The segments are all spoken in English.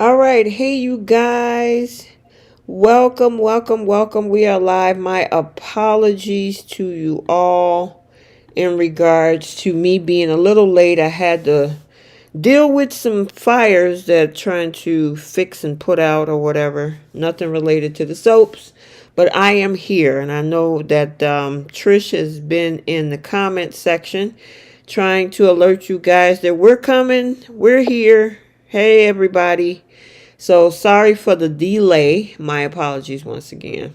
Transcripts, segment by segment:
All right, hey you guys. Welcome, welcome, welcome. We are live. My apologies to you all in regards to me being a little late. I had to deal with some fires that trying to fix and put out or whatever. Nothing related to the soaps. But I am here, and I know that Trish has been in the comment section trying to alert you guys that we're coming. We're here. Hey, everybody. So sorry for the delay. My apologies once again.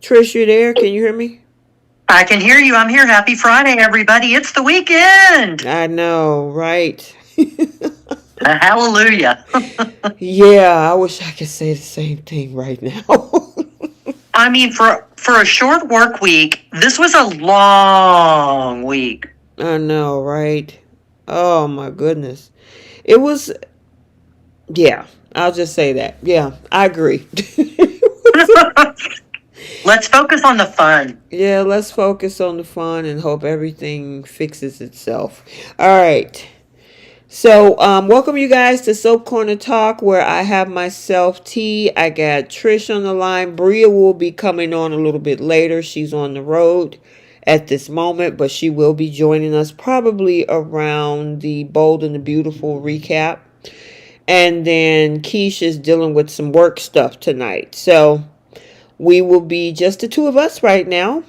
Trish, you there? Can you hear me? I can hear you. I'm here. Happy Friday, everybody. It's the weekend. I know, right? Hallelujah. Yeah, I wish I could say the same thing right now. I mean, for a short work week, this was a long week. I know, right? Oh my goodness. It was, yeah, I'll just say that. Yeah, I agree. Let's focus on the fun. Yeah, let's focus on the fun and hope everything fixes itself. All right. So, welcome you guys to Soap Corner Talk, where I have myself T. I got Trish on the line. Bria will be coming on a little bit later. She's on the road at this moment, but she will be joining us probably around the Bold and the Beautiful recap. And then Keisha's dealing with some work stuff tonight. So, we will be just the two of us right now.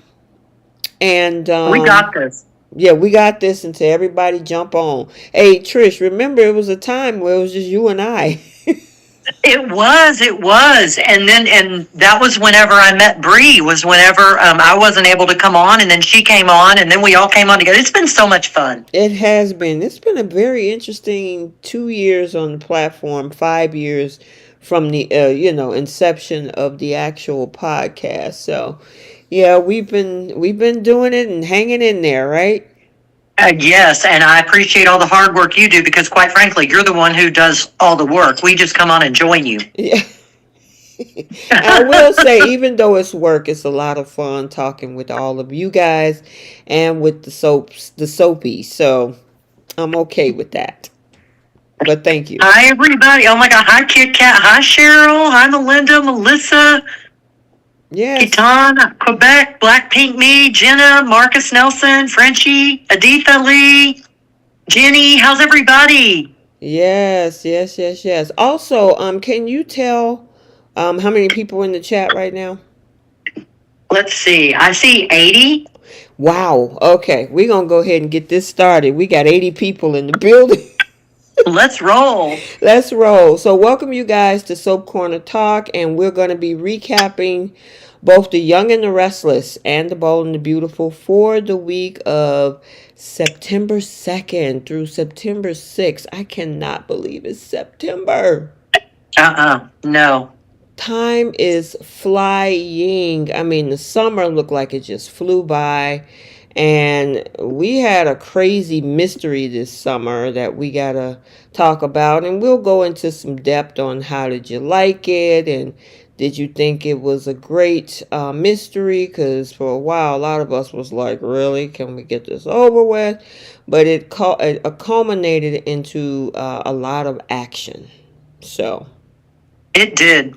And We got this. yeah, we got this until everybody jump on. Hey, Trish, remember it was a time where it was just you and I. It was. And that was whenever I met Bree, was whenever I wasn't able to come on, and then she came on, and then we all came on together. It's been so much fun. It has been. It's been a very interesting 2 years on the platform, 5 years from the inception of the actual podcast. So, yeah, we've been doing it and hanging in there, right? Yes, and I appreciate all the hard work you do because, quite frankly, you're the one who does all the work. We just come on and join you. Yeah. I will say, even though it's work, it's a lot of fun talking with all of you guys and with the soapies. So I'm okay with that. But thank you. Hi, everybody. Oh, my God. Hi, Kit Kat. Hi, Cheryl. Hi, Melinda, Melissa, Yes, Kitan, Quebec, Black Pink Me, Jenna, Marcus Nelson, Frenchie, Aditha Lee, Jenny. How's everybody? yes, yes, yes, yes. Also, can you tell how many people in the chat right now? Let's see. I see 80. Wow. Okay, we're gonna go ahead and get this started. We got 80 people in the building. Let's roll. Let's roll. So, welcome you guys to Soap Corner Talk, and we're going to be recapping both The Young and the Restless and The Bold and the Beautiful for the week of September 2nd through September 6th. I cannot believe it's September. No. Time is flying. I mean, the summer looked like it just flew by. And we had a crazy mystery this summer that we got to talk about. And we'll go into some depth on how did you like it and did you think it was a great mystery? Because for a while, a lot of us was like, really? Can we get this over with? But it culminated into a lot of action. So. It did.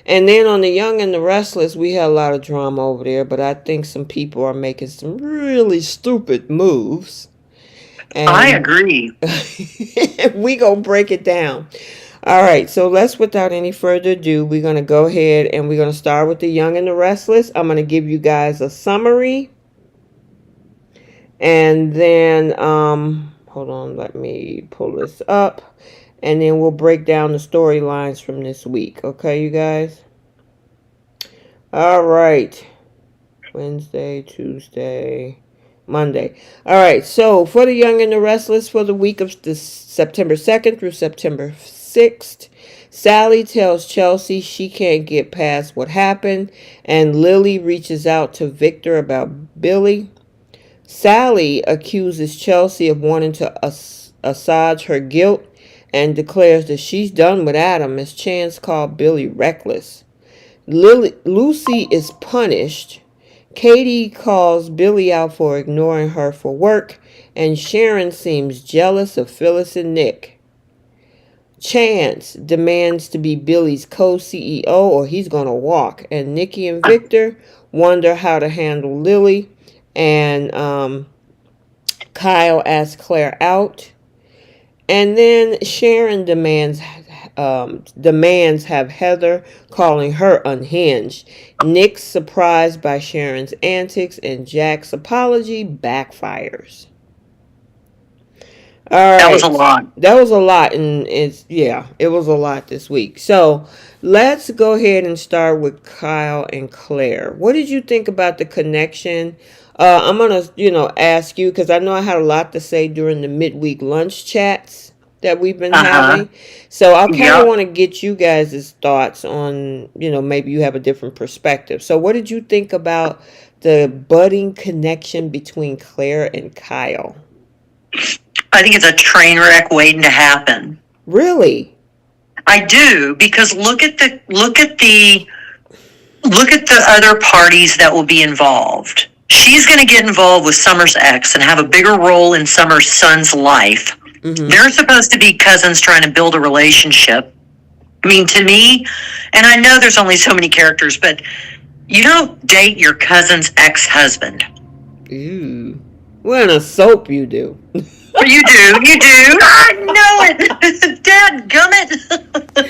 And then on The Young and the Restless, we had a lot of drama over there, but I think some people are making some really stupid moves. I And agree. we gonna break it down. All right, so let's, without any further ado, we're gonna go ahead and we're gonna start with The Young and the Restless. I'm gonna give you guys a summary. And then hold on, let me pull this up. And then we'll break down the storylines from this week. Okay, you guys? All right. Wednesday, Tuesday, Monday. All right. So for The Young and the Restless for the week of this September 2nd through September 6th, Sally tells Chelsea she can't get past what happened, and Lily reaches out to Victor about Billy. Sally accuses Chelsea of wanting to assuage her guilt and declares that she's done with Adam as Chance called Billy reckless. Lucy is punished. Katie calls Billy out for ignoring her for work, and Sharon seems jealous of Phyllis and Nick. Chance demands to be Billy's co-CEO or he's going to walk. And Nikki and Victor wonder how to handle Lily. And Kyle asks Claire out. And then Sharon demands have Heather, calling her unhinged. Nick's surprised by Sharon's antics, and Jack's apology backfires. All That was a right. lot. That was a lot, and it was a lot this week. So let's go ahead and start with Kyle and Claire. What did you think about the connection? I'm gonna, ask you because I know I had a lot to say during the midweek lunch chats that we've been Uh-huh. having. So I kind of Yep. want to get you guys' thoughts on, maybe you have a different perspective. So what did you think about the budding connection between Claire and Kyle? I think it's a train wreck waiting to happen. Really? I do, because look at the other parties that will be involved. She's going to get involved with Summer's ex and have a bigger role in Summer's son's life. Mm-hmm. They're supposed to be cousins trying to build a relationship. I mean, to me, and I know there's only so many characters, but you don't date your cousin's ex-husband. Ooh. Well, in a soap you do. You do. I know it. Dadgummit. Go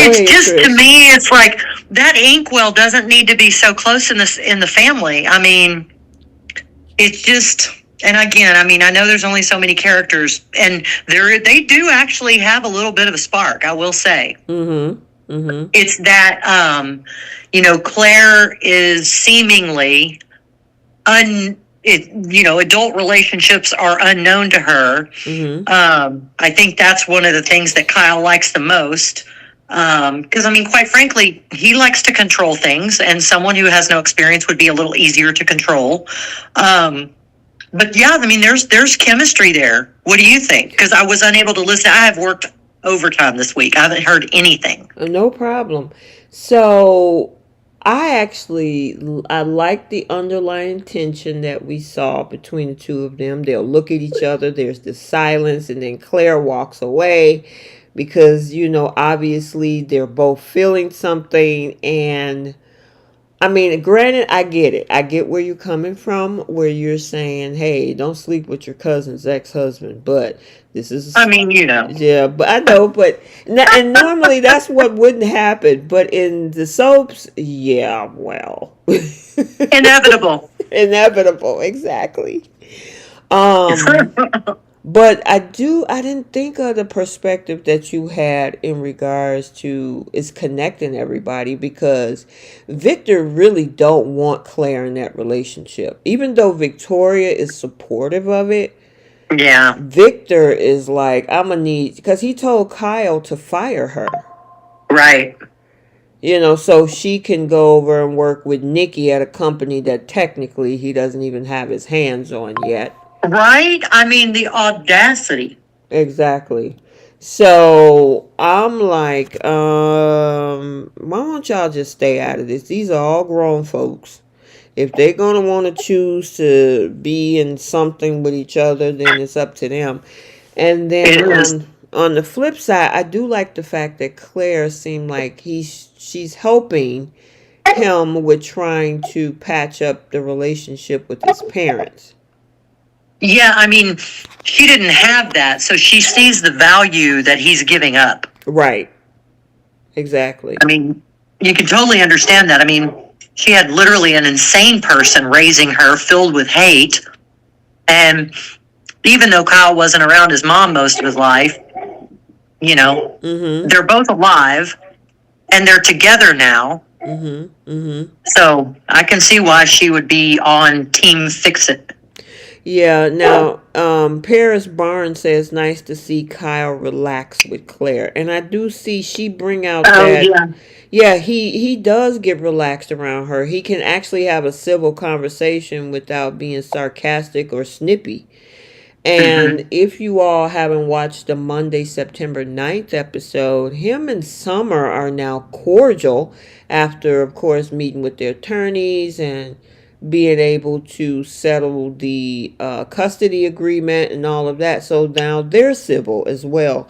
It's ahead, just, to Trish. me, it's like that inkwell doesn't need to be so close in the family. I mean, it's just, and again, I mean, I know there's only so many characters, and they do actually have a little bit of a spark, I will say. Mm-hmm. Mm-hmm. It's that Claire is seemingly adult relationships are unknown to her. Mm-hmm. I think that's one of the things that Kyle likes the most. Because I mean, quite frankly, he likes to control things, and someone who has no experience would be a little easier to control. But yeah, I mean, there's chemistry there. What do you think? Because I was unable to listen. I have worked overtime this week. I haven't heard anything. No problem. So I like the underlying tension that we saw between the two of them. They'll look at each other. There's this silence, and then Claire walks away because obviously they're both feeling something. And I mean, granted, I get it. I get where you're coming from, where you're saying, "Hey, don't sleep with your cousin's ex-husband." But this is, I mean, yeah. But I know, but and normally that's what wouldn't happen. But in the soaps, yeah, well, inevitable. inevitable, exactly. Um, but I didn't think of the perspective that you had in regards to is connecting everybody because Victor really don't want Claire in that relationship. Even though Victoria is supportive of it, Yeah. Victor is like, I'm gonna need, because he told Kyle to fire her. Right. So she can go over and work with Nikki at a company that technically he doesn't even have his hands on yet. Right? I mean, the audacity. Exactly. So I'm like, why don't y'all just stay out of this? These are all grown folks. If they're gonna want to choose to be in something with each other, then it's up to them. And then It is. on the flip side, I do like the fact that Claire seemed like she's helping him with trying to patch up the relationship with his parents. Yeah, I mean, she didn't have that, so she sees the value that he's giving up. Right. Exactly. I mean, you can totally understand that. I mean, she had literally an insane person raising her, filled with hate. And even though Kyle wasn't around his mom most of his life, Mm-hmm. they're both alive and they're together now. Mm-hmm. Mm-hmm. So I can see why she would be on Team Fix It. Yeah, now Paris Barnes says nice to see Kyle relax with Claire. And I do see she bring out Oh, that yeah. yeah, he does get relaxed around her. He can actually have a civil conversation without being sarcastic or snippy. And Mm-hmm. if you all haven't watched the Monday, September 9th episode, him and Summer are now cordial after, of course, meeting with their attorneys and being able to settle the custody agreement and all of that. So now they're civil as well.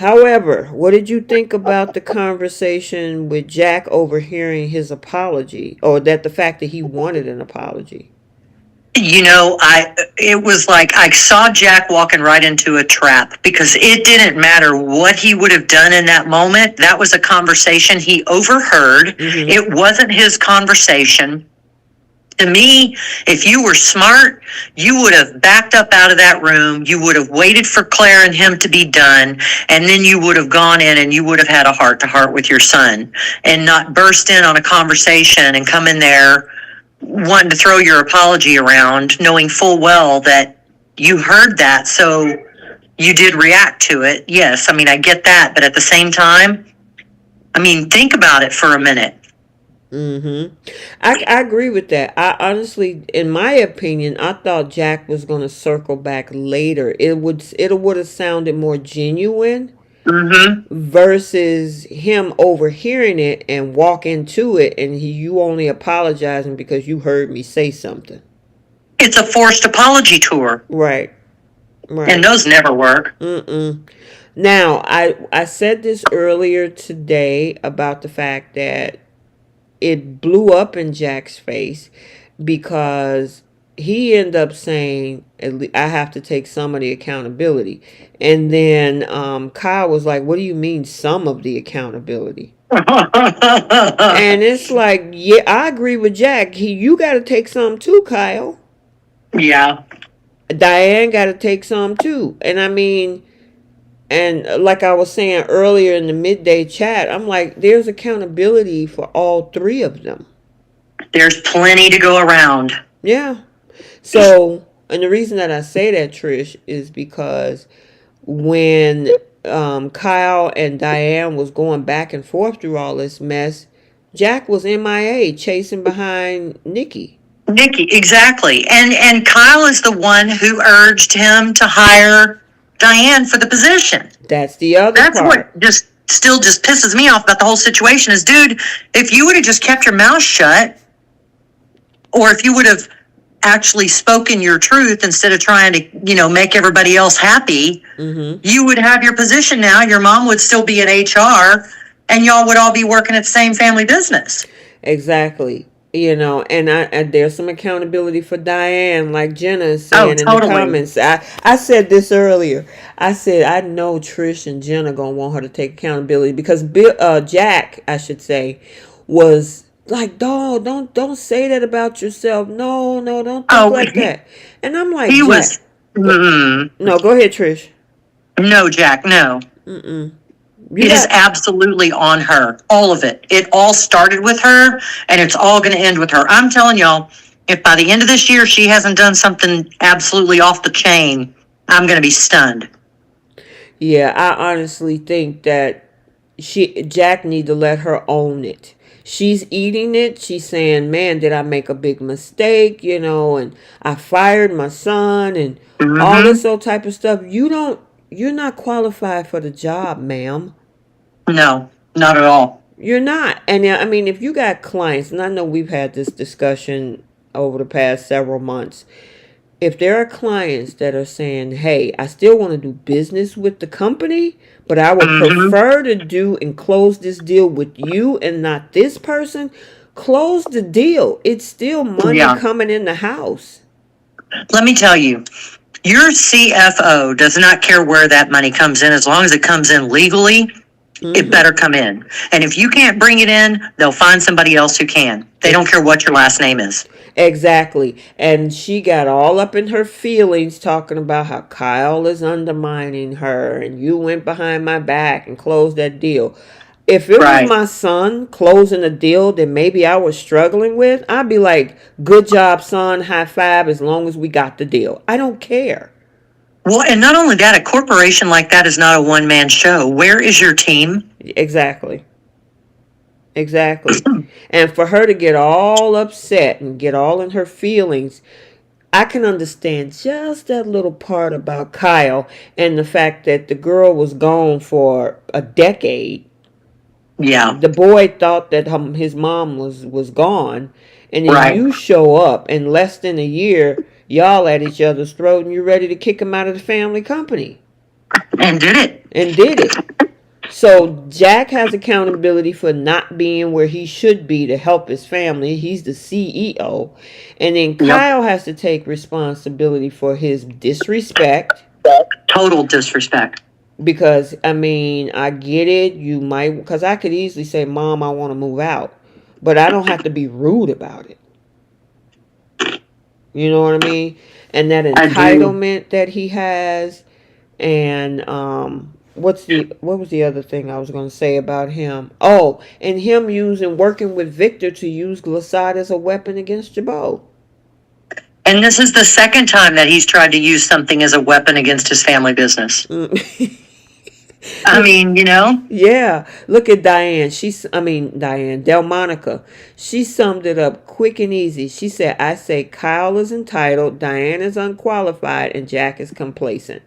However, what did you think about the conversation with Jack overhearing his apology, or that the fact that he wanted an apology? It was like I saw Jack walking right into a trap because it didn't matter what he would have done in that moment. That was a conversation he overheard. Mm-hmm. It wasn't his conversation. To me, if you were smart, you would have backed up out of that room. You would have waited for Claire and him to be done. And then you would have gone in and you would have had a heart to heart with your son and not burst in on a conversation and come in there wanting to throw your apology around, knowing full well that you heard that. So you did react to it. Yes. I mean, I get that. But at the same time, I mean, think about it for a minute. Mm-hmm. I agree with that. I honestly, in my opinion, I thought Jack was going to circle back later. It would have sounded more genuine Mm-hmm. versus him overhearing it and walk into it, and you only apologizing because you heard me say something. It's a forced apology tour. Right. And Right. those never work. Mm-mm. Now, I said this earlier today about the fact that it blew up in Jack's face because he ended up saying, I have to take some of the accountability. And then Kyle was like, what do you mean some of the accountability? And it's like, yeah, I agree with Jack. You got to take some too, Kyle. Yeah. Diane got to take some too. And I mean, and like I was saying earlier in the midday chat, I'm like, there's accountability for all three of them. There's plenty to go around. Yeah. So, and the reason that I say that, Trish, is because when Kyle and Diane was going back and forth through all this mess, Jack was MIA chasing behind Nikki. Nikki, exactly. And Kyle is the one who urged him to hire Diane for the position. That's the other That's part. what just pisses me off about the whole situation is, dude, if you would have just kept your mouth shut, or if you would have actually spoken your truth instead of trying to, make everybody else happy, you would have your position now. Your mom would still be in HR, and y'all would all be working at the same family business. Exactly. And there's some accountability for Diane, like Jenna is saying in the Totally. comments. I said this earlier. I said I know Trish and Jenna gonna want her to take accountability because Jack, I should say, was like, dog, don't say that about yourself. No, don't think like that. And I'm like, He Jack, was. no, go ahead, Trish. No, Jack, no. It is absolutely on her. All of it. It all started with her, and it's all going to end with her. I'm telling y'all, if by the end of this year she hasn't done something absolutely off the chain, I'm going to be stunned. Yeah, I honestly think that Jack need to let her own it. She's eating it. She's saying, "Man, did I make a big mistake?" And I fired my son and all this old type of stuff. You're not qualified for the job, ma'am. No, not at all. You're not. And I mean, if you got clients, and I know we've had this discussion over the past several months, if there are clients that are saying, hey, I still want to do business with the company, but I would prefer to do and close this deal with you and not this person, close the deal. It's still money coming in the house. Let me tell you, your CFO does not care where that money comes in as long as it comes in legally. It better come in. And if you can't bring it in, they'll find somebody else who can. They don't care what your last name is. Exactly. And she got all up in her feelings talking about how Kyle is undermining her and you went behind my back and closed that deal. If it was my son closing a deal that maybe I was struggling with, I'd be like, good job, son, high five, as long as we got the deal. I don't care. Well, and not only that, a corporation like that is not a one-man show. Where is your team? Exactly. And for her to get all upset and get all in her feelings, I can understand just that little part about Kyle and the fact that the girl was gone for a decade. Yeah. The boy thought that his mom was gone, and then you show up in less than a year, y'all at each other's throat, and you're ready to kick him out of the family company. And did it. And did it. So Jack has accountability for not being where he should be to help his family. He's the CEO. And then Yep. Kyle has to take responsibility for his disrespect. Total disrespect. Because, I mean, I get it. You might, because I could easily say, Mom, I want to move out. But I don't have to be rude about it. You know what I mean? And that entitlement that he has. And what was the other thing I was going to say about him? Oh, and him working with Victor to use Glissade as a weapon against Jabot. And this is the second time that he's tried to use something as a weapon against his family business. I mean, you know? Yeah. Look at Diane. Delmonica. She summed it up quick and easy. She said, I say Kyle is entitled, Diane is unqualified, and Jack is complacent.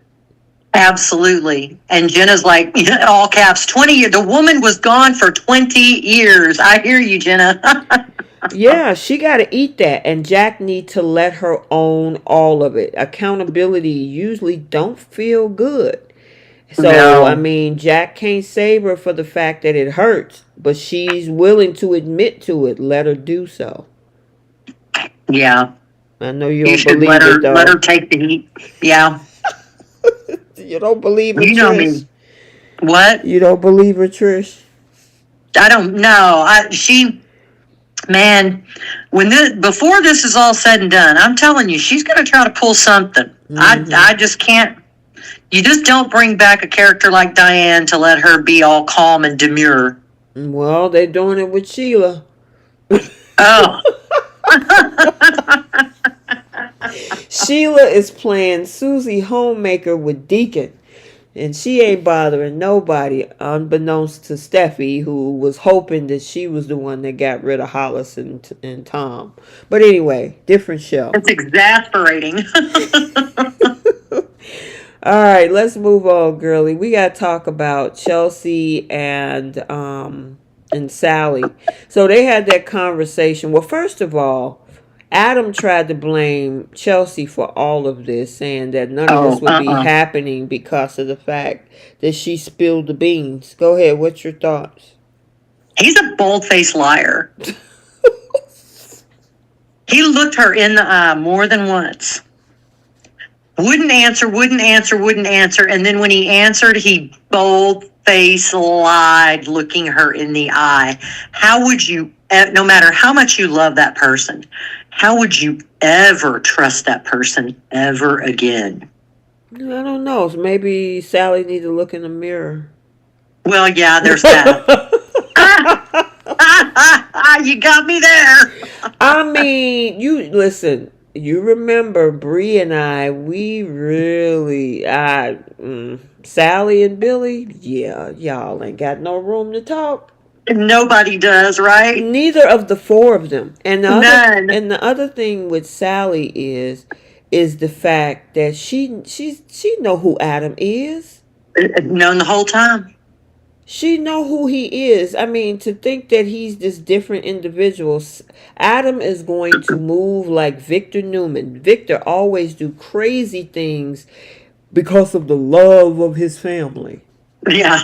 Absolutely. And Jenna's like, all caps, 20 years. The woman was gone for 20 years. I hear you, Jenna. Yeah, she got to eat that. And Jack need to let her own all of it. Accountability usually don't feel good. So, no. I mean, Jack can't save her for the fact that it hurts. But she's willing to admit to it. Let her do so. Yeah. I know you don't believe it, though. Let her take the heat. Yeah. You don't believe her, you know Trish? Me. What? You don't believe her, Trish? I don't know. Before this is all said and done, I'm telling you, she's going to try to pull something. Mm-hmm. I just can't. You just don't bring back a character like Diane to let her be all calm and demure. Well, they're doing it with Sheila. Oh. Sheila is playing Susie Homemaker with Deacon, and she ain't bothering nobody, unbeknownst to Steffy, who was hoping that she was the one that got rid of Hollis and Tom. But anyway, different show. It's exasperating. All right, let's move on, girly. We got to talk about Chelsea and Sally. So they had that conversation. Well, first of all, Adam tried to blame Chelsea for all of this, saying that none of this would be happening because of the fact that she spilled the beans. Go ahead. What's your thoughts? He's a bold-faced liar. He looked her in the eye more than once. Wouldn't answer. And then when he answered, he bold-faced lied, looking her in the eye. How would you, no matter how much you love that person, how would you ever trust that person ever again? I don't know. Maybe Sally needs to look in the mirror. Well, yeah, there's that. You got me there. I mean, listen. You remember Bree and I, we really, Sally and Billy, yeah, y'all ain't got no room to talk. Nobody does, right? Neither of the four of them. And the other thing with Sally is the fact that she know who Adam is. Known the whole time. She know who he is. I mean, to think that he's this different individual. Adam is going to move like Victor Newman. Victor always do crazy things because of the love of his family. Yeah.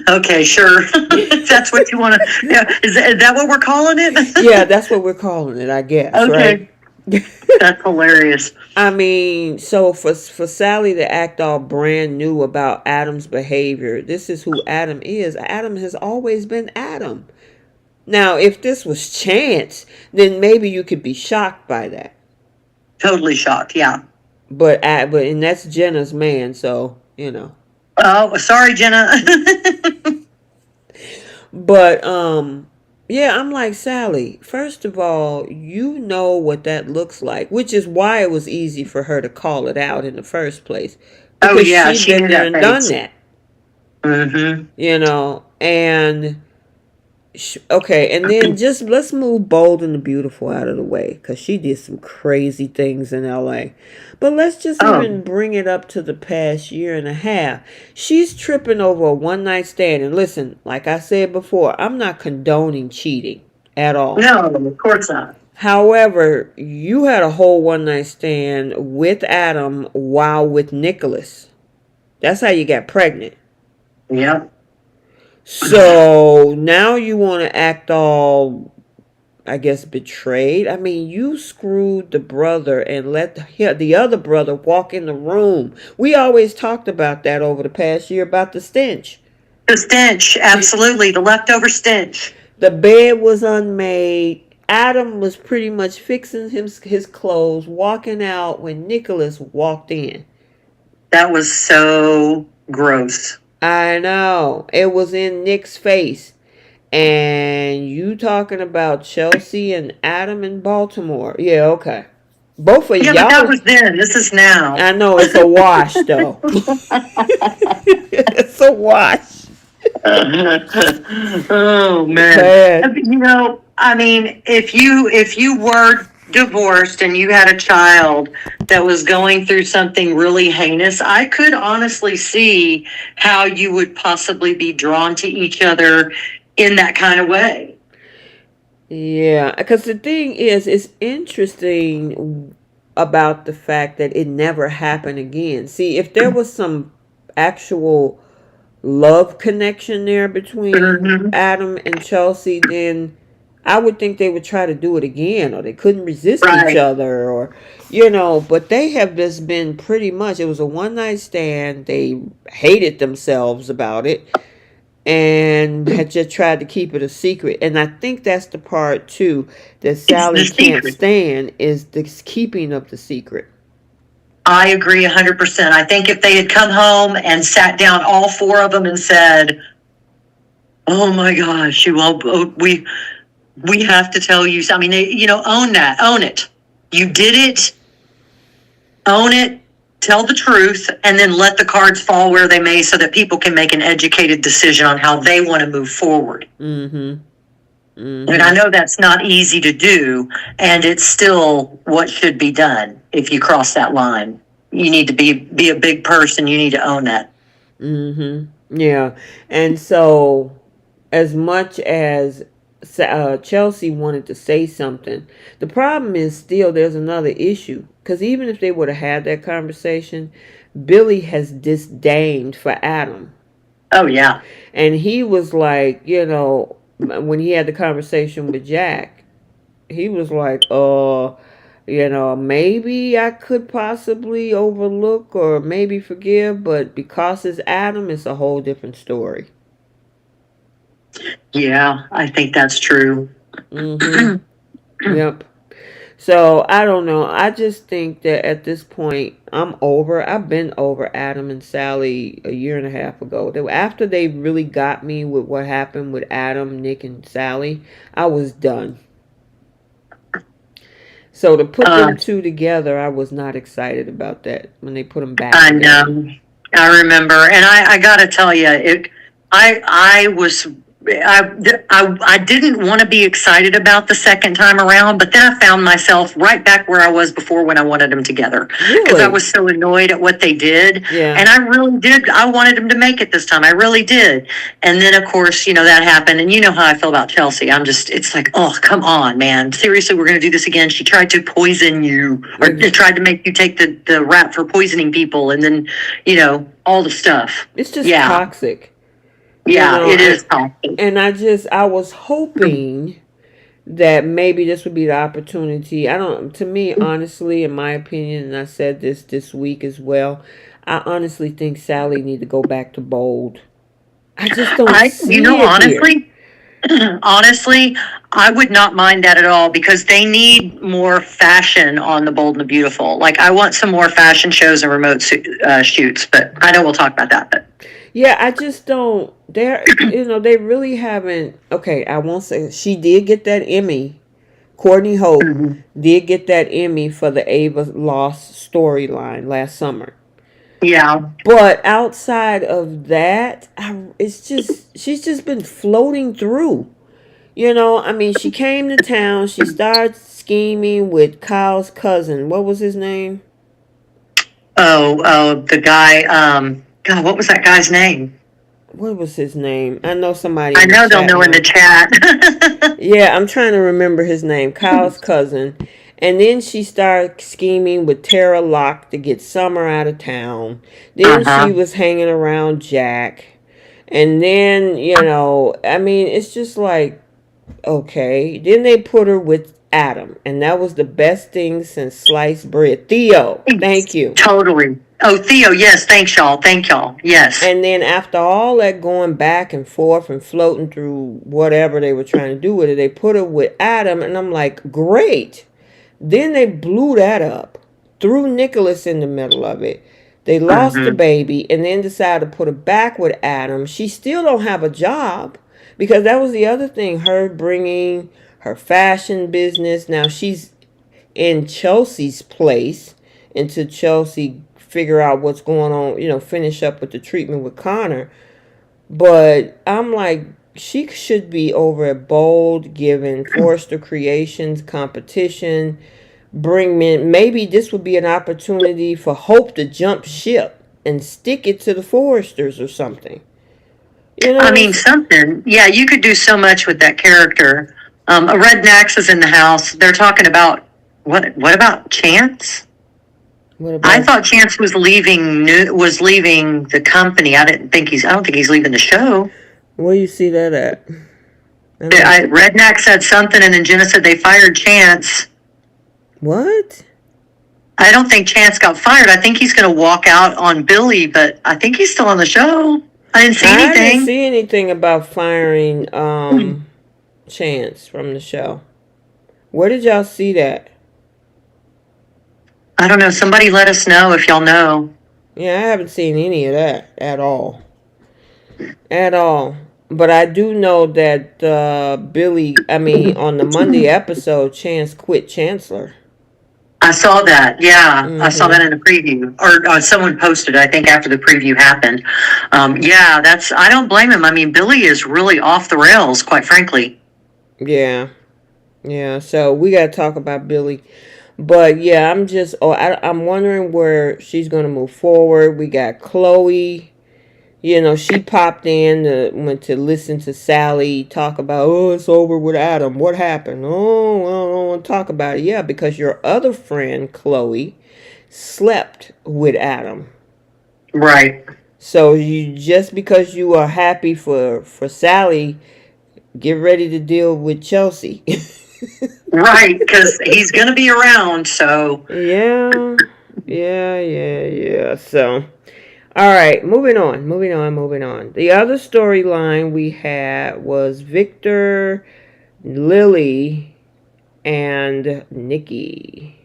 Okay, sure. That's what you want to. Yeah. Is that what we're calling it? Yeah, that's what we're calling it, I guess. Okay. Right? That's hilarious. I mean, so for Sally to act all brand new about Adam's behavior, this is who Adam is. Adam has always been Adam. Now, if this was Chance, then maybe you could be shocked by that. Totally shocked, yeah. But and that's Jenna's man, so you know. Oh, sorry, Jenna. But yeah, I'm like, Sally, first of all, you know what that looks like, which is why it was easy for her to call it out in the first place. Because she'd been there and done that. Mm-hmm. You know, and okay, and then just let's move Bold and the Beautiful out of the way, because she did some crazy things in LA. But let's just even bring it up to the past year and a half. She's tripping over a one-night stand. And listen, like I said before, I'm not condoning cheating at all. No, of course not. However, you had a whole one-night stand with Adam while with Nicholas. That's how you got pregnant. Yep. So now you want to act all, I guess, betrayed. I mean, you screwed the brother and let the other brother walk in the room. We always talked about that over the past year about the stench. The stench, absolutely. The leftover stench. The bed was unmade. Adam was pretty much fixing his clothes, walking out when Nicholas walked in. That was so gross. I know. It was in Nick's face. And you talking about Chelsea and Adam in Baltimore. Yeah, okay. Both of Yeah, but that y'all. was then. This is now. I know it's a wash though. It's a wash. Oh man. Bad. You know, I mean, if you were divorced and you had a child that was going through something really heinous, I could honestly see how you would possibly be drawn to each other in that kind of way. Yeah, because the thing is, it's interesting about the fact that it never happened again. See, if there was some actual love connection there between Mm-hmm. Adam and Chelsea, then I would think they would try to do it again, or they couldn't resist each Right. other, or you know. But they have just been pretty much. It was a one night stand. They hated themselves about it and had just tried to keep it a secret. And I think that's the part too that It's the Sally can't secret. stand is the keeping of the secret. I agree 100%. I think if they had come home and sat down, all four of them, and said, "Oh my gosh, we have to tell you." I mean, own that, own it. You did it, own it, tell the truth, and then let the cards fall where they may, so that people can make an educated decision on how they want to move forward. Mm-hmm. And I know that's not easy to do, and it's still what should be done. If you cross that line, you need to be a big person. You need to own that. Mm-hmm. Yeah. And so, as much as Chelsea wanted to say something, the problem is still there's another issue. Because even if they would have had that conversation, Billy has disdained for Adam. Oh yeah. And he was like, when he had the conversation with Jack, he was like, maybe I could possibly overlook or maybe forgive, but because it's Adam, it's a whole different story. Yeah, I think that's true. Mm-hmm. Yep. So I don't know. I just think that at this point, I've been over Adam and Sally a year and a half ago. After they really got me with what happened with Adam, Nick, and Sally, I was done. So to put them Uh, two together, I was not excited about that when they put them back I together. know. I remember, and I got to tell you, I was. I didn't want to be excited about the second time around, but then I found myself right back where I was before when I wanted them together, because I Really? was so annoyed at what they did. Yeah. And I really did. I wanted them to make it this time. I really did. And then, of course, that happened. And you know how I feel about Chelsea. It's like, oh, come on, man. Seriously, we're going to do this again. She tried to poison you, or tried to make you take the rap for poisoning people. And then, all the stuff. It's just Yeah. toxic. Yeah, it And, is toxic. and I was hoping that maybe this would be the opportunity. To me, honestly, in my opinion, and I said this week as well, I honestly think Sally need to go back to Bold. I just don't see it here. Honestly, honestly, I would not mind that at all, because they need more fashion on the Bold and the Beautiful. Like, I want some more fashion shows and remote shoots, but I know we'll talk about that. But Yeah, I just don't. They really haven't. Okay, I won't say she did get that Emmy. Courtney Hope Mhm. did get that Emmy for the Ava Lost storyline last summer. Yeah, But outside of that, it's just she's just been floating through. I mean, she came to town. She started scheming with Kyle's cousin. What was his name? oh, the guy. God, what was that guy's name? What was his name? I know somebody I in the know they'll chat know in the now. chat. Yeah, I'm trying to remember his name. Kyle's cousin. And then she started scheming with Tara Locke to get Summer out of town. Then she Uh-huh. was hanging around Jack. And then, I mean, it's just like, okay. Then they put her with Adam. And that was the best thing since sliced bread. Theo, thank you. Totally. Oh, Theo, yes, thanks y'all. Thank y'all. Yes. And then after all that going back and forth and floating through whatever they were trying to do with it, they put her with Adam. And I'm like, great. Then they blew that up, threw Nicholas in the middle of it. They lost the Mm-hmm. baby and then decided to put her back with Adam. She still don't have a job because that was the other thing. Her bringing her fashion business. Now she's in Chelsea's place until Chelsea figure out what's going on, finish up with the treatment with Connor. But I'm like, she should be over at Bold, giving Forrester Creations competition. Bring in, maybe this would be an opportunity for Hope to jump ship and stick it to the Forresters or something. You know I what I'm mean, saying? something. Yeah, you could do so much with that character. A Red Nax is in the house. They're talking about what about Chance? What I about, thought Chance was leaving the company. I don't think he's leaving the show. where you see that at? I don't, Redneck said something, and then Jenna said they fired Chance. what? I don't think Chance got fired. I think he's going to walk out on Billy, but I think he's still on the show. I didn't see I didn't anything. see anything about firing Chance from the show. Where did y'all see that? I don't know. Somebody let us know if y'all know. Yeah, I haven't seen any of that at all. At all. But I do know that on the Monday episode, Chance quit Chancellor. I saw that. Yeah, I saw Mm-hmm. that in the preview, or someone posted. I think after the preview happened. Yeah, that's. I don't blame him. I mean, Billy is really off the rails, quite frankly. Yeah. Yeah. So we got to talk about Billy. But yeah, I'm wondering where she's going to move forward. We got Chloe. She popped went to listen to Sally talk about, oh, it's over with Adam. What happened? Oh, well, I don't want to talk about it. Yeah, because your other friend, Chloe, slept with Adam. Right. So just because you are happy for Sally, get ready to deal with Chelsea. Right, because he's going to be around. So Yeah, yeah. So, all right, moving on. The other storyline we had was Victor, Lily, and Nikki.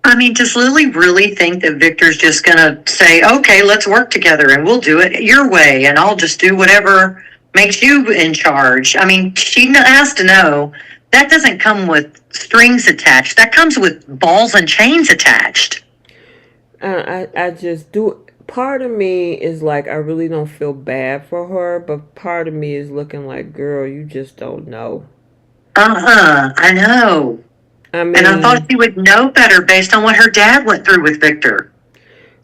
I mean, does Lily really think that Victor's just going to say, okay, let's work together and we'll do it your way and I'll just do whatever makes you in charge? I mean, she has to know that doesn't come with strings attached. That comes with balls and chains attached. I just do. Part of me is like, I really don't feel bad for her, but part of me is looking like, girl, you just don't know. I know. I And I thought mean, she would know better based on what her dad went through with Victor.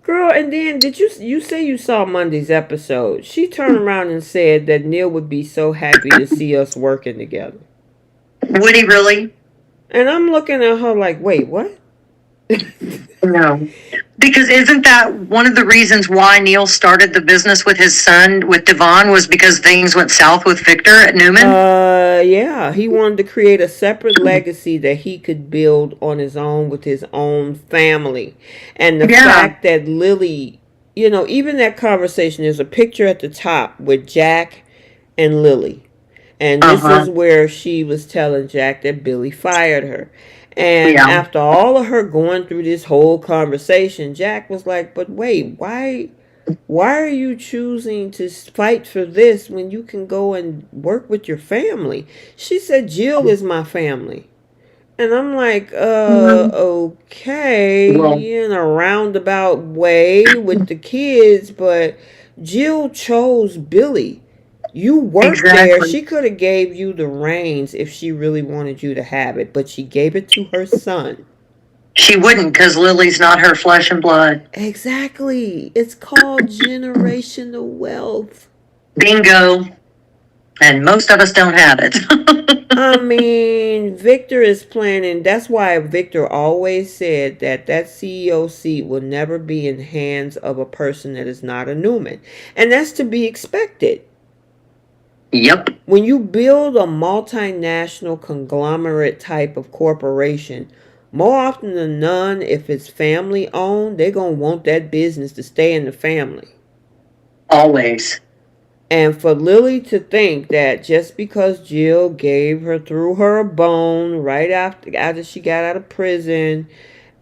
girl, and then did you say you saw Monday's episode? She turned around and said that Neil would be so happy to see us working together. Would he really? And I'm looking at her like, wait, what? No. Because isn't that one of the reasons why Neil started the business with his son, with Devon, was because things went south with Victor at Newman? Yeah, he wanted to create a separate legacy that he could build on his own with his own family. And the Yeah. fact that Lily, even that conversation, there's a picture at the top with Jack and Lily. And Uh this huh. is where she was telling Jack that Billy fired her. And Yeah. after all of her going through this whole conversation, Jack was like, but wait, why are you choosing to fight for this when you can go and work with your family? She said, Jill is my family. And I'm like, Well, okay, in a roundabout way with the kids, but Jill chose Billy. You worked there. exactly. She could have gave you the reins if she really wanted you to have it, but she gave it to her son. She wouldn't because Lily's not her flesh and blood. Exactly. It's called generational wealth. Bingo. And most of us don't have it. I mean, Victor is planning. That's why Victor always said that that CEO seat will never be in hands of a person that is not a Newman. And that's to be expected. Yep. When you build a multinational conglomerate type of corporation, more often than none, if it's family owned, they're going to want that business to stay in the family. Always. And for Lily to think that just because Jill threw her a bone right after she got out of prison,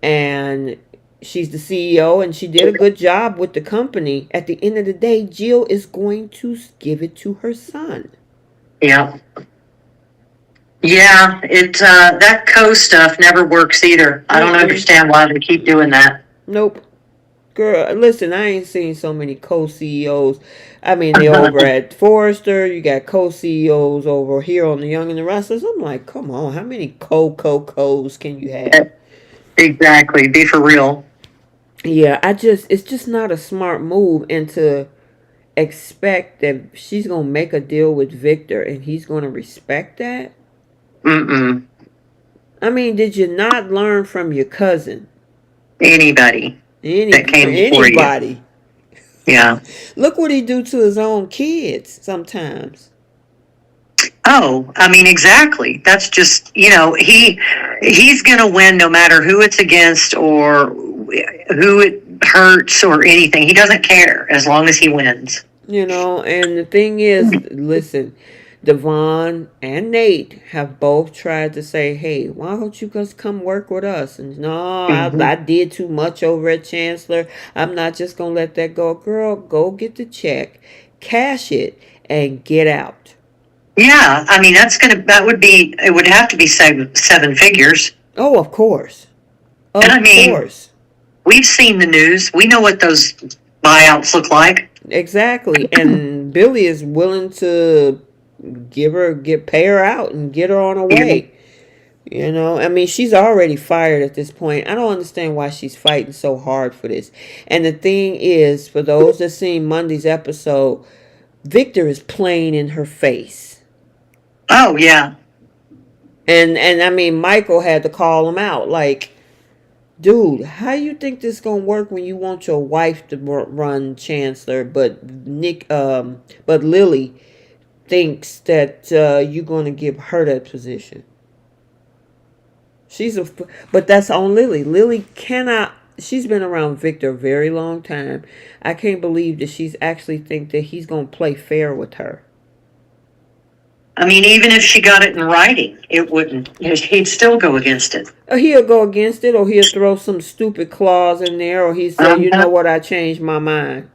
and she's the CEO and she did a good job with the company, at the end of the day, Jill is going to give it to her son. Yeah. Yeah, that co stuff never works either. I don't understand why they keep doing that. Nope. Girl, listen, I ain't seen so many co-CEOs. I mean, they over at Forrester. You got co-CEOs over here on The Young and the Restless. I'm like, come on, how many co-co-cos can you have? Exactly. Be for real. Yeah, it's just not a smart move, and to expect that she's gonna make a deal with Victor and he's gonna respect that. Mm-mm. I mean, did you not learn from your cousin? Anybody that came before you. Anybody. Yeah. Look what he do to his own kids sometimes. Oh, I mean, exactly. That's just, he's going to win no matter who it's against or who it hurts or anything. He doesn't care as long as he wins. And the thing is, listen, Devon and Nate have both tried to say, hey, why don't you guys come work with us? And no, I did too much over at Chancellor. I'm not just going to let that go. Girl, go get the check, cash it, and get out. Yeah, I mean, it would have to be seven figures. Oh, of course. Of course. We've seen the news. We know what those buyouts look like. Exactly. And Billy is willing to pay her out and get her on her way. I mean, she's already fired at this point. I don't understand why she's fighting so hard for this. And the thing is, for those that seen Monday's episode, Victor is playing in her face. Oh, yeah. And I mean, Michael had to call him out. Like, dude, how you think this gonna work when you want your wife to run Chancellor, but Lily thinks that you're gonna give her that position? But that's on Lily. Lily cannot. She's been around Victor a very long time. I can't believe that she's actually think that he's gonna play fair with her. I mean, even if she got it in writing, it wouldn't. He'd still go against it. He'll go against it, or he'll throw some stupid clause in there, or he'll say, you know what, I changed my mind.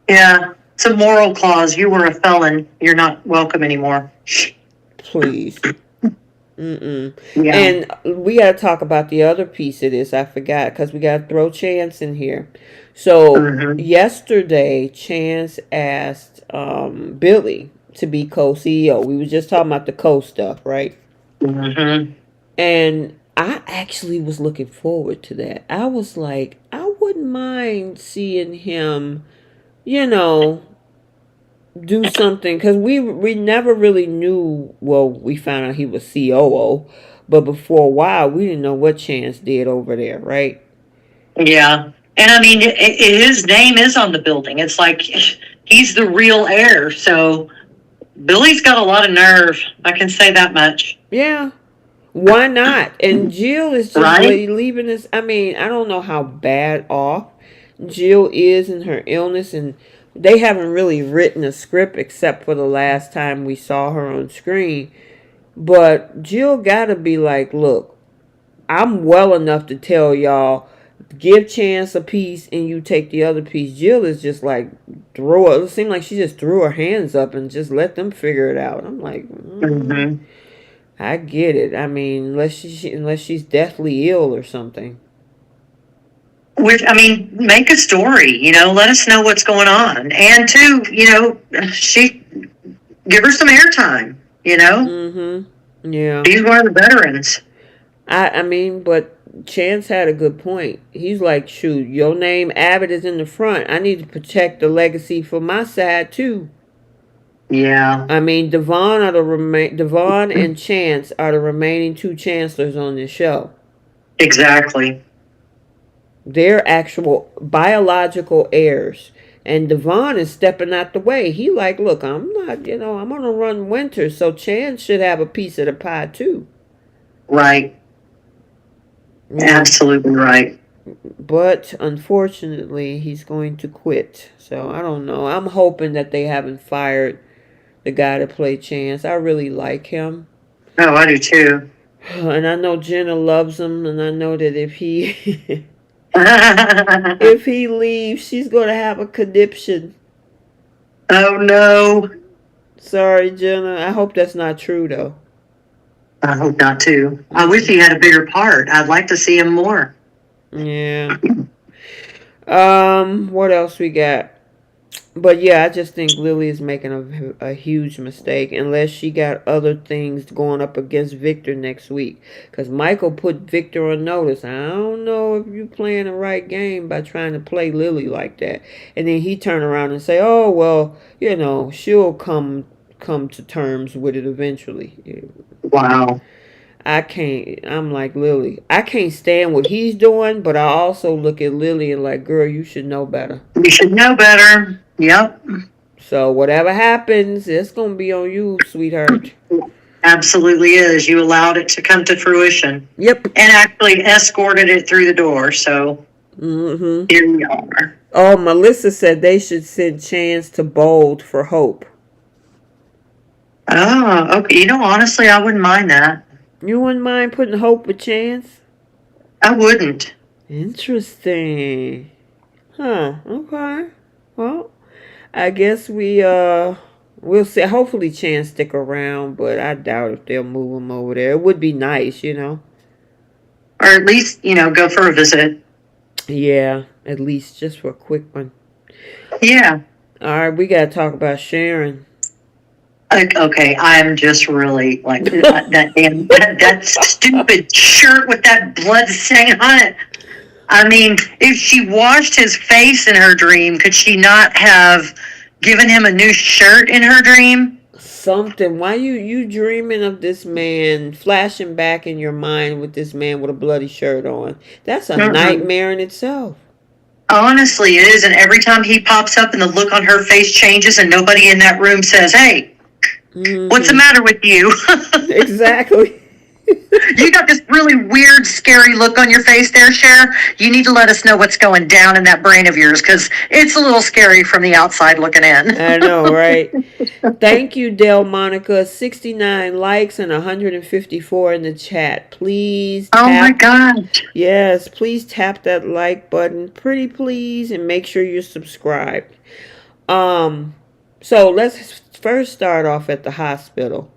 Yeah, it's a moral clause. You were a felon. You're not welcome anymore. Please. Yeah. And we got to talk about the other piece of this. I forgot, because we got to throw Chance in here. So yesterday, Chance asked Billy to be co-CEO. We were just talking about the co-stuff, right? And I actually was looking forward to that. I was like, I wouldn't mind seeing him, do something, because we never really knew. Well, we found out he was COO, but before a while we didn't know what Chance did over there, right? Yeah. And I mean, his name is on the building. It's like he's the real heir. So Billy's got a lot of nerve. I can say that much. Yeah. Why not? And Jill is just leaving us. I mean, I don't know how bad off Jill is in her illness, and they haven't really written a script except for the last time we saw her on screen. But Jill gotta be like, look, I'm well enough to tell y'all, give Chance a piece and you take the other piece. Jill is just like, it seemed like she just threw her hands up and just let them figure it out. I'm like, I get it. I mean, unless she's deathly ill or something. Which, I mean, make a story, let us know what's going on. And two, give her some airtime, Yeah. She's one of the veterans. I mean, but Chance had a good point. He's like, shoot, your name Abbott is in the front. I need to protect the legacy for my side too. Yeah. I mean, Devon and Chance are the remaining two chancellors on this show. Exactly. They're actual biological heirs. And Devon is stepping out the way. He like, look, I'm not, I'm going to run Winter, so Chance should have a piece of the pie too. Right. Absolutely right. But unfortunately, he's going to quit. So I don't know. I'm hoping that they haven't fired the guy to play Chance. I really like him. Oh, I do too. And I know Jenna loves him, and I know that if he if he leaves, she's gonna have a conniption. Oh no. Sorry, Jenna. I hope that's not true though. I hope not too. I wish he had a bigger part. I'd like to see him more. Yeah. What else we got? But yeah, I just think Lily is making a huge mistake unless she got other things going up against Victor next week. Because Michael put Victor on notice. I don't know if you playing the right game by trying to play Lily like that. And then he turn around and say, oh, well, she'll come to terms with it eventually. Wow. I'm like Lily. I can't stand what he's doing, but I also look at Lily and like, girl, you should know better. You should know better. Yep. So whatever happens, it's going to be on you, sweetheart. Absolutely is. You allowed it to come to fruition. Yep. And actually escorted it through the door. So here we are. Oh, Melissa said they should send Chance to Bold for Hope. Oh, okay. Honestly, I wouldn't mind that. You wouldn't mind putting Hope with Chance? I wouldn't. Interesting. Huh. Okay. Well, I guess we'll see. Hopefully Chance stick around, but I doubt if they'll move him over there. It would be nice, Or at least, go for a visit. Yeah, at least just for a quick one. Yeah. All right, we got to talk about Sharon. Okay, I'm just really like that stupid shirt with that blood stain on it. I mean, if she washed his face in her dream, could she not have given him a new shirt in her dream? Something. Why you dreaming of this man, flashing back in your mind with this man with a bloody shirt on? That's a nightmare in itself. Honestly, it is. And every time he pops up and the look on her face changes and nobody in that room says, hey, what's the matter with you? Exactly. You got this really weird, scary look on your face there, Cher. You need to let us know what's going down in that brain of yours, because it's a little scary from the outside looking in. I know, right? Thank you, Del Monica. 69 likes and 154 in the chat. Please tap. Oh, my gosh. Yes, please tap that like button. Pretty please, and make sure you're subscribed. So let's first start off at the hospital,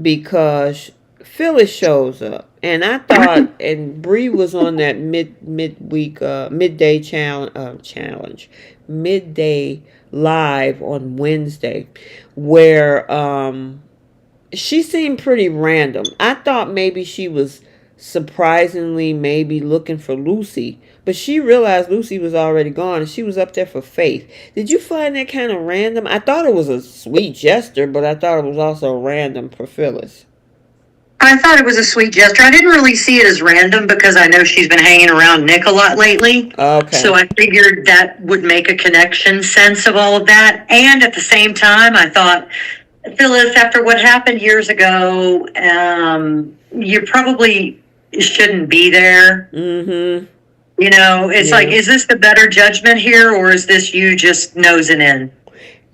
because Phyllis shows up, and I thought, and Bree was on that midday challenge, midday live on Wednesday, where she seemed pretty random. I thought maybe she was surprisingly maybe looking for Lucy, but she realized Lucy was already gone, and she was up there for Faith. Did you find that kind of random? I thought it was a sweet gesture, but I thought it was also random for Phyllis. I thought it was a sweet gesture. I didn't really see it as random because I know she's been hanging around Nick a lot lately. Okay. So I figured that would make a connection sense of all of that. And at the same time, I thought, Phyllis, after what happened years ago, you probably shouldn't be there. Mm-hmm. It's like, is this the better judgment here, or is this you just nosing in?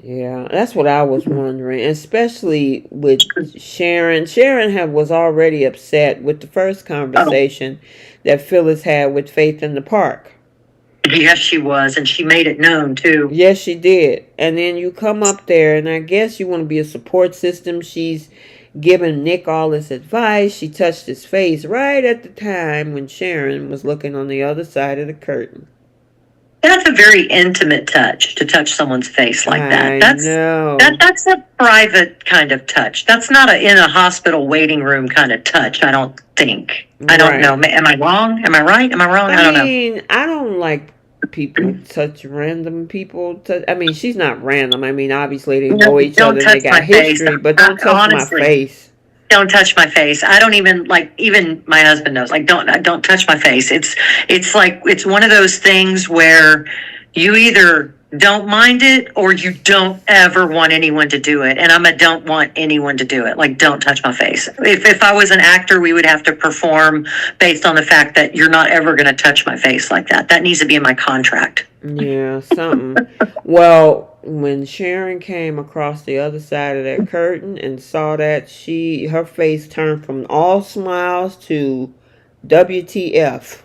Yeah, that's what I was wondering, especially with Sharon. Sharon was already upset with the first conversation that Phyllis had with Faith in the park. Yes, she was, and she made it known, too. Yes, she did. And then you come up there, and I guess you want to be a support system. She's giving Nick all this advice. She touched his face right at the time when Sharon was looking on the other side of the curtain. That's a very intimate touch, to touch someone's face like that. I know. That's a private kind of touch. That's not in a hospital waiting room kind of touch, I don't think. I don't know. Am I wrong? Am I right? Am I wrong? I don't know. I don't like people touch random people. I mean, she's not random. I mean, obviously they No, know each don't other and they touch got my face. history, but don't touch my Honestly, face. don't touch my face. I don't even like. Even my husband knows. Like, don't touch my face. It's like it's one of those things where you either don't mind it or you don't ever want anyone to do it. And I'm a don't want anyone to do it. Like, don't touch my face. If I was an actor, we would have to perform based on the fact that you're not ever going to touch my face like that. That needs to be in my contract. Yeah, something. Well, when Sharon came across the other side of that curtain and saw that, her face turned from all smiles to WTF.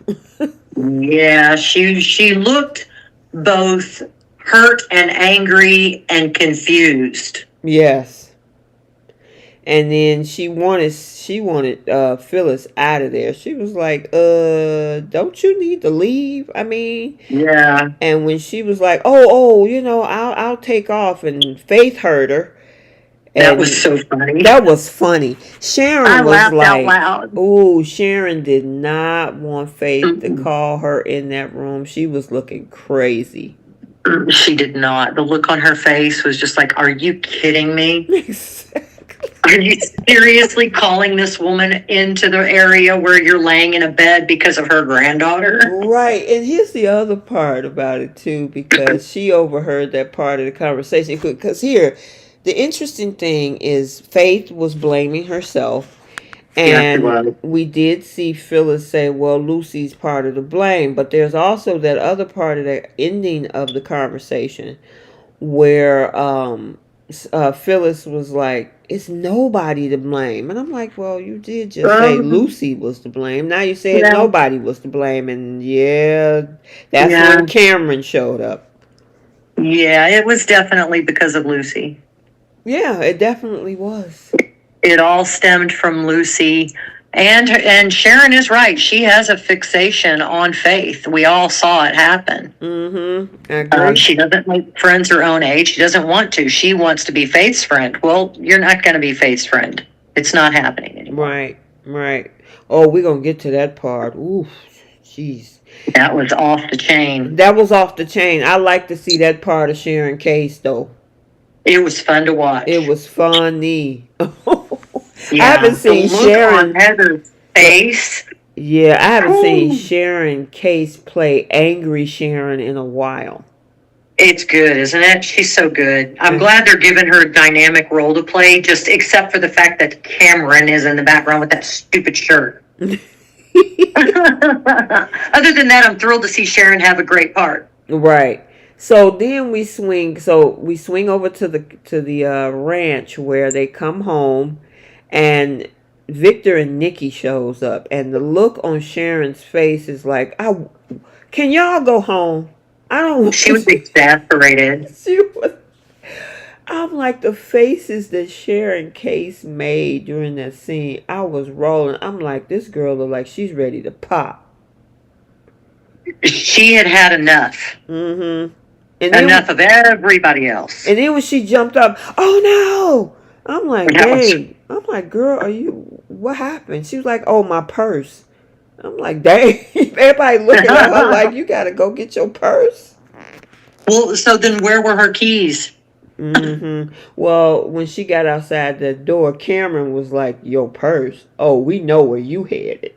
Yeah, she looked both hurt and angry and confused. Yes. And then she wanted Phyllis out of there. She was like, don't you need to leave? I mean, Yeah, and when she was like, oh, I'll take off, and Faith heard her. that was And so funny. that was funny. I Sharon was laughed out like, loud. oh, Sharon did not want Faith to Mm-mm. call her in that room. She was looking crazy. She did not. The look on her face was just like, "Are you kidding me? Exactly. Are you seriously calling this woman into the area where you're laying in a bed because of her granddaughter?" Right. And here's the other part about it, too, because she overheard that part of the conversation. Because here, the interesting thing is Faith was blaming herself. Yes, it And was. we did see Phyllis say, well, Lucy's part of the blame. But there's also that other part of the ending of the conversation where Phyllis was like, it's nobody to blame. And I'm like, well, you did just say Um, Lucy was to blame. Now you said yeah, nobody was to blame. And yeah, that's yeah, when Cameron showed up. yeah. It was definitely because of Lucy. Yeah, it definitely was. It all stemmed from Lucy. And Sharon is right. She has a fixation on Faith. We all saw it happen. Mm-hmm. I agree. She doesn't make friends her own age. She doesn't want to. She wants to be Faith's friend. Well, you're not going to be Faith's friend. It's not happening anymore. Right, right. Oh, we're going to get to that part. Ooh, jeez. That was off the chain. That was off the chain. I like to see that part of Sharon Case, though. It was fun to It watch. was funny. I haven't Yeah, the seen look on Sharon. Heather's face. Yeah, I haven't seen Whew. Sharon Case play angry Sharon in a while. It's good, isn't it? She's so good. I'm Uh, glad they're giving her a dynamic role to play, just except for the fact that Cameron is in the background with that stupid shirt. Other than that, I'm thrilled to see Sharon have a great part. Right. So then we swing. So we swing over to the ranch where they come home, and Victor and Nikki shows up, and the look on Sharon's face is like, "I can y'all go home? I don't She want was to." exasperated. She was. I'm like the faces that Sharon Case made during that scene. I was rolling. I'm like, this girl look like she's ready to pop. She had had enough. Mm-hmm. And then Enough of everybody else. And then when she jumped up, oh no! I'm like, That was, dang. I'm like, girl, what happened? She was like, oh, my purse. I'm like, dang. Everybody looking at her like, you gotta go get your purse. well, so then where were her keys? Mm-hmm. Well, when she got outside the door, Cameron was like, your purse. Oh, we know where you headed.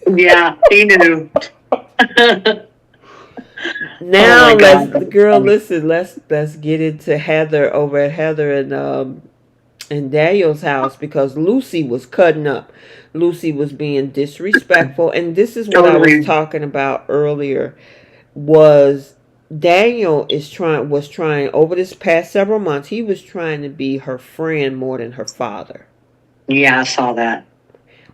Yeah, he knew. Oh Now my let's, God, that was girl, funny. listen. Let's get into Heather over at Heather and Daniel's house because Lucy was cutting up. Lucy was being disrespectful, and this is what I was Totally. talking about earlier. Was Daniel was trying over this past several months. He was trying to be her friend more than her father. Yeah, I saw that.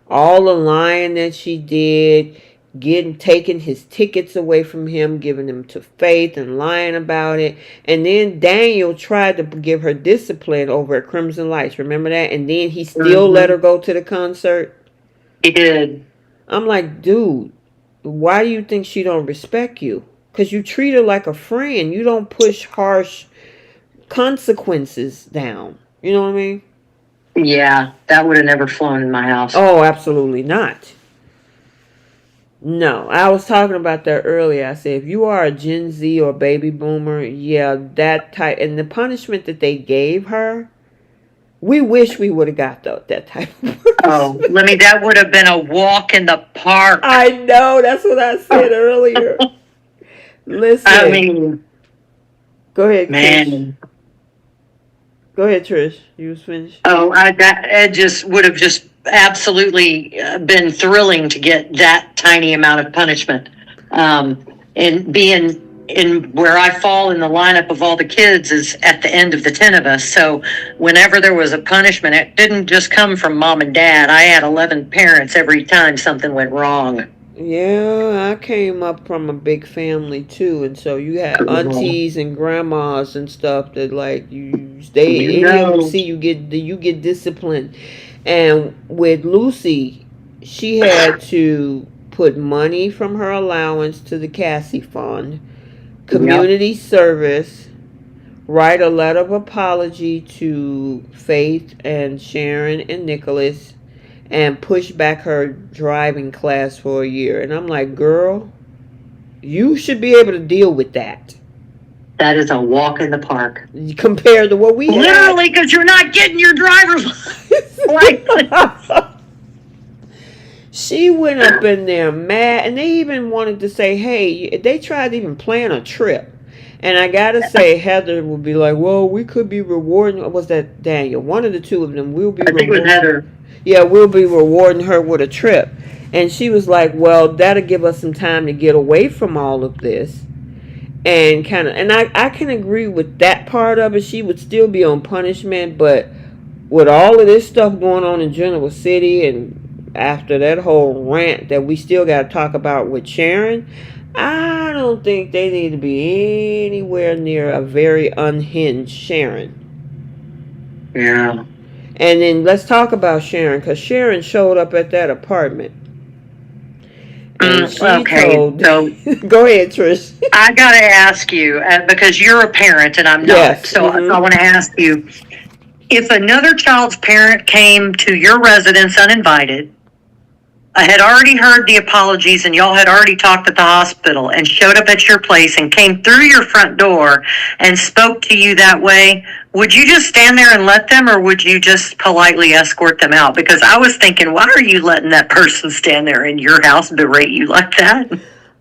All the lying that she did, taking his tickets away from him, giving them to Faith and lying about it. And then Daniel tried to give her discipline over at Crimson Lights. Remember that? And then he still let her Hmm. go to the concert. He did. I'm like, dude, why do you think she don't respect you? Because you treat her like a friend. You don't push harsh consequences down. You know what I mean? Yeah, that would have never flown in my house. Oh, absolutely not. No, I was talking about that earlier. I said if you are a Gen Z or baby boomer, yeah, that type, and the punishment that they gave her, we wish we would have got that type of Oh, punishment. let me, that would have been a walk in the I park. know, that's what I said earlier. I Listen, mean, go ahead, Trish. man. Go ahead, Trish. You was finished. Oh, that it just would have just absolutely been thrilling to get that tiny amount of punishment. And being in where I fall in the lineup of all the kids is at the end of the 10 of us. So whenever there was a punishment, it didn't just come from mom and dad. I had 11 parents every time something went wrong. Yeah, I came up from a big family too, and so you had aunties and grandmas and stuff that like You any of them know, see you get disciplined. And with Lucy, she had to put money from her allowance to the Cassie fund, yep, community service, write a letter of apology to Faith and Sharon and Nicholas, and push back her driving class for a year. And I'm like, girl, you should be able to deal with that that is a walk in the park. compared to what we had. Literally, because you're not getting your driver's license. She went up in there mad, and they even wanted to say, hey, they tried to even plan a trip. And I gotta say, Heather would be like, well, we could be rewarding. Was that Daniel? One of the two of them will be I think it was rewarding. Heather. Yeah, we'll be rewarding her with a trip. And she was like, well, that'll give us some time to get away from all of this. And kind of, and I can agree with that part of it. She would still be on punishment, but with all of this stuff going on in Genoa City, and after that whole rant that we still got to talk about with Sharon, I don't think they need to be anywhere near a very unhinged Sharon. Yeah. And then let's talk about Sharon, because Sharon showed up at that apartment. And she Okay, told, so go ahead, Trish. I got to ask you, because you're a parent and I'm not. Yes. So I want to ask you, if another child's parent came to your residence uninvited, I had already heard the apologies and y'all had already talked at the hospital and showed up at your place and came through your front door and spoke to you that way, would you just stand there and let them, or would you just politely escort them out? Because I was thinking, why are you letting that person stand there in your house and berate you like that?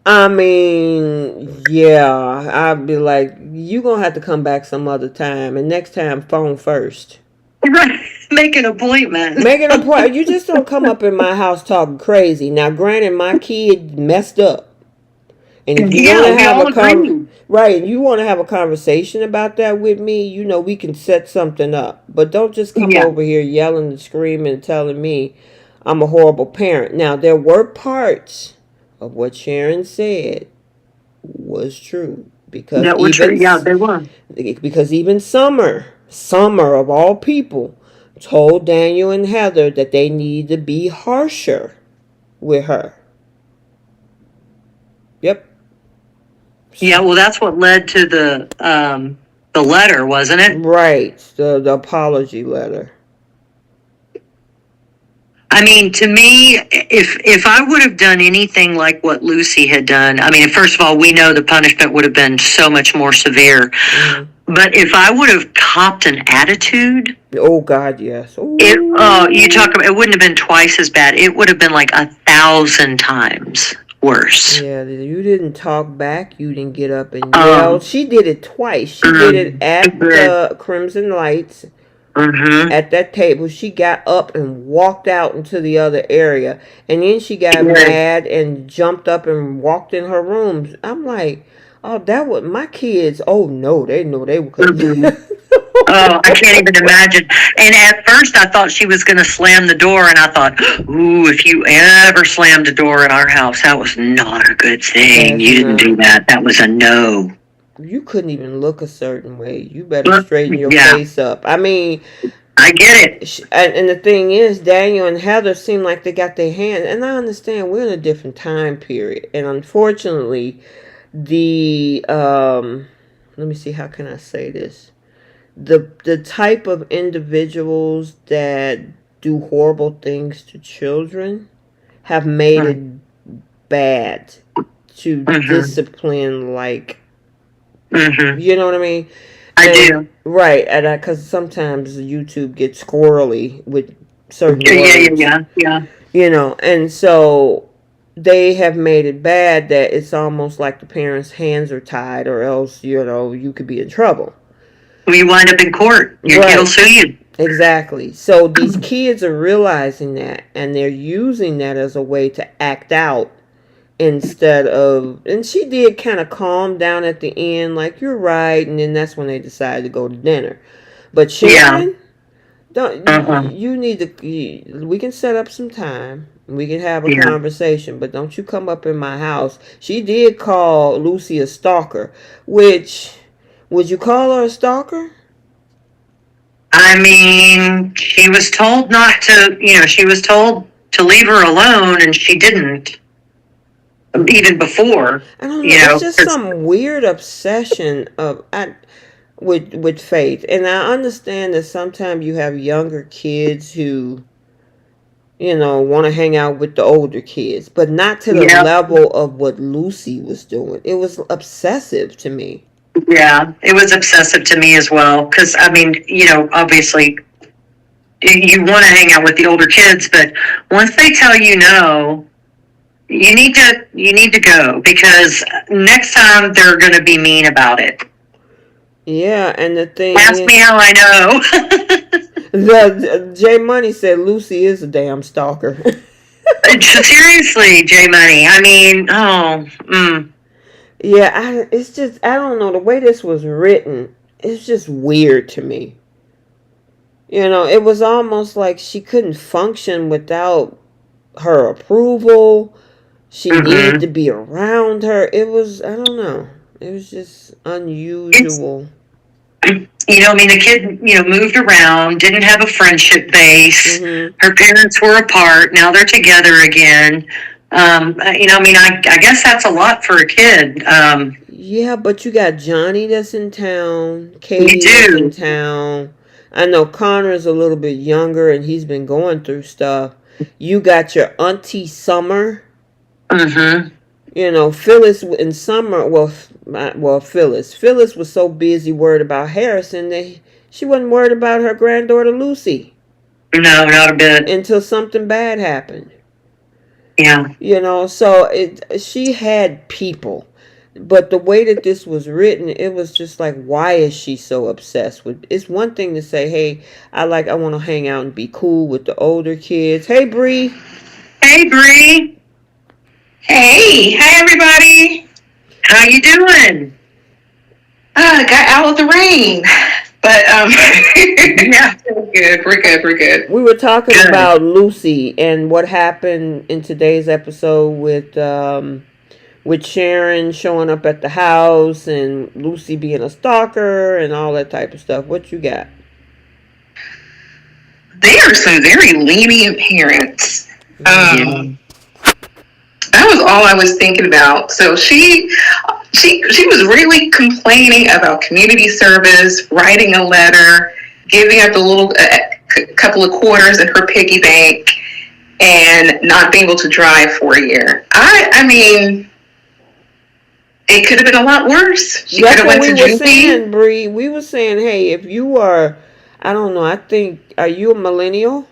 I mean, yeah, I'd be like, you gonna have to come back some other time, and next time, phone first. Right. Make an appointment. Make an appointment. You just don't come up in my house talking crazy. Now, granted, my kid messed up, and if you want Yeah, to we have all a agree. right, and you want to have a conversation about that with me, we can set something up. But don't just come Yeah. over here yelling and screaming and telling me I'm a horrible parent. Now, there were parts of what Sharon said was true, because That were true. even Yeah, they were. Summer of all people, told Daniel and Heather that they need to be harsher with her. Yep. Yeah, well, that's what led to the letter, wasn't it? Right. The apology letter. I mean, to me, if I would have done anything like what Lucy had done, I mean, first of all, we know the punishment would have been so much more severe. Mm-hmm. But if I would have copped an attitude, Oh God, yes. you talk about, it wouldn't have been twice as bad. It would have been like 1,000 times worse. Yeah, you didn't talk back. You didn't get up and yell. Um, She did it twice. She did it at the Crimson Lights. mm-hmm. At that table, she got up and walked out into the other area, and then she got mad and jumped up and walked in her room. I'm like, oh, that was my kids. Oh no, they know they were. Mm-hmm. Oh, I can't even imagine. And at first I thought she was going to slam the door, and I thought, ooh, if you ever slammed a door in our house, that was not a good thing. You didn't do that. That was a no. You couldn't even look a certain way. You better straighten your Yeah, face up. I mean, I get it. and the thing is, Daniel and Heather seem like they got their hands, and I understand we're in a different time period, and unfortunately, the let me see, how can I say this? The type of individuals that do horrible things to children have made it bad to Mm-hmm. discipline, like, Mm-hmm. you know what I mean? I And do. right, and because sometimes YouTube gets squirrely with certain Yeah, yeah, words, yeah, yeah. and so they have made it bad that it's almost like the parents' hands are tied, or else you could be in trouble. When you wind up in court, your kid will Right. sue you. Exactly. So these kids are realizing that, and they're using that as a way to act out instead of. And she did kind of calm down at the end, like, you're right, and then that's when they decided to go to dinner. But Yeah. Sharon, don't Uh-huh. you need to? We can set up some time. We can have a Yeah. conversation, but don't you come up in my house. She did call Lucy a stalker, which would you call her a stalker? I mean, she was told not to, she was told to leave her alone, and she didn't, even before, I don't know. It's just 'cause- some weird obsession with faith, and I understand that sometimes you have younger kids who want to hang out with the older kids, but not to the yeah, level of what Lucy was doing. It was obsessive to me. yeah, it was obsessive to me as well. Because, I mean, obviously, you want to hang out with the older kids, but once they tell you no, you need to go, because next time they're going to be mean about it. Yeah, and the thing Ask me is, how I know. the J Money said Lucy is a damn stalker. Seriously, J Money. I mean, oh, Yeah, it's just I don't know the way this was written. It's just weird to me. It was almost like she couldn't function without her approval. She needed to mm-mm. be around her. It was, I don't know. It was just It's unusual. I mean, the kid, moved around, didn't have a friendship base. Hmm. Her parents were apart. Now they're together again. I mean, I guess that's a lot for a kid. Yeah, but you got Johnny that's in town, You Katie that's in do. town. I know Connor's a little bit younger and he's been going through stuff. You got your Auntie Summer. Mm-hmm. Phyllis in summer. Well, Phyllis was so busy worried about Harrison that she wasn't worried about her granddaughter Lucy No, not a bit. until something bad happened. Yeah. So she had people, but the way that this was written, it was just like, why is she so obsessed with? It's one thing to say, hey, I want to hang out and be cool with the older kids. Hey, Bree. Hey, Bree. Hey, hi everybody. How you doing? Got out of the rain, but Yeah. we're good. We're good. We're good. We were talking Good. about Lucy and what happened in today's episode with Sharon showing up at the house and Lucy being a stalker and all that type of stuff. What you got? There are some very lenient parents. Mm-hmm. That was all I was thinking about. So she was really complaining about community service, writing a letter, giving up a little couple of quarters in her piggy bank, and not being able to drive for a year. I mean, it could have been a lot worse. She could That's have what went we to were juvie. saying, Bree. We were saying, hey, if you are, I don't know, I think, are you a millennial?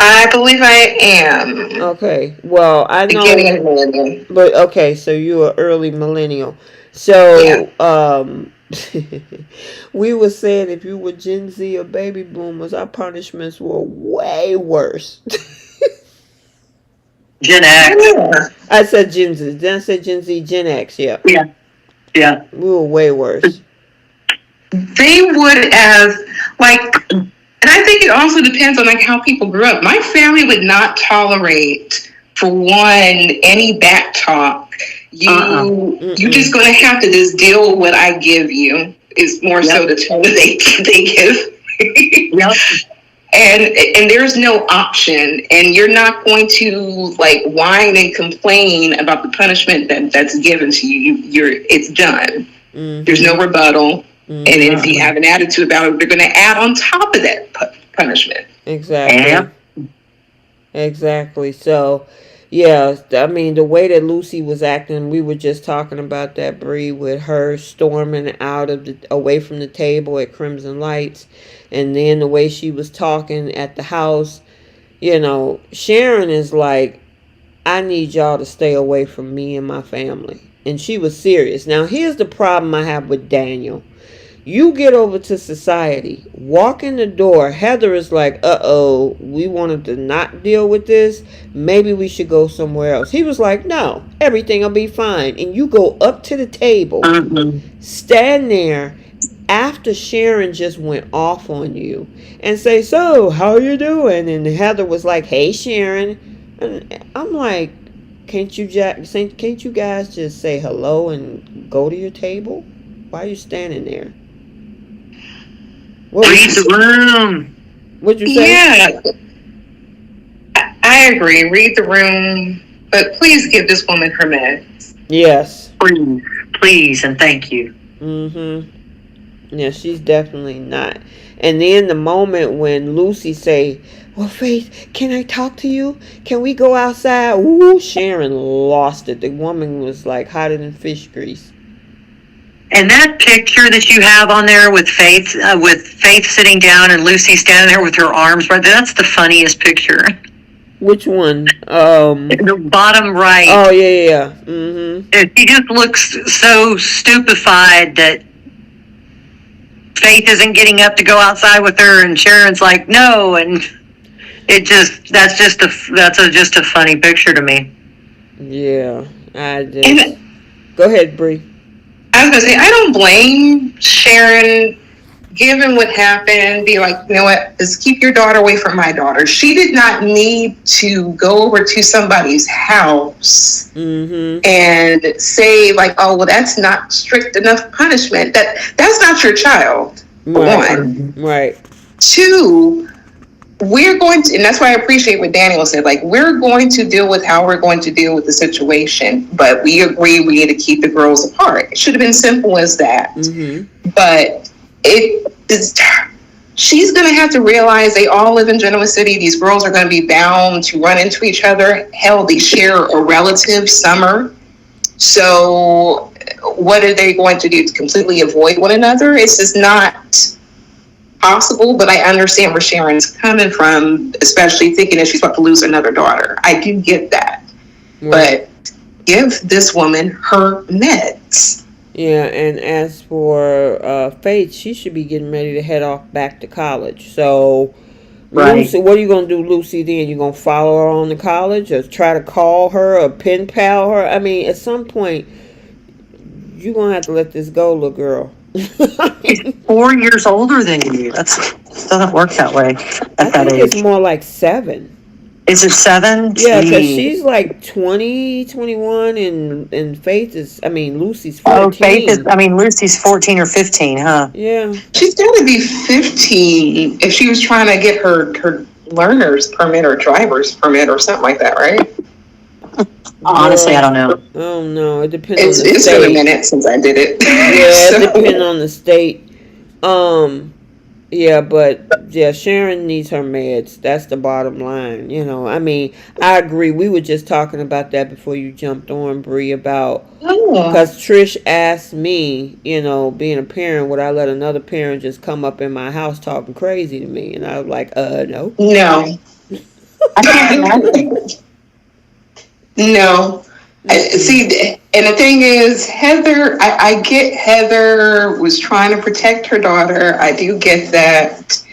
I believe I am. Okay, well, I Beginning know, of millennium. but okay, so you're an early millennial. Yeah. So, we were saying if you were Gen Z or baby boomers, our punishments were way worse. Gen X. Yeah. I said Gen Z. Then I said Gen Z, Gen X. Yeah, Yeah. Yeah. we were way worse. They would have, like, and I think it also depends on like how people grew up. My family would not tolerate, for one, any back talk. You're just Mm-mm. gonna have to just deal with what I give you. Is more so Yep. the tone that they give. Yep. And there's no option, and you're not going to like whine and complain about the punishment that's given to you. It's done. There's no Mm-hmm. rebuttal. And then if Mm-hmm. you have an attitude about it, they're going to add on top of that punishment. Exactly. Yep. Exactly. So, Yeah, I mean the way that Lucy was acting, we were just talking about that, Bree, with her storming out of the away from the table at Crimson Lights, and then the way she was talking at the house. Sharon is like, I need y'all to stay away from me and my family, and she was serious. Now here's the problem I have with Daniel. You get over to society, walk in the door. Heather is like, uh-oh, we wanted to not deal with this. Maybe we should go somewhere else. He was like, no, everything will be fine. And you go up to the table, stand there after Sharon just went off on you and say, so, how are you doing? And Heather was like, hey, Sharon. And I'm like, can't you guys just say hello and go to your table? Why are you standing there? Read the room. What'd you say? Yeah, I agree. Read the room, but please give this woman her meds. Yes. Please, and thank you. Yeah, she's definitely not. And then the moment when Lucy say, well, Faith, can I talk to you? Can we go outside? Ooh, Sharon lost it. The woman was like hotter than fish grease. And that picture that you have on there with Faith sitting down and Lucy standing there with her arms right there, that's the funniest picture. Which one? The bottom right. Oh, yeah. Mm-hmm. She just looks so stupefied that Faith isn't getting up to go outside with her, and Sharon's like, no, and that's just a funny picture to me. Yeah, go ahead, Bree. I was going to say, I don't blame Sharon, given what happened, be like, you know what, just keep your daughter away from my daughter. She did not need to go over to somebody's house and say, like, oh, well, that's not strict enough punishment. That's not your child, Right. one. Right. Two, we're going to, and that's why I appreciate what Daniel said, like, we're going to deal with how we're going to deal with the situation, but we agree we need to keep the girls apart. It should have been simple as that. But she's going to have to realize they all live in Genoa City. These girls are going to be bound to run into each other. Hell, they share a relative, Summer. So what are they going to do to completely avoid one another? It's just not possible, but I understand where Sharon's coming from, especially thinking that she's about to lose another daughter. I do get that. But give this woman her meds. Yeah, and as for Faith, she should be getting ready to head off back to college. So, Lucy, what are you going to do, Lucy, then? You going to follow her on to college or try to call her or pen pal her? I mean, at some point, you're going to have to let this go, little girl. She's 4 years older than you. That doesn't work that way. I think it's more like 7. Is it 7? Yeah, because she's like 20, 21, and Faith is, Lucy's 14. Oh, Lucy's 14 or 15, huh? Yeah. She's got to be 15 if she was trying to get her learner's permit or driver's permit or something like that, right? Honestly, I don't know. Oh, no. It depends on the state. It's been a minute since I did it. Yeah, it depends on the state. Yeah, but Sharon needs her meds. That's the bottom line. I agree. We were just talking about that before you jumped on, Bree, about because Trish asked me, being a parent, would I let another parent just come up in my house talking crazy to me? And I was like, no. No. I can't imagine. No. See, and the thing is, Heather, I get Heather was trying to protect her daughter. I do get that.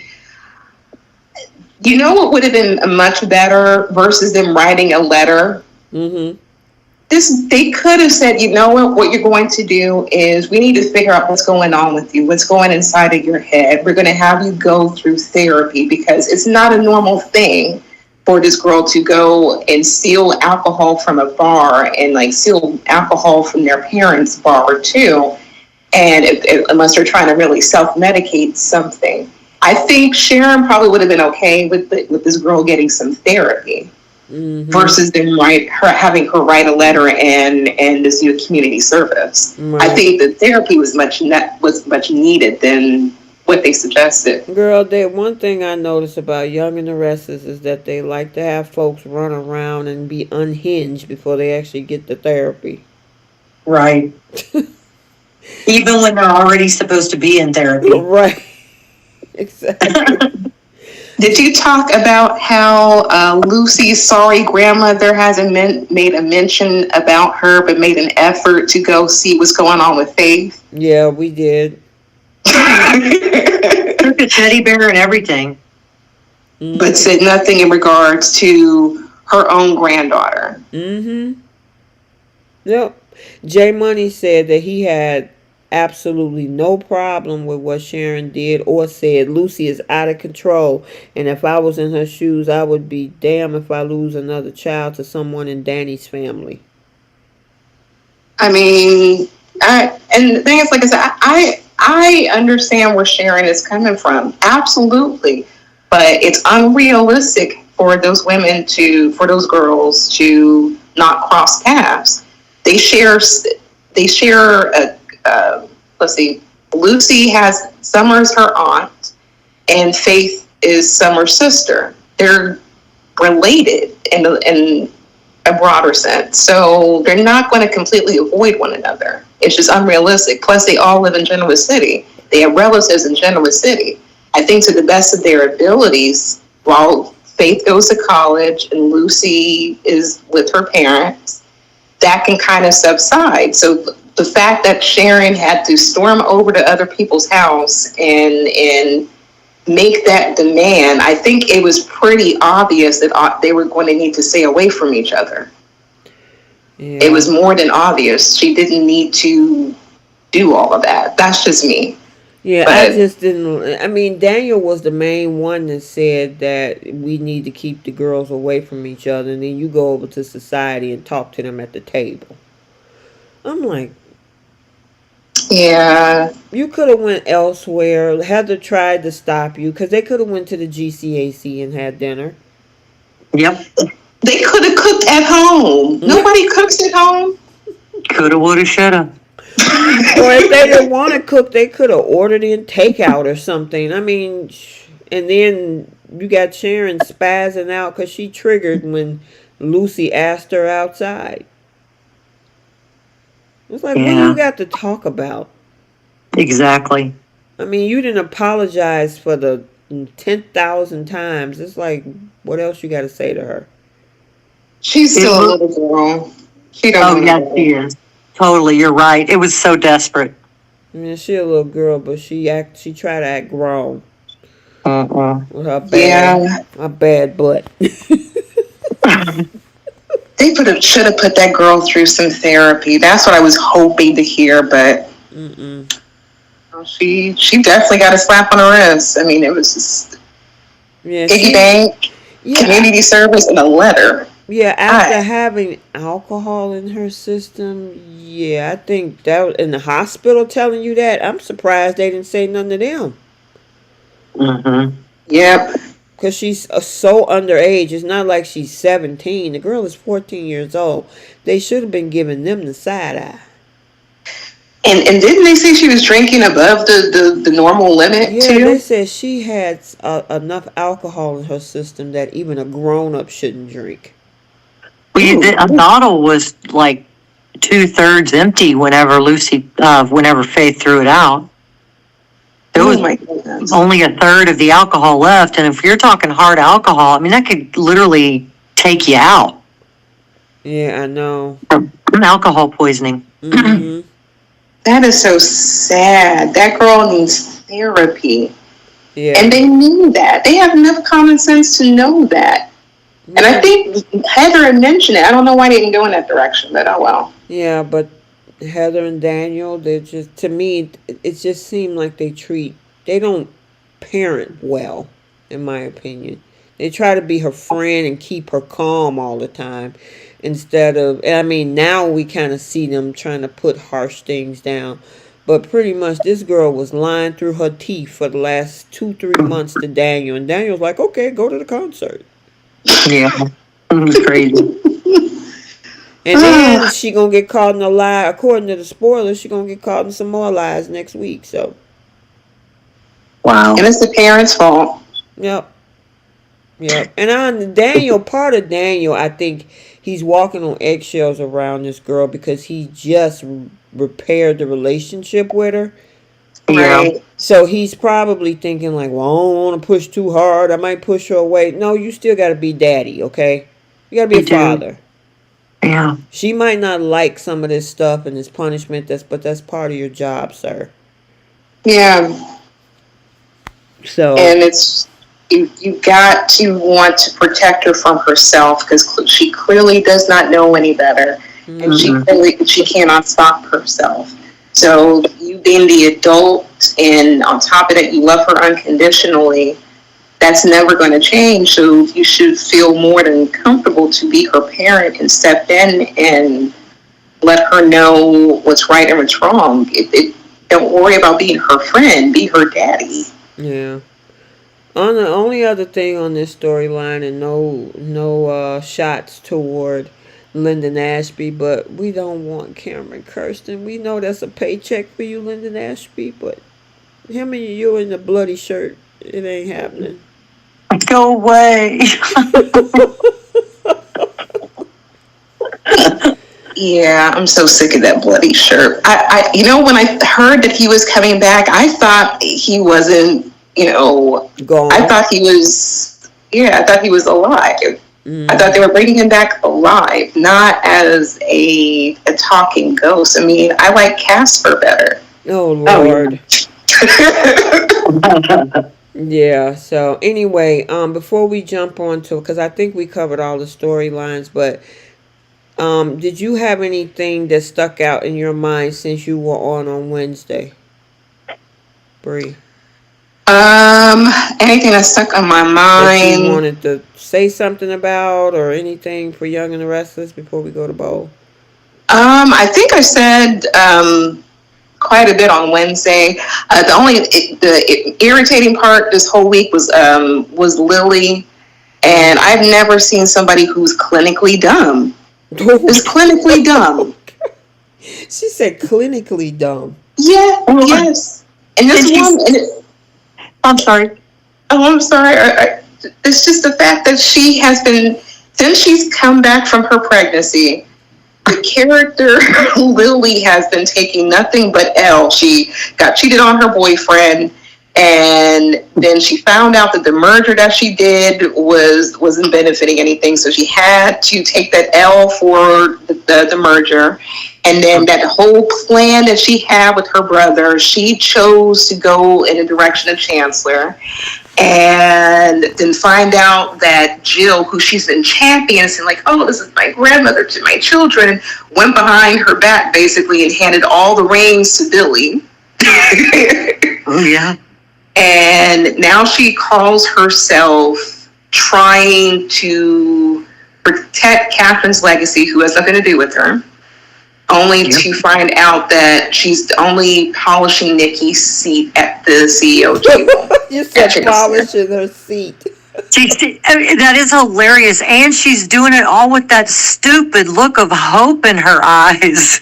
You know what would have been much better versus them writing a letter? They could have said, you know what you're going to do is we need to figure out what's going on with you, what's going inside of your head. We're going to have you go through therapy because it's not a normal thing for this girl to go and steal alcohol from a bar and steal alcohol from their parents' bar too. And unless they're trying to really self-medicate something. I think Sharon probably would have been okay with this girl getting some therapy versus them having her write a letter and this new community service. Right. I think the therapy was much needed than what they suggested. Girl, one thing I notice about Young and the Restless is that they like to have folks run around and be unhinged before they actually get the therapy. Right. Even when they're already supposed to be in therapy. Right. Exactly. Did you talk about how Lucy's sorry grandmother hasn't made a mention about her, but made an effort to go see what's going on with Faith? Yeah, we did. Took a teddy bear and everything. But said nothing in regards to her own granddaughter. Mm-hmm. Yep. J Money said that he had absolutely no problem with what Sharon did or said. Lucy is out of control, and if I was in her shoes, I would be damned if I lose another child to someone in Danny's family. I mean, and the thing is, like I said, I understand where Sharon is coming from, absolutely, but it's unrealistic for those for those girls to not cross paths. They share. Let's see. Lucy has Summer's her aunt, and Faith is Summer's sister. They're related in a broader sense, so they're not going to completely avoid one another. It's just unrealistic. Plus, they all live in Genoa City. They have relatives in Genoa City. I think to the best of their abilities, while Faith goes to college and Lucy is with her parents, that can kind of subside. So the fact that Sharon had to storm over to other people's house and make that demand, I think it was pretty obvious that they were going to need to stay away from each other. Yeah. It was more than obvious. She didn't need to do all of that. That's just me. Yeah, I just didn't. I mean, Daniel was the main one that said that we need to keep the girls away from each other, and then you go over to society and talk to them at the table. I'm like, yeah, you could have went elsewhere. Heather tried to stop you because they could have went to the GCAC and had dinner. Yep. They could have cooked at home. Nobody cooks at home. Coulda, woulda, shoulda. Or if they didn't want to cook, they could have ordered in takeout or something. I mean, and then you got Sharon spazzing out because she triggered when Lucy asked her outside. It's like, what do you got to talk about? Exactly. I mean, you didn't apologize for the 10,000 times. It's like, what else you got to say to her? She's still a little girl. She don't know. She is. Totally, you're right. It was so desperate. I mean, she a little girl, but she tried to act grown. With her bad butt. They should have put that girl through some therapy. That's what I was hoping to hear, but she definitely got a slap on her wrist. I mean, it was just piggy bank, community service, and a letter. Yeah, after having alcohol in her system, yeah, I think that in the hospital telling you that, I'm surprised they didn't say nothing to them. Mm-hmm. Yep. Because she's so underage. It's not like she's 17. The girl is 14 years old. They should have been giving them the side eye. And didn't they say she was drinking above the normal limit, too? Yeah, they said she had enough alcohol in her system that even a grown-up shouldn't drink. Well, a bottle was like 2/3 empty whenever Faith threw it out. There was only 1/3 of the alcohol left, and if you're talking hard alcohol, I mean, that could literally take you out. Yeah, I know. From alcohol poisoning. Mm-hmm. That is so sad. That girl needs therapy. Yeah. And they knew that. They have enough common sense to know that. And I think Heather had mentioned it. I don't know why they didn't go in that direction, but oh well. Yeah, but Heather and Daniel, they're just, to me, it just seemed like they don't parent well, in my opinion. They try to be her friend and keep her calm all the time. Instead of, I mean, now we kind of see them trying to put harsh things down. But pretty much this girl was lying through her teeth for the last 2-3 months to Daniel. And Daniel's like, okay, go to the concert. Yeah, it was crazy. And then she gonna get caught in a lie. According to the spoilers, she gonna get caught in some more lies next week. So Wow. And it's the parents' fault. Yep. Yep. And on Daniel, part of Daniel, I think he's walking on eggshells around this girl because he just repaired the relationship with her. Yeah. Right. So he's probably thinking like, well, I don't want to push too hard. I might push her away. No, you still got to be daddy, okay? You got to be You a do. father. Yeah. She might not like some of this stuff and this punishment, but that's part of your job, sir. Yeah. So, And it's you got to want to protect her from herself because she clearly does not know any better, and she cannot stop herself. So you being the adult, and on top of that, you love her unconditionally. That's never going to change. So you should feel more than comfortable to be her parent and step in and let her know what's right and what's wrong. Don't worry about being her friend. Be her daddy. yeah. On the only other thing on this storyline, and no shots toward Lyndon Ashby, but we don't want Cameron Kirsten. We know that's a paycheck for you, Lyndon Ashby, but him and you in the bloody shirt, it ain't happening. Go away. Yeah, I'm so sick of that bloody shirt. When I heard that he was coming back, I thought he wasn't, Gone. I thought he was, I thought he was alive. I thought they were bringing him back alive, not as a talking ghost. I mean, I like Casper better. Oh, Lord. Yeah, so anyway, before we jump on to, because I think we covered all the storylines, but did you have anything that stuck out in your mind since you were on Wednesday, Bree? Anything that stuck on my mind that you wanted to say something about, or anything for Young and the Restless before we go to bowl? I think I said quite a bit on Wednesday. The irritating part this whole week was Lily, and I've never seen somebody who's clinically dumb. Is clinically dumb. She said clinically dumb. Yeah, yes. And this one, I'm sorry. Oh, I'm sorry. It's just the fact that she has been, since she's come back from her pregnancy, the character Lily has been taking nothing but L. She got cheated on her boyfriend, and then she found out that the merger that she did wasn't benefiting anything, so she had to take that L for the merger. And then that whole plan that she had with her brother, she chose to go in the direction of Chancellor. And then find out that Jill, who she's been championing, like, oh, this is my grandmother to my children, went behind her back basically and handed all the reins to Billy. Oh, yeah. And now she calls herself trying to protect Catherine's legacy, who has nothing to do with her, only to find out that she's only polishing Nikki's seat at the CEO table. You said polishing her seat. That is hilarious. And she's doing it all with that stupid look of hope in her eyes.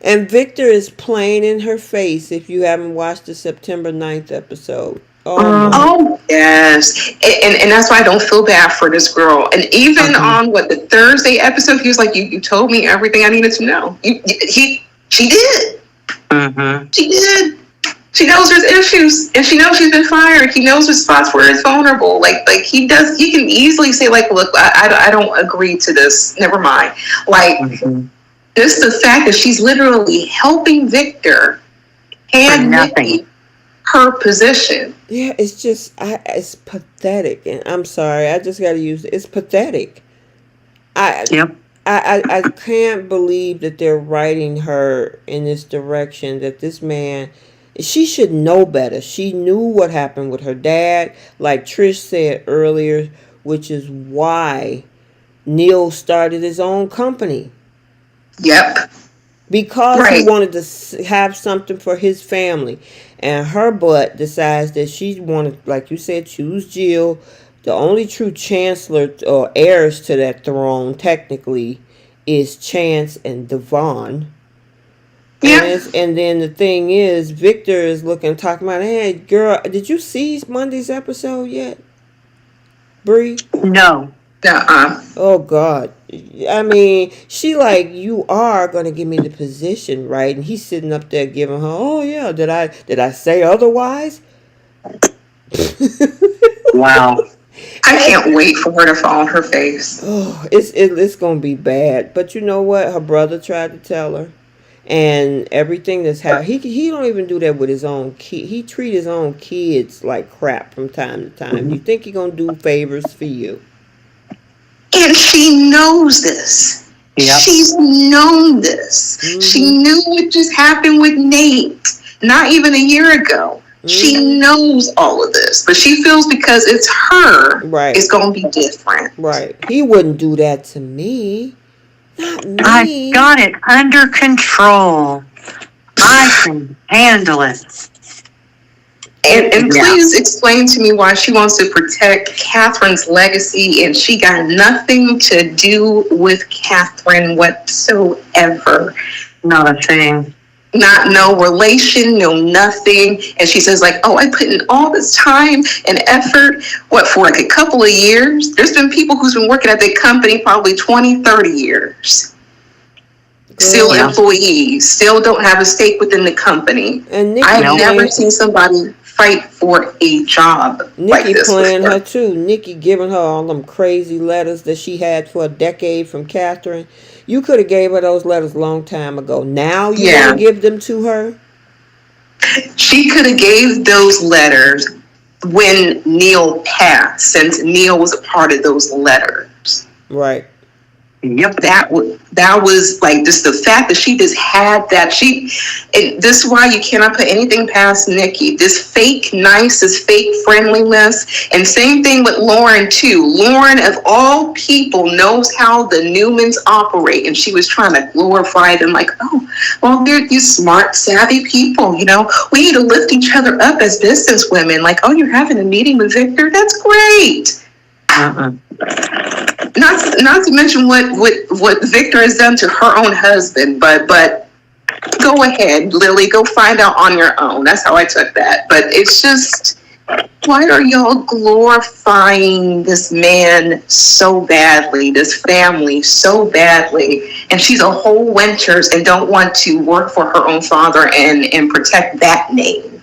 And Victor is playing in her face if you haven't watched the September 9th episode. Oh yes. And that's why I don't feel bad for this girl. And even on the Thursday episode, he was like, you told me everything I needed to know. She did. Mm-hmm. She did. She knows there's issues, and she knows she's been fired. He knows there's spots where it's vulnerable. Like he does. He can easily say, like, look, I don't agree to this. Never mind. Like, just the fact that she's literally helping Victor and Nikki her position. Yeah, it's just it's pathetic, and I'm sorry, I just got to use it. It's pathetic. I can't believe that they're writing her in this direction. That this man. She should know better. She knew what happened with her dad, like Trish said earlier, which is why Neil started his own company. Yep. Because he wanted to have something for his family. And her butt decides that she wanted, like you said, choose Jill. The only true chancellor or heirs to that throne, technically, is Chance and Devon. Yeah. And then the thing is, Victor is looking, talking about, hey, girl, did you see Monday's episode yet? Bree? No. Uh-uh. Oh, God. I mean, she like, you are going to give me the position, right? And he's sitting up there giving her, oh, yeah, did I say otherwise? Wow. I can't wait for her to fall on her face. Oh, it's gonna be bad. But you know what? Her brother tried to tell her, and everything that's how he don't even do that with his own kid. He treat his own kids like crap from time to time. You think he gonna do favors for you? And she knows this. Yep. She's known this. Mm-hmm. She knew what just happened with Nate not even a year ago. Mm-hmm. She knows all of this, but she feels because it's her, right, it's going to be different. Right. He wouldn't do that to me. Not me. I got it under control. I can handle it. And please explain to me why she wants to protect Catherine's legacy, and she got nothing to do with Catherine whatsoever. Not a thing. Not no relation, no nothing. And she says, like, oh, I put in all this time and effort, for like a couple of years. There's been people who's been working at the company probably 20, 30 years. Still employees, still don't have a stake within the company. And Nikki, I've never seen somebody fight for a job Nikki like this playing her too. Nikki giving her all them crazy letters that she had for a decade from Catherine. You could have gave her those letters a long time ago. Now you want to give them to her? She could have gave those letters when Neil passed, since Neil was a part of those letters. Right. Yep, that was like just the fact that she just had that. This is why you cannot put anything past Nikki. This fake nice, this fake friendliness, and same thing with Lauren too. Lauren, of all people, knows how the Newmans operate, and she was trying to glorify them like, oh, well, they're these smart, savvy people. You know, we need to lift each other up as business women. Like, oh, you're having a meeting with Victor? That's great. Not to mention what Victor has done to her own husband, but go ahead, Lily, go find out on your own. That's how I took that. But it's just, why are y'all glorifying this man so badly, this family so badly? And she's a whole Winters and don't want to work for her own father and protect that name.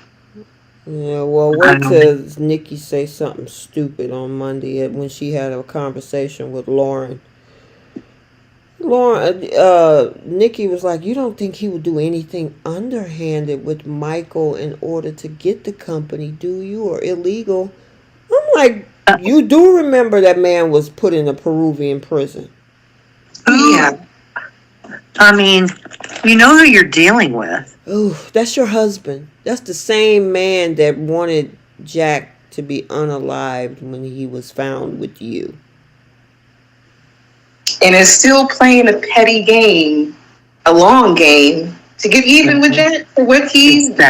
Yeah, well, wait till Nikki say something stupid on Monday when she had a conversation with Lauren. Nikki was like, you don't think he would do anything underhanded with Michael in order to get the company, do you? Or illegal? I'm like, you do remember that man was put in a Peruvian prison. Yeah. I mean, you know who you're dealing with. Oh, that's your husband. That's the same man that wanted Jack to be unalived when he was found with you. And is still playing a petty game, a long game, to get even with Jack for what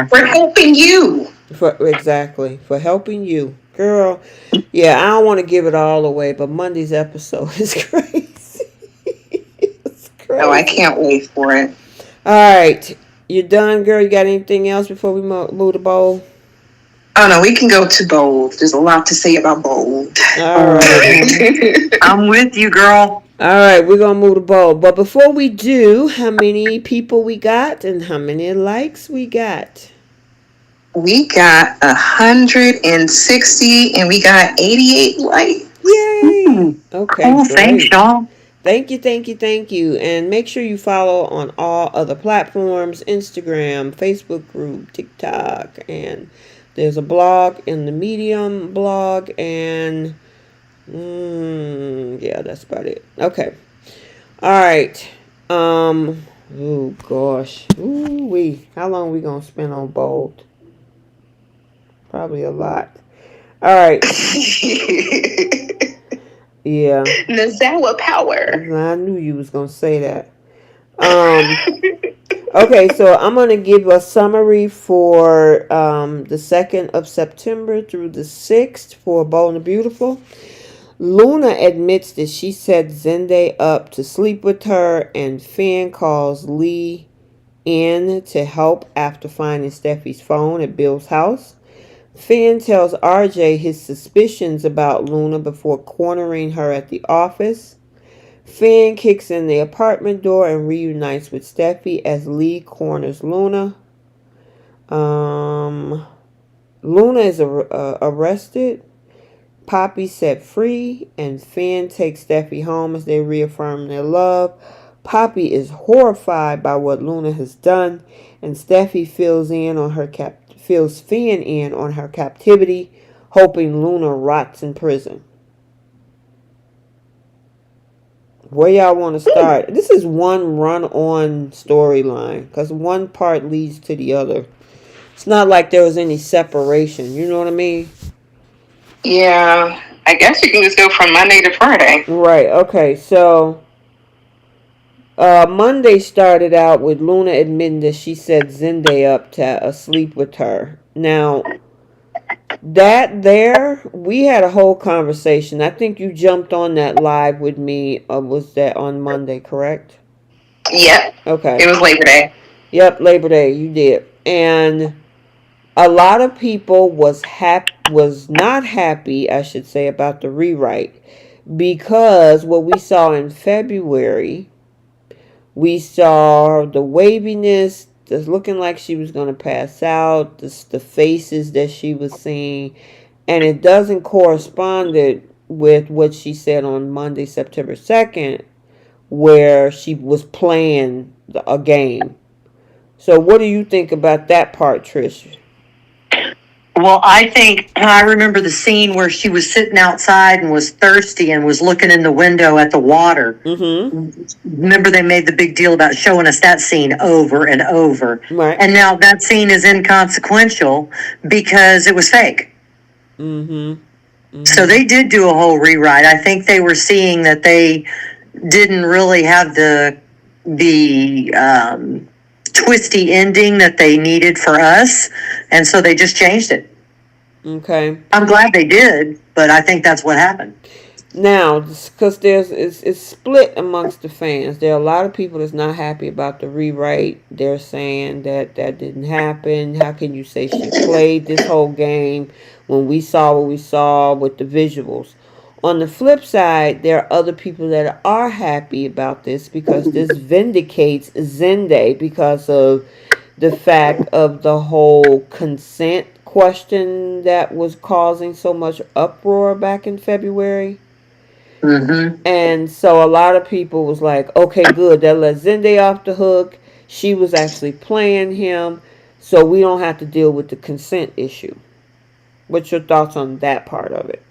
for helping you. For helping you. Girl, yeah, I don't want to give it all away, but Monday's episode is crazy. Oh, I can't wait for it. All right. You done, girl? You got anything else before we move to Bold? Oh, no, we can go to Bold. There's a lot to say about Bold. All right. I'm with you, girl. All right, we're going to move to Bold. But before we do, how many people we got and how many likes we got? We got 160 and we got 88 likes. Yay! Okay, cool. Thanks, y'all. Thank you. And make sure you follow on all other platforms, Instagram, Facebook group, TikTok, and there's a blog in the Medium blog, and yeah, that's about it. Okay. All right. Oh gosh. Ooh-wee. How long are we going to spend on Bold? Probably a lot. All right. Yeah. Nazawa power. I knew you was going to say that. Okay, so I'm going to give a summary for the 2nd of September through the 6th for Bold and the Beautiful. Luna admits that she set Zende up to sleep with her, and Finn calls Lee in to help after finding Steffy's phone at Bill's house. Finn tells RJ his suspicions about Luna before cornering her at the office. Finn kicks in the apartment door and reunites with Steffy as Lee corners Luna. Luna is arrested. Poppy set free, and Finn takes Steffy home as they reaffirm their love. Poppy is horrified by what Luna has done, and Steffy fills Finn in on her captivity, hoping Luna rots in prison. Where y'all want to start? This is one run-on storyline, because one part leads to the other. It's not like there was any separation, you know what I mean? Yeah, I guess you can just go from Monday to Friday. Right, okay, so Monday started out with Luna admitting that she set Zende up to sleep with her. Now, we had a whole conversation. I think you jumped on that live with me. Was that on Monday, correct? Yep. Okay. It was Labor Day. Yep, Labor Day, you did. And a lot of people was not happy, I should say, about the rewrite, because what we saw in February, we saw the waviness, just looking like she was going to pass out, the faces that she was seeing, and it doesn't correspond with what she said on Monday, September 2nd, where she was playing a game. So what do you think about that part, Trish? Well, I remember the scene where she was sitting outside and was thirsty and was looking in the window at the water. Mm-hmm. Remember, they made the big deal about showing us that scene over and over. Right. And now that scene is inconsequential because it was fake. Mm-hmm. Mm-hmm. So they did do a whole rewrite. I think they were seeing that they didn't really have the twisty ending that they needed for us, and so they just changed it. Okay. I'm glad they did, but I think that's what happened. Now, because it's split amongst the fans. There are a lot of people that's not happy about the rewrite. They're saying that didn't happen. How can you say she played this whole game when we saw what we saw with the visuals? On the flip side, there are other people that are happy about this because this vindicates Zende because of the fact of the whole consent question that was causing so much uproar back in February. Mm-hmm. And so a lot of people was like, okay, good, that let Zende off the hook. She was actually playing him, so we don't have to deal with the consent issue. What's your thoughts on that part of it?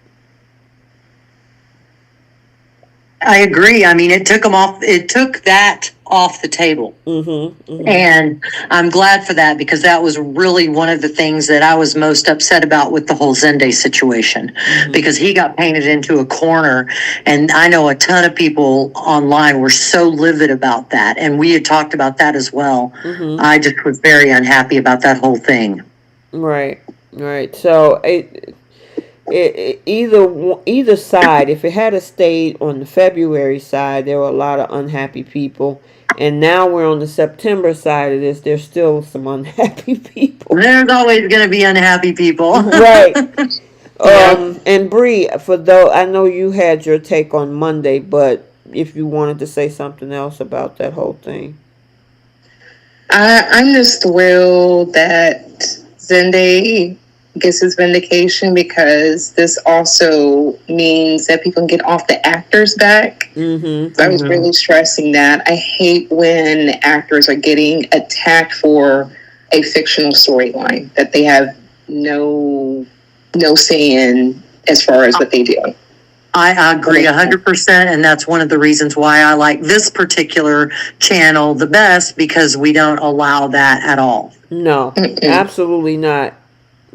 I agree. I mean, it took that off the table. Mm-hmm, mm-hmm. And I'm glad for that because that was really one of the things that I was most upset about with the whole Zende situation, because he got painted into a corner. And I know a ton of people online were so livid about that. And we had talked about that as well. Mm-hmm. I just was very unhappy about that whole thing. Right. So either side, if it had stayed on the February side, there were a lot of unhappy people, and now we're on the September side of this. There's still some unhappy people. There's always going to be unhappy people, right? And Bree, I know you had your take on Monday, but if you wanted to say something else about that whole thing. I'm just thrilled that Zende gets his vindication, because this also means that people can get off the actors back. Mm-hmm. I was really stressing that. I hate when actors are getting attacked for a fictional storyline that they have no say in as far as what they do. I agree 100%, and that's one of the reasons why I like this particular channel the best, because we don't allow that at all. No, absolutely not.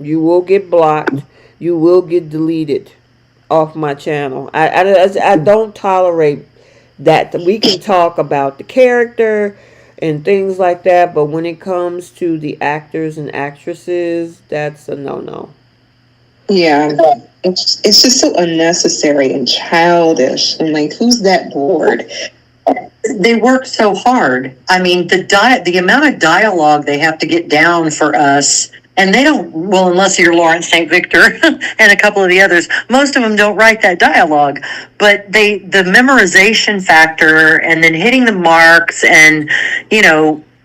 You will get blocked. You will get deleted off my channel. I don't tolerate that. We can talk about the character and things like that, but when it comes to the actors and actresses, that's a no-no. Yeah, it's just so unnecessary and childish. And like, who's that bored? They work so hard. I mean, the amount of dialogue they have to get down for us, and they don't. Well, unless you're Lawrence St. Victor and a couple of the others, most of them don't write that dialogue. But the memorization factor, and then hitting the marks, and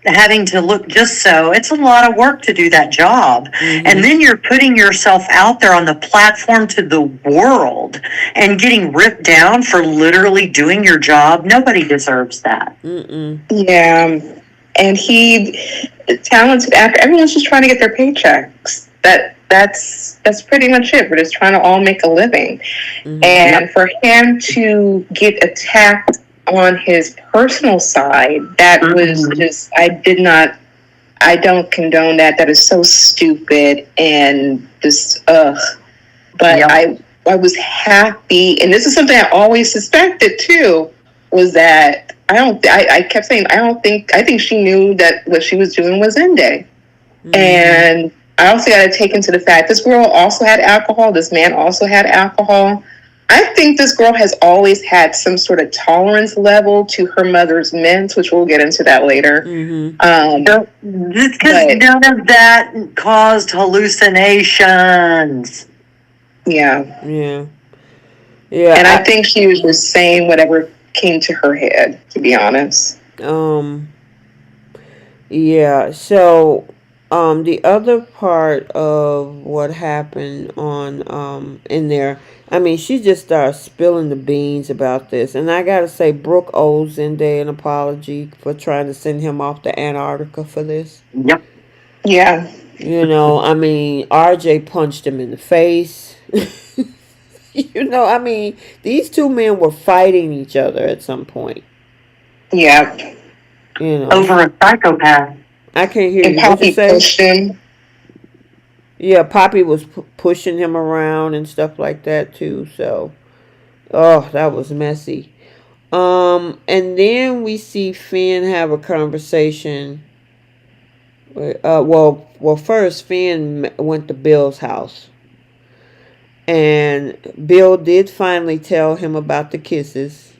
having to look just so, it's a lot of work to do that job. Mm-hmm. And then you're putting yourself out there on the platform to the world and getting ripped down for literally doing your job. Nobody deserves that. Mm-mm. Yeah. And talented actor, everyone's just trying to get their paychecks. That's pretty much it. We're just trying to all make a living. Mm-hmm. And for him to get attacked on his personal side, that was just, I don't condone that. That is so stupid and just, ugh. But I was happy, and this is something I always suspected too, was that I kept saying, I think she knew that what she was doing was Ende. Mm-hmm. And I also got to take into the fact this girl also had alcohol, this man also had alcohol. I think this girl has always had some sort of tolerance level to her mother's mints, which we'll get into that later. Mm-hmm. Because none of that caused hallucinations. Yeah. And I think she was just saying whatever came to her head, to be honest. Yeah. So, the other part of what happened on in there, I mean, she just started spilling the beans about this, and I gotta say, Brooke owes Ende an apology for trying to send him off to Antarctica for this. Yep. Yeah. I mean, RJ punched him in the face. I mean, these two men were fighting each other at some point. Yeah. Over a psychopath. I can't hear and you. Poppy What you say? Pushed him. Yeah, Poppy was pushing him around and stuff like that too. So, that was messy. And then we see Finn have a conversation. Well, first Finn went to Bill's house, and Bill did finally tell him about the kisses.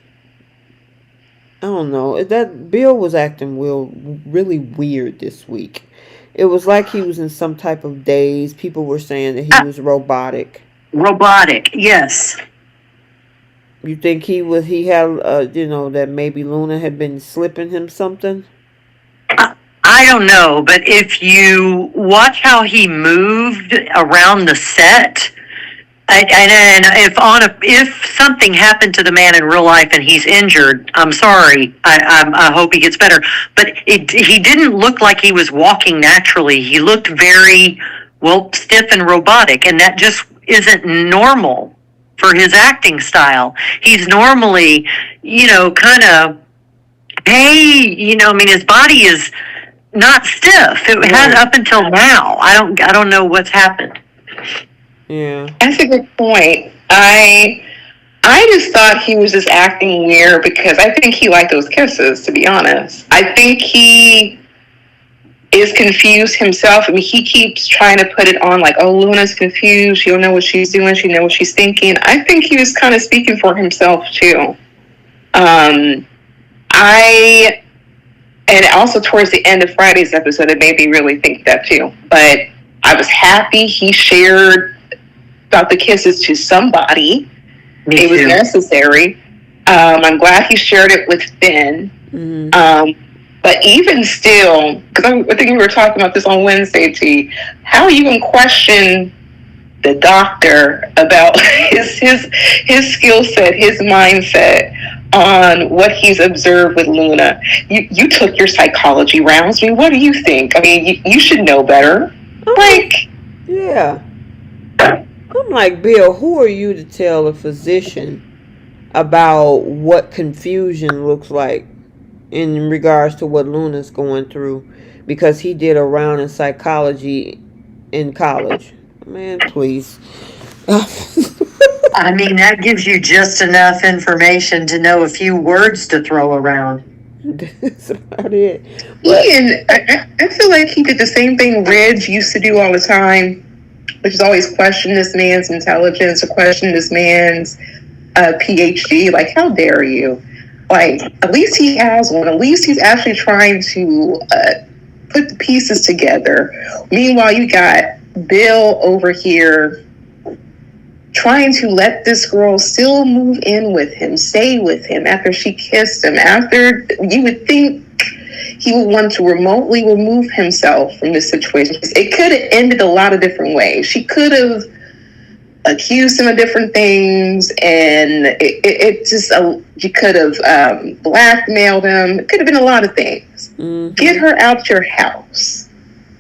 I don't know. That Bill was acting really weird this week. It was like he was in some type of daze. People were saying that he was robotic. Robotic, yes. You think he had, that maybe Luna had been slipping him something? I don't know, but if you watch how he moved around the set, and if something happened to the man in real life and he's injured, I'm sorry. I hope he gets better. But he didn't look like he was walking naturally. He looked very stiff and robotic, and that just isn't normal for his acting style. He's normally, kind of, hey, I mean, his body is not stiff. It has up until now. I don't know what's happened. Yeah. That's a good point. I just thought he was just acting weird because I think he liked those kisses, to be honest. I think he is confused himself. I mean, he keeps trying to put it on like, oh, Luna's confused. She don't know what she's doing. She know what she's thinking. I think he was kind of speaking for himself, too. And also towards the end of Friday's episode, it made me really think that, too. But I was happy he shared about the kisses to somebody. It was necessary. I'm glad he shared it with Finn. Mm-hmm. But even still, because I think we were talking about this on Wednesday, T, how you can question the doctor about his skill set, his mindset on what he's observed with Luna. You took your psychology rounds. I mean, what do you think? I mean, you should know better. Yeah. I'm like, Bill, who are you to tell a physician about what confusion looks like in regards to what Luna's going through? Because he did a round in psychology in college. Man, please. I mean, that gives you just enough information to know a few words to throw around. That's about it. Ian, I feel like he did the same thing Reg used to do all the time, which is always question this man's intelligence or question this man's PhD. Like, how dare you? Like, at least he has one. At least he's actually trying to put the pieces together. Meanwhile, you got Bill over here trying to let this girl still move in with him, stay with him after she kissed him. After you would think he would want to remotely remove himself from this situation. It could have ended a lot of different ways. She could have accused him of different things, and it just you could have blackmailed him. It could have been a lot of things. Mm-hmm. Get her out your house.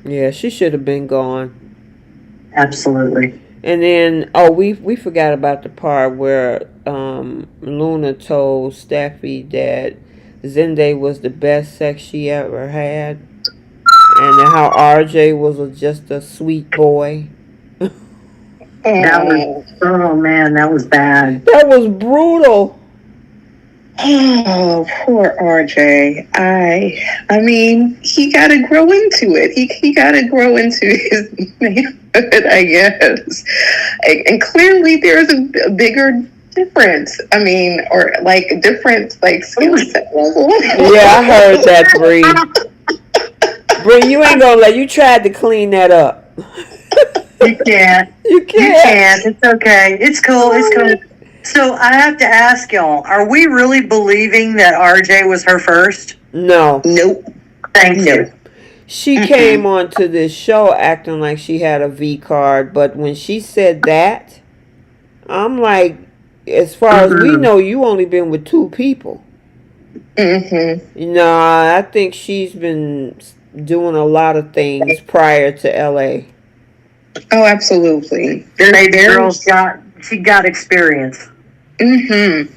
Yeah, she should have been gone. Absolutely. And then, we forgot about the part where Luna told Steffy that Zende was the best sex she ever had, and how RJ was just a sweet boy. Oh man, that was bad. That was brutal. Oh, poor RJ. I mean, he got to grow into it. He got to grow into his manhood, I guess. And clearly, there's a bigger difference. I mean, or like a different skill set level. Yeah, I heard that, Bree. Bree, you ain't gonna let you tried to clean that up. You can't. You can't. It's okay. It's cool. It's cool. So I have to ask y'all, are we really believing that RJ was her first? No. Nope. Thank you. She came onto this show acting like she had a V card, but when she said that, I'm like, as far as we know, you only been with 2 people. No, I think she's been doing a lot of things prior to LA. Oh, absolutely. She got experience. She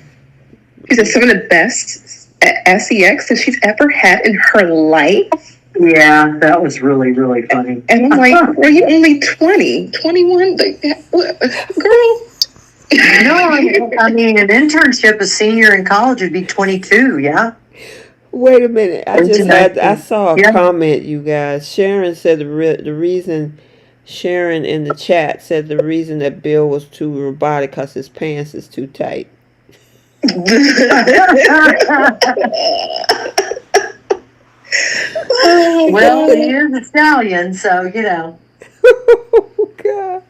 said some of the best sex that she's ever had in her life. Yeah, that was really, really funny. And I'm like, were you only 20, 21? Like, girl. No, I mean, an internship, a senior in college would be 22, yeah? Wait a minute. I saw a comment, you guys. Sharon said the reason... Sharon in the chat said the reason that Bill was too robotic because his pants is too tight. Well, he is Italian, so, you know. Oh, God.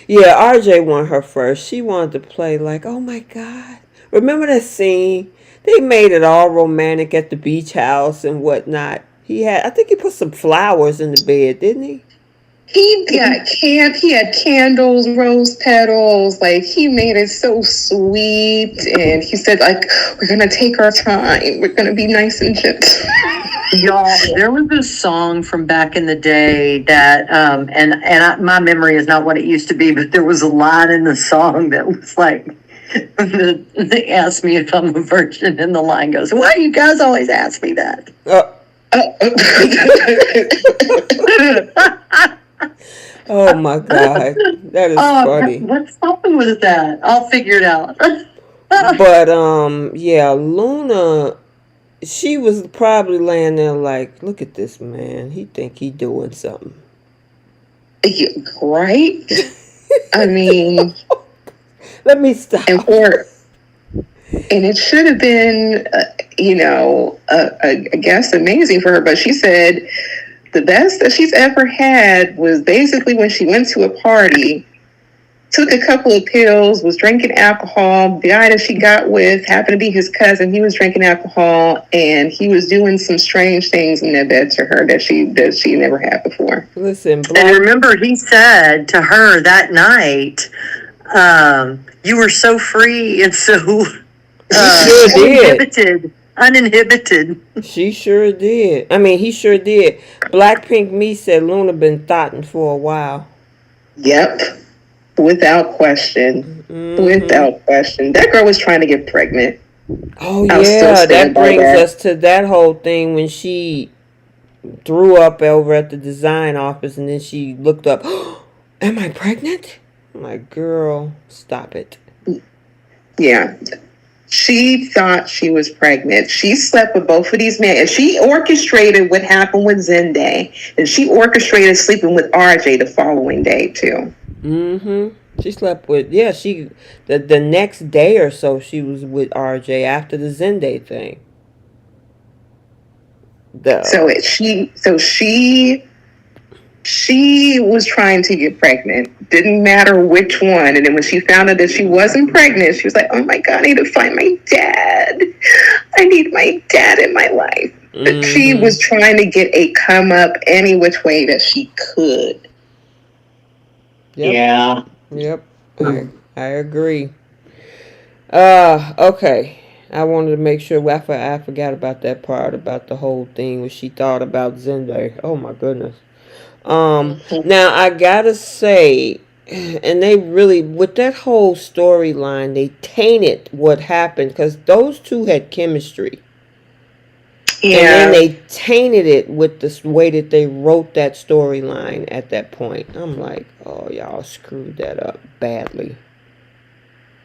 Yeah, RJ won her first. She wanted to play like, oh, my God. Remember that scene? They made it all romantic at the beach house and whatnot. I think he put some flowers in the bed, didn't he? He had candles, rose petals, like he made it so sweet, and he said, like, we're gonna take our time, we're gonna be nice and gentle. Y'all, there was this song from back in the day that my memory is not what it used to be, but there was a line in the song that was like, they asked me if I'm a virgin, and the line goes, why do you guys always ask me that? Oh my God, that is funny. What's happening with that? I'll figure it out. But yeah, Luna, she was probably laying there like, look at this man. He think he doing something. Right? I mean, let me stop. And it should have been, I guess amazing for her. But she said the best that she's ever had was basically when she went to a party, took a couple of pills, was drinking alcohol. The guy that she got with happened to be his cousin. He was drinking alcohol, and he was doing some strange things in that bed to her that she never had before. Listen, and remember, he said to her that night, "You were so free and so uninhibited." She sure did. I mean, he sure did. Blackpink Me said Luna been thotting for a while. Yep. Without question. Mm-hmm. Without question. That girl was trying to get pregnant. Oh, yeah. That brings us to that whole thing when she threw up over at the design office and then she looked up. Oh, am I pregnant? I'm like, girl, stop it. Yeah. She thought she was pregnant. She slept with both of these men. And she orchestrated what happened with Zende. And she orchestrated sleeping with RJ the following day, too. Mm-hmm. She slept with, yeah, the next day or so she was with RJ after the Zende thing. So The she was trying to get pregnant. Didn't matter which one. And then when she found out that she wasn't pregnant, she was like, "Oh my God, I need to find my dad. I need my dad in my life." But she was trying to get a come up any which way that she could. Yep. Yeah. Yep. I agree. Okay. I wanted to make sure I forgot about that part about the whole thing when she thought about Zende. Oh my goodness. Now I gotta say, and they really with that whole storyline, they tainted what happened because those two had chemistry. And then Yeah. they tainted it with the way that they wrote that storyline at that point. I'm like, oh, y'all screwed that up badly.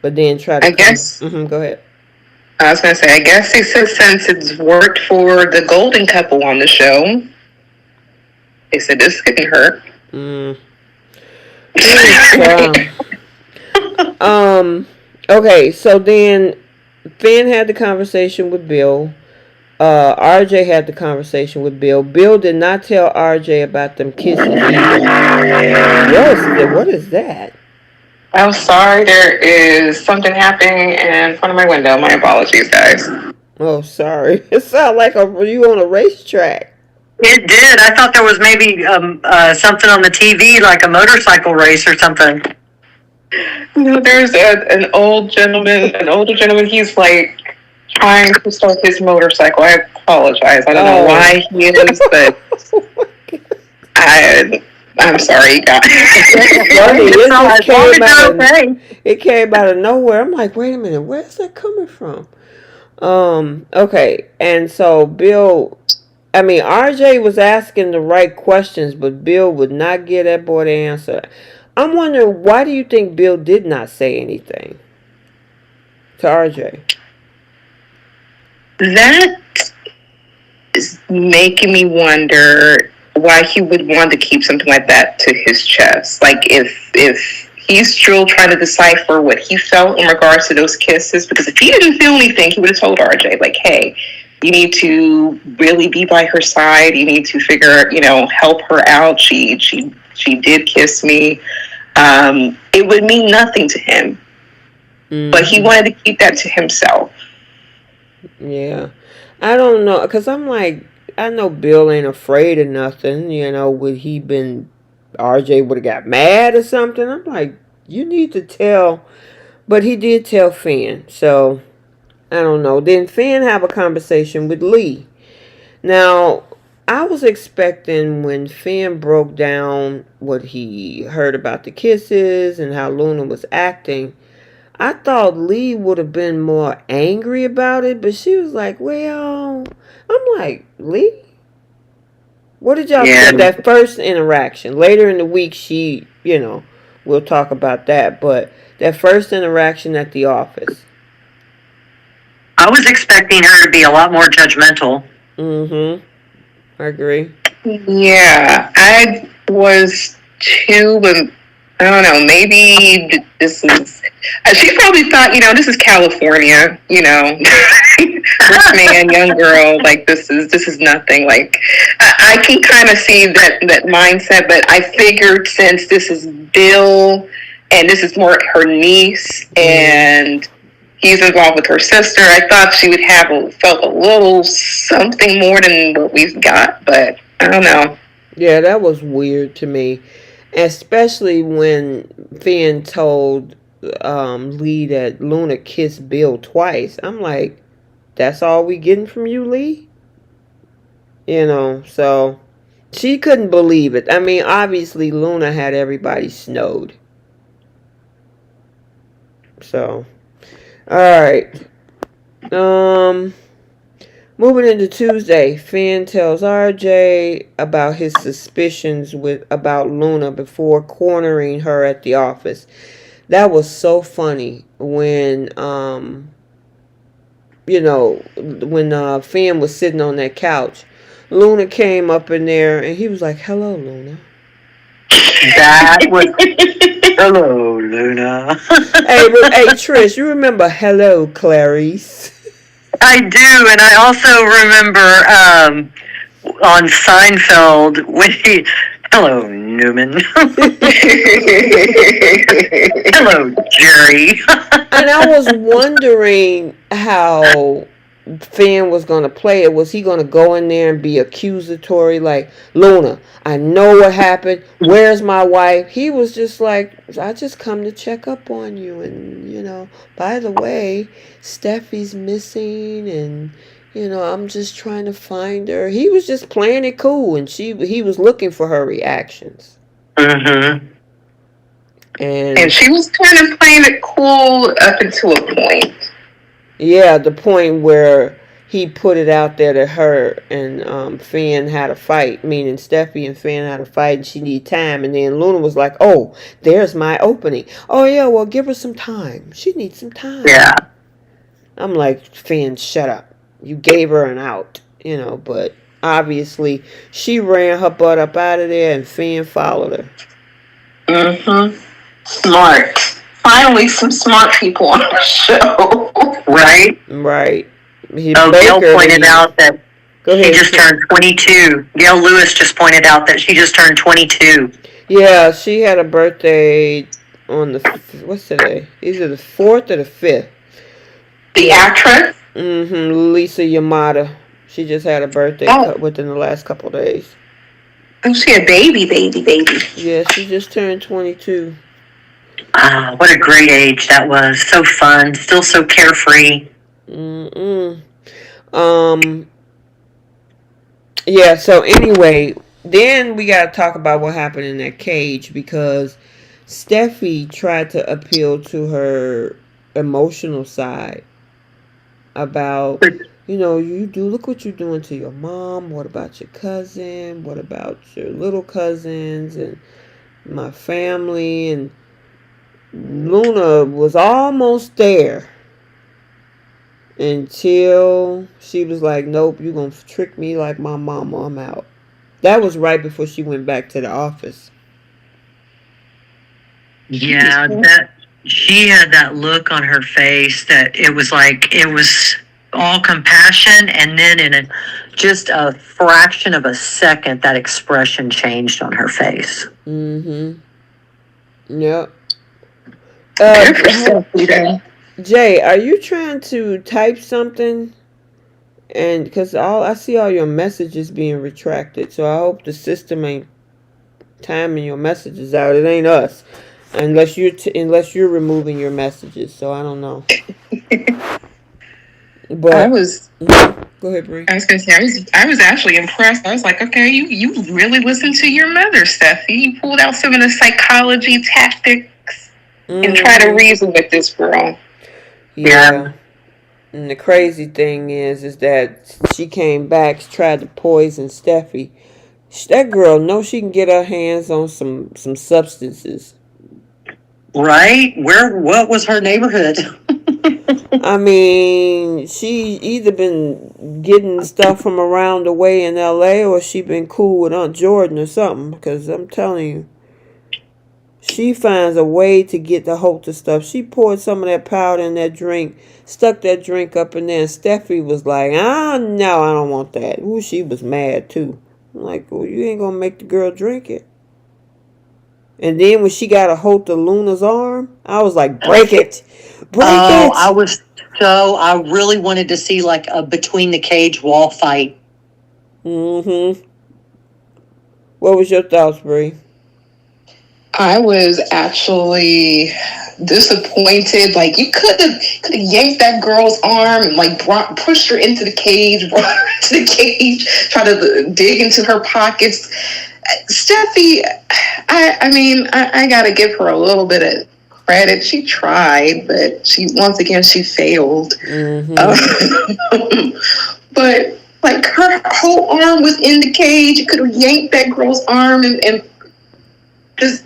But then try to I come. guess Go ahead. I was gonna say, I guess they said since it's worked for the golden couple on the show, they said this couldn't hurt. Mm. Okay, so then Finn had the conversation with Bill. RJ had the conversation with Bill. Bill did not tell RJ about them kisses either. What is that? I'm sorry, there is something happening in front of my window. My apologies, guys. Oh, sorry. It sounded like you on a racetrack. It did. I thought there was maybe something on the TV, like a motorcycle race or something. No, there's an older gentleman. He's like trying to start his motorcycle. I apologize. I don't know why he is, but I'm sorry, guys. It came out of nowhere. I'm like, wait a minute, where's that coming from? Okay, and so RJ was asking the right questions, but Bill would not give that boy the answer. I'm wondering, why do you think Bill did not say anything to RJ? That is making me wonder why he would want to keep something like that to his chest. Like if he's still trying to decipher what he felt in regards to those kisses, because if he didn't feel anything, he would have told RJ, like, hey, you need to really be by her side. You need to help her out. She did kiss me. It would mean nothing to him. Mm-hmm. But he wanted to keep that to himself. Yeah. I don't know, because I'm like, I know Bill ain't afraid of nothing. Would he been, RJ would have got mad or something? I'm like, you need to tell. But he did tell Finn, so I don't know. Then Finn have a conversation with Lee. Now, I was expecting when Finn broke down what he heard about the kisses and how Luna was acting, I thought Lee would have been more angry about it, but she was like, well, I'm like, Lee? What did y'all think? That first interaction? Later in the week, we'll talk about that, but that first interaction at the office. I was expecting her to be a lot more judgmental. I agree. Yeah, I was too, but I don't know, maybe this is, she probably thought, this is California, this man, young girl, like this is nothing. Like, I can kind of see that mindset, but I figured since this is Bill and this is more her niece and he's involved with her sister, I thought she would have felt a little something more than what we've got, but I don't know. Yeah, that was weird to me. Especially when Finn told Lee that Luna kissed Bill twice. I'm like, that's all we getting from you, Lee? So she couldn't believe it. I mean, obviously Luna had everybody snowed. So, alright. Moving into Tuesday, Finn tells RJ about his suspicions about Luna before cornering her at the office. That was so funny when Finn was sitting on that couch. Luna came up in there and he was like, "Hello, Luna." That was Hello, Luna. Hey, Trish, you remember Hello, Clarice? I do, and I also remember on Seinfeld when he, hello, Newman. Hello, Jerry. And I was wondering how Finn was going to play it. Was he going to go in there and be accusatory, like, Luna, I know what happened. Where's my wife? He was just like, I just come to check up on you. And, by the way, Steffi's missing. And, I'm just trying to find her. He was just playing it cool. And he was looking for her reactions. Mm-hmm. And she was kind of playing it cool up until a point. Yeah, the point where he put it out there that her and Finn had a fight, meaning Steffi and Finn had a fight and she needed time. And then Luna was like, oh, there's my opening. Oh, yeah, well, give her some time. She needs some time. Yeah. I'm like, Finn, shut up. You gave her an out, but obviously she ran her butt up out of there and Finn followed her. Mm-hmm. Smart. Finally, some smart people on the show. Right? Right. Gail pointed out that she just turned 22. Gail Lewis just pointed out that she just turned 22. Yeah, she had a birthday on what's today? Either the 4th or the 5th. The actress? Mm-hmm. Lisa Yamada. She just had a birthday within the last couple of days. Oh, she a baby. Yeah, she just turned 22. Ah, what a great age that was. So fun. Still so carefree. Yeah, so anyway, then we got to talk about what happened in that cage because Steffi tried to appeal to her emotional side about, you do look what you're doing to your mom. What about your cousin? What about your little cousins and my family? And Luna was almost there until she was like, nope, you're going to trick me like my mama. I'm out. That was right before she went back to the office. Yeah, she had that look on her face that it was all compassion, and then in just a fraction of a second, that expression changed on her face. Mm-hmm. Yep. Jay, are you trying to type something? And because I see all your messages being retracted, so I hope the system ain't timing your messages out. It ain't us, unless you're removing your messages. So I don't know. But go ahead, Bree. I was gonna say I was actually impressed. I was like, okay, you really listened to your mother, Steffi. You pulled out some of the psychology tactics and try to reason with this girl. Yeah. And the crazy thing is that she came back, tried to poison Steffi. That girl knows she can get her hands on some substances. Right? What was her neighborhood? I mean, she either been getting stuff from around the way in LA or she been cool with Aunt Jordan or something. Because I'm telling you, she finds a way to get the hold of stuff. She poured some of that powder in that drink, stuck that drink up in there, and Steffi was like, no, I don't want that. Ooh, she was mad too. I'm like, well, you ain't gonna make the girl drink it. And then when she got a hold of Luna's arm, I was like, break it. Break it. I really wanted to see like a between the cage wall fight. Mm-hmm. What was your thoughts, Bree? I was actually disappointed. Like, you could have yanked that girl's arm and like pushed her into the cage, brought her into the cage, try to dig into her pockets. Steffi, I gotta give her a little bit of credit. She tried, but she failed. Mm-hmm. But like, her whole arm was in the cage. You could have yanked that girl's arm and just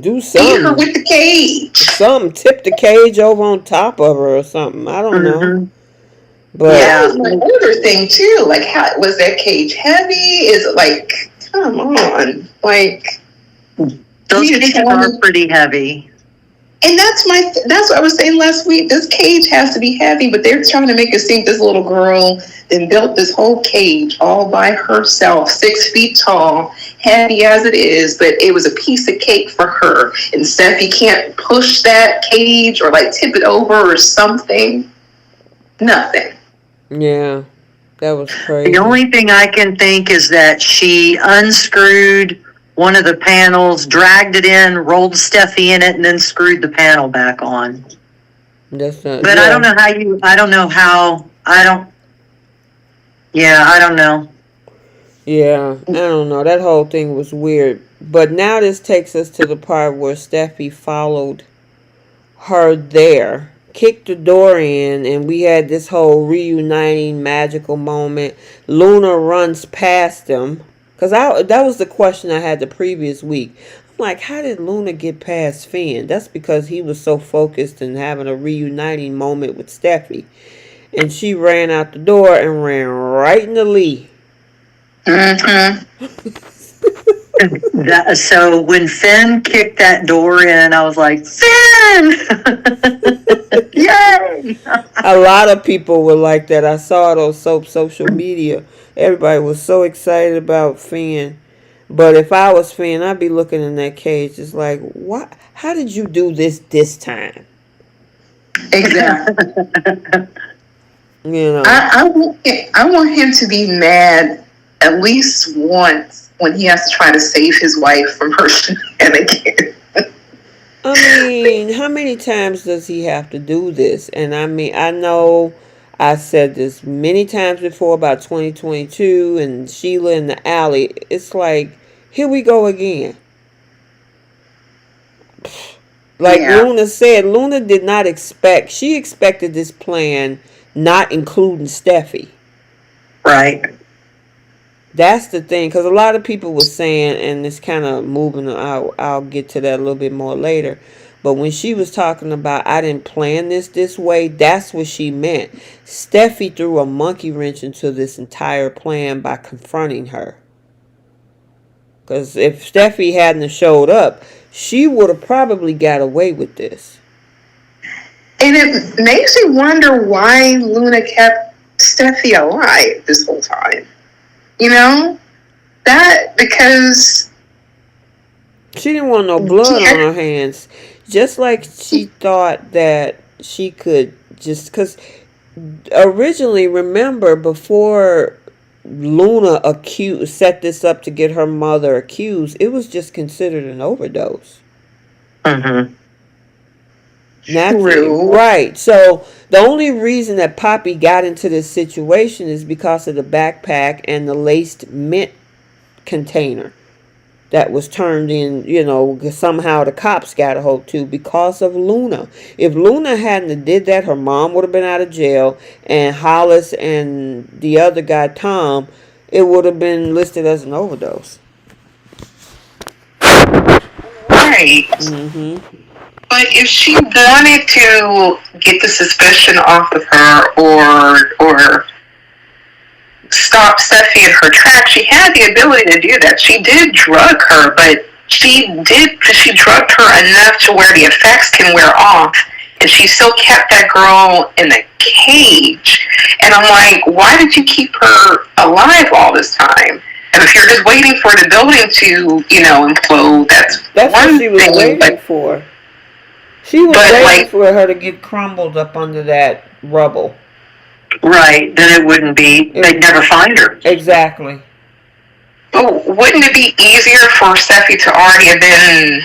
do something. Beat her with the cage. Something. Tip the cage over on top of her or something. I don't know. But that was my other thing too. Like, how was that cage heavy? Is it like, come on, like, Those cages are pretty heavy. And that's what I was saying last week. This cage has to be heavy, but they're trying to make us think this little girl then built this whole cage all by herself, 6 feet tall, heavy as it is, but it was a piece of cake for her. And Steffy can't push that cage or like tip it over or something. Nothing. Yeah, that was crazy. The only thing I can think is that she unscrewed one of the panels, dragged it in, rolled Steffy in it, and then screwed the panel back on. That's not. But Yeah. I don't know how. Yeah, I don't know. Yeah, I don't know. That whole thing was weird. But now this takes us to the part where Steffi followed her there, kicked the door in, and we had this whole reuniting magical moment. Luna runs past them. Because that was the question I had the previous week. I'm like, how did Luna get past Finn? That's because he was so focused in having a reuniting moment with Steffi. And she ran out the door and ran right into Lee. Mm-hmm. So when Finn kicked that door in, I was like, Finn! Yay! A lot of people were like that. I saw it on social media. Everybody was so excited about Finn. But if I was Finn, I'd be looking in that cage just like, what? How did you do this time? Exactly. You know. I want him to be mad at least once when he has to try to save his wife from her shenanigans. I mean, how many times does he have to do this? And I mean, I know I said this many times before about 2022 and Sheila in the alley. It's like, here we go again. Like Luna said, Luna did not expect, she expected this plan not including Steffi. Right. That's the thing, because a lot of people were saying, and it's kind of moving, I'll get to that a little bit more later, but when she was talking about, I didn't plan this way, that's what she meant. Steffi threw a monkey wrench into this entire plan by confronting her. Because if Steffi hadn't showed up, she would have probably got away with this. And it makes me wonder why Luna kept Steffi alive this whole time. You know? That, because she didn't want no blood on her hands. Just like she thought that she could just, because originally, remember, before Luna set this up to get her mother accused, it was just considered an overdose. Mm-hmm. Naturally, right. So the only reason that Poppy got into this situation is because of the backpack and the laced mint container that was turned in, somehow the cops got a hold to because of Luna. If Luna hadn't did that, her mom would have been out of jail, and Hollis and the other guy, Tom, it would have been listed as an overdose. Right. Mm-hmm. But if she wanted to get the suspicion off of her or stop Steffi in her tracks, she had the ability to do that. She did drug her, but she drugged her enough to where the effects can wear off, and she still kept that girl in the cage. And I'm like, why did you keep her alive all this time? And if you're just waiting for the building to, implode, that's what she was waiting for. She was waiting for her to get crumbled up under that rubble. Right, then it wouldn't be, they'd never find her. Exactly. But wouldn't it be easier for Steffi to already have been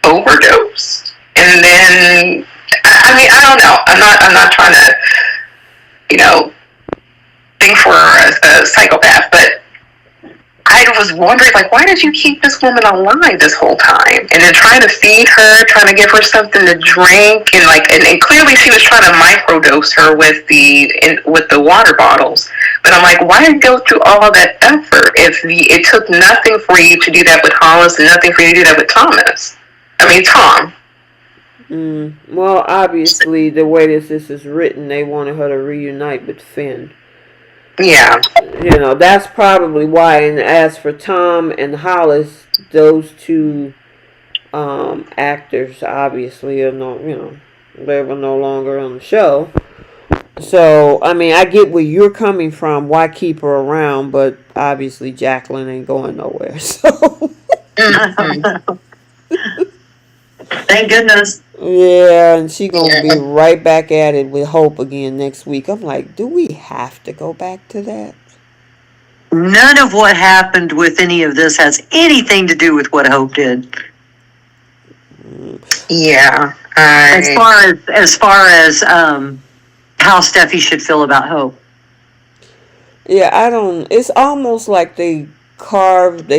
overdosed? And then, I don't know. I'm not trying to, think for a psychopath, but I was wondering, why did you keep this woman alive this whole time? And then trying to feed her, trying to give her something to drink, and clearly she was trying to microdose her with the water bottles. But I'm like, why go through all that effort if it took nothing for you to do that with Hollis and nothing for you to do that with Tom? Well, obviously, the way this is written, they wanted her to reunite with Finn. Yeah. That's probably why. And as for Tom and Hollis, those two actors obviously are no, they were no longer on the show. So, I mean, I get where you're coming from. Why keep her around? But obviously, Jacqueline ain't going nowhere. So, Mm-hmm. Thank goodness. yeah, and she gonna be Yeah. right back at it with Hope again next week. I'm like, do we have to go back to that? None of what happened with any of this has anything to do with what Hope did. Yeah. As far as how Steffi should feel about Hope. Yeah, I don't. It's almost like they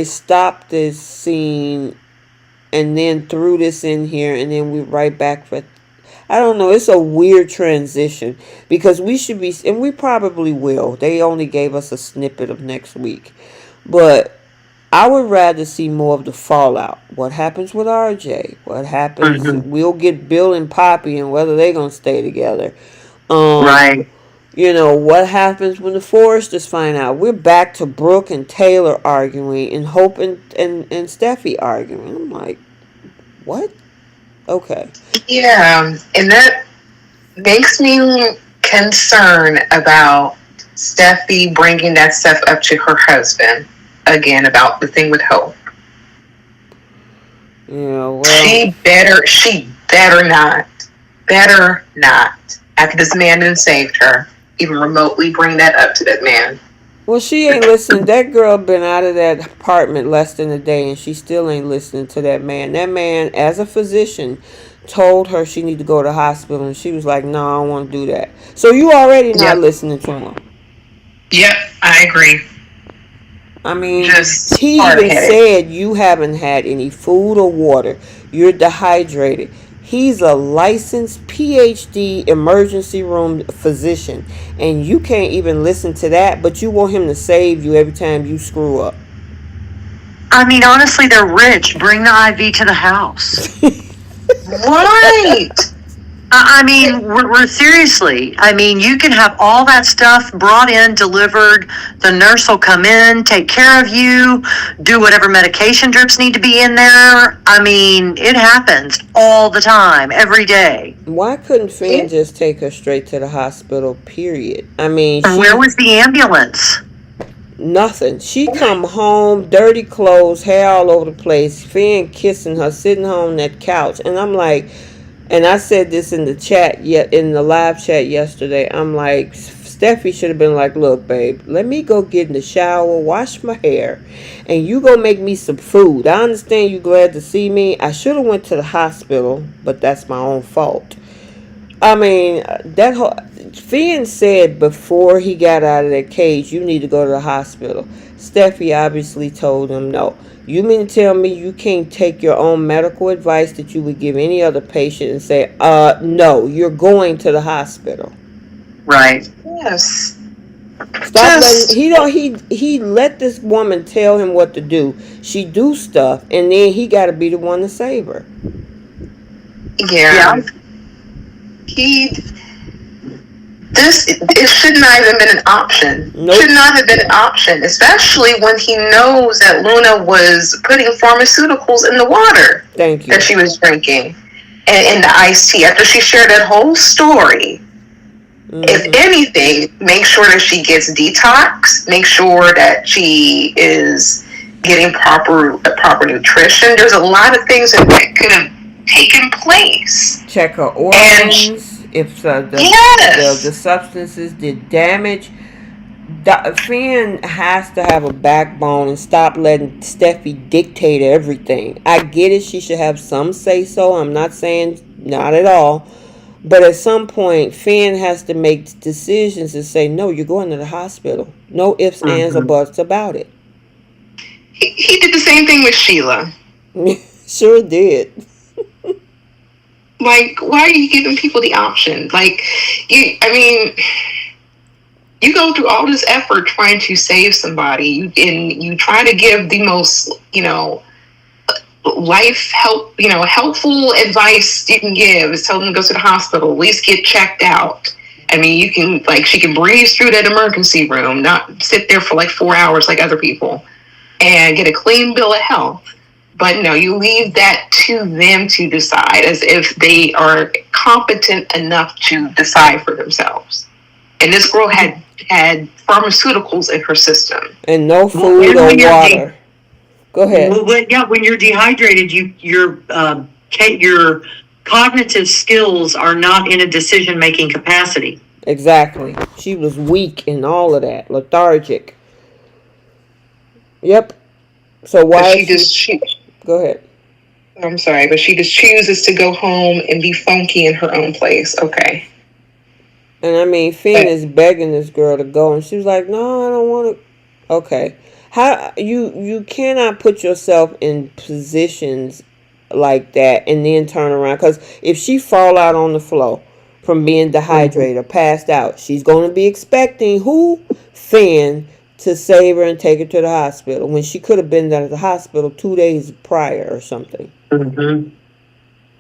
stopped this scene and then threw this in here, and then we right back for. I don't know. It's a weird transition because we should be, and we probably will. They only gave us a snippet of next week, but I would rather see more of the fallout. What happens with RJ? What happens? Mm-hmm. We'll get Bill and Poppy and whether they're gonna stay together. Um, Right. what happens when the Foresters find out? We're back to Brooke and Taylor arguing and Hope and Steffi arguing. I'm like, what? Okay. Yeah. And that makes me concerned about Steffi bringing that stuff up to her husband again about the thing with Hope. Yeah, well. She better not, after this man done saved her, even remotely bring that up to that man. Well, she ain't listening. That girl been out of that apartment less than a day, and she still ain't listening to that man. That man, as a physician, told her she need to go to the hospital, and she was like, "No, I don't want to do that." So you already not Yep. listening to him. Yep, I agree. I mean, Just he even said you haven't had any food or water. You're dehydrated. He's a licensed PhD emergency room physician, and you can't even listen to that, but you want him to save you every time you screw up. I mean, honestly, they're rich. Bring the IV to the house. right. I mean, we're seriously. I mean, you can have all that stuff brought in, delivered. The nurse will come in, take care of you, do whatever medication drips need to be in there. I mean, it happens all the time, every day. Why couldn't Finn just take her straight to the hospital, period? I mean, where was the ambulance? Nothing. She come home, dirty clothes, hair all over the place, Finn kissing her, sitting on that couch. And I'm like, and I said this in the chat, in the live chat yesterday. I'm like, Steffi should have been like, look, babe, let me go get in the shower, wash my hair, and you go make me some food. I understand you glad to see me. I should have went to the hospital, but that's my own fault. I mean, that whole Finn said before he got out of that cage, you need to go to the hospital. Steffi obviously told him no. You mean to tell me you can't take your own medical advice that you would give any other patient and say, no, you're going to the hospital. Right. Yes. Stop letting he let this woman tell him what to do. She do stuff, and then he got to be the one to save her. Yeah. It should not have been an option. Nope. Should not have been an option, especially when he knows that Luna was putting pharmaceuticals in the water that she was drinking and in the iced tea after she shared that whole story. Mm-hmm. If anything, make sure that she gets detox, make sure that she is getting proper nutrition. There's a lot of things that could have taken place. Check her organs. If the substances did damage, Finn has to have a backbone and stop letting Steffi dictate everything. I get it, she should have some say so. I'm not saying not at all. But at some point, Finn has to make decisions and say, no, you're going to the hospital. No ifs, ands, or buts about it. He did the same thing with Sheila. Sure did. Like, why are you giving people the option? Like, you go through all this effort trying to save somebody, and you try to give the most, helpful advice you can give is tell them to go to the hospital, at least get checked out. I mean, you can, like, she can breeze through that emergency room, not sit there for like 4 hours like other people, and get a clean bill of health. But no, you leave that to them to decide, as if they are competent enough to decide for themselves. And this girl had pharmaceuticals in her system. And no food or water. Go ahead. Well, yeah, when you're dehydrated, your cognitive skills are not in a decision-making capacity. Exactly. She was weak in all of that, lethargic. Yep. So why? Go ahead. I'm sorry, but she just chooses to go home and be funky in her own place. Okay. And I mean, Finn is begging this girl to go, and she was like, "No, I don't want to." Okay, how you cannot put yourself in positions like that and then turn around, because if she fall out on the floor from being dehydrated or passed out, she's going to be expecting who? Finn to save her and take her to the hospital when she could have been at the hospital 2 days prior or something. Mm-hmm.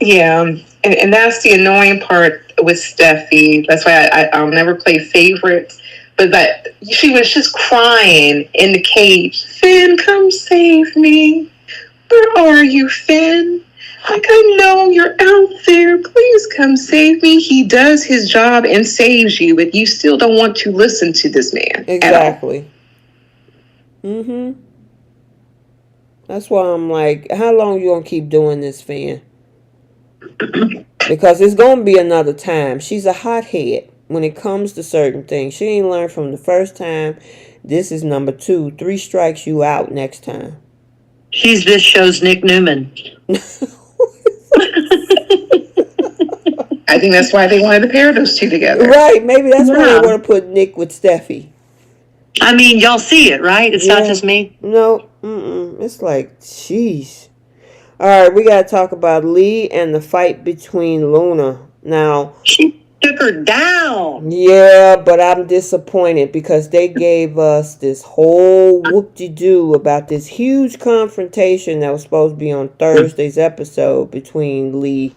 Yeah, and that's the annoying part with Steffy. That's why I'll never play favorites. But that she was just crying in the cage. Finn, come save me. Where are you, Finn? Like, I know you're out there. Please come save me. He does his job and saves you, but you still don't want to listen to this man. Exactly. Mm-hmm. That's why I'm like, how long you gonna keep doing this, Finn? Because it's gonna be another time. She's a hothead when it comes to certain things. She ain't learned from the first time. This is number 2. 3 strikes, you out next time. She's this show's Nick Newman. I think that's why they wanted to pair those two together. Right, maybe that's why they want to put Nick with Steffy. I mean, y'all see it, right? It's not just me. No, it's like, jeez. All right, we got to talk about Lee and the fight between Luna. Now, she took her down. Yeah, but I'm disappointed because they gave us this whole whoop-de-doo about this huge confrontation that was supposed to be on Thursday's episode between Lee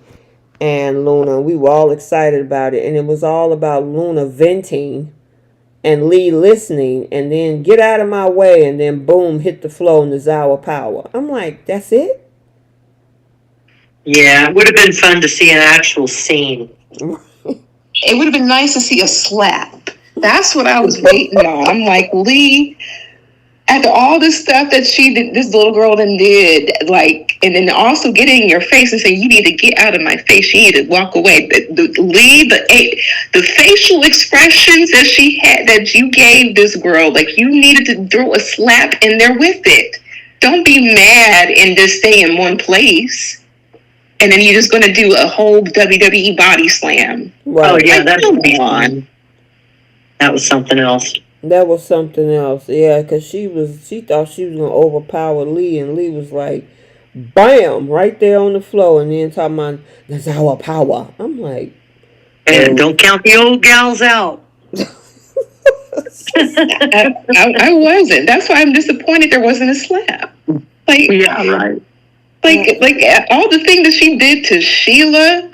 and Luna. We were all excited about it, and it was all about Luna venting and Lee listening, and then get out of my way, and then boom, hit the floor in the Zawa power. I'm like, that's it? Yeah, it would have been fun to see an actual scene. It would have been nice to see a slap. That's what I was waiting on. I'm like, Lee, after all this stuff that she did, this little girl did, like, and then also getting in your face and saying, you need to get out of my face. You need to walk away. The facial expressions that she had, that you gave this girl, like, you needed to throw a slap in there with it. Don't be mad and just stay in one place. And then you're just going to do a whole WWE body slam. Right. Oh, yeah, that would be fun. That was something else. That was something else, yeah, because she thought she was going to overpower Lee, and Lee was like, bam, right there on the floor, and then talking about, that's our power. I'm like... And don't count the old gals out. I wasn't. That's why I'm disappointed there wasn't a slap. Like, yeah, right. Like all the things that she did to Sheila.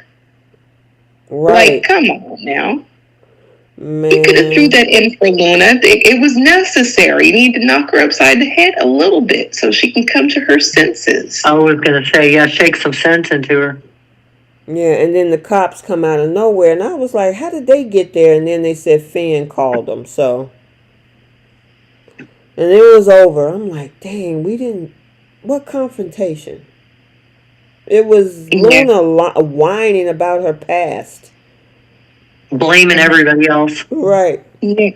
Right. Like, come on now. Man. You could have threw that in for Luna. It was necessary. You need to knock her upside the head a little bit so she can come to her senses. I was going to say, yeah, shake some sense into her. Yeah, and then the cops come out of nowhere, and I was like, how did they get there? And then they said Finn called them, so. And it was over. I'm like, dang, we didn't. What confrontation? It was Luna whining about her past. Blaming everybody else. Right. Yeah.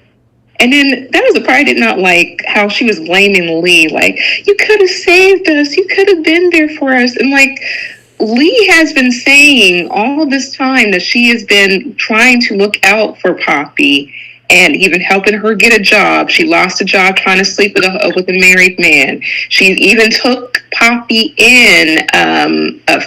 And then that was the part I did not like, how she was blaming Lee. Like, you could have saved us. You could have been there for us. And like, Lee has been saying all this time that she has been trying to look out for Poppy and even helping her get a job. She lost a job trying to sleep with a married man. She even took Poppy in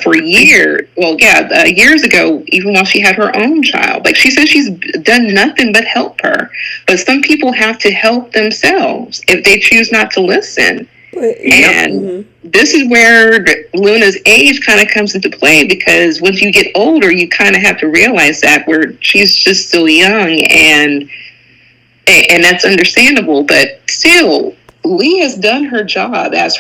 for years. Well, yeah, years ago, even while she had her own child. Like, she says she's done nothing but help her. But some people have to help themselves if they choose not to listen. But Yep. And this is where Luna's age kind of comes into play, because once you get older, you kind of have to realize that where she's just still young, and that's understandable. But still, Lee has done her job as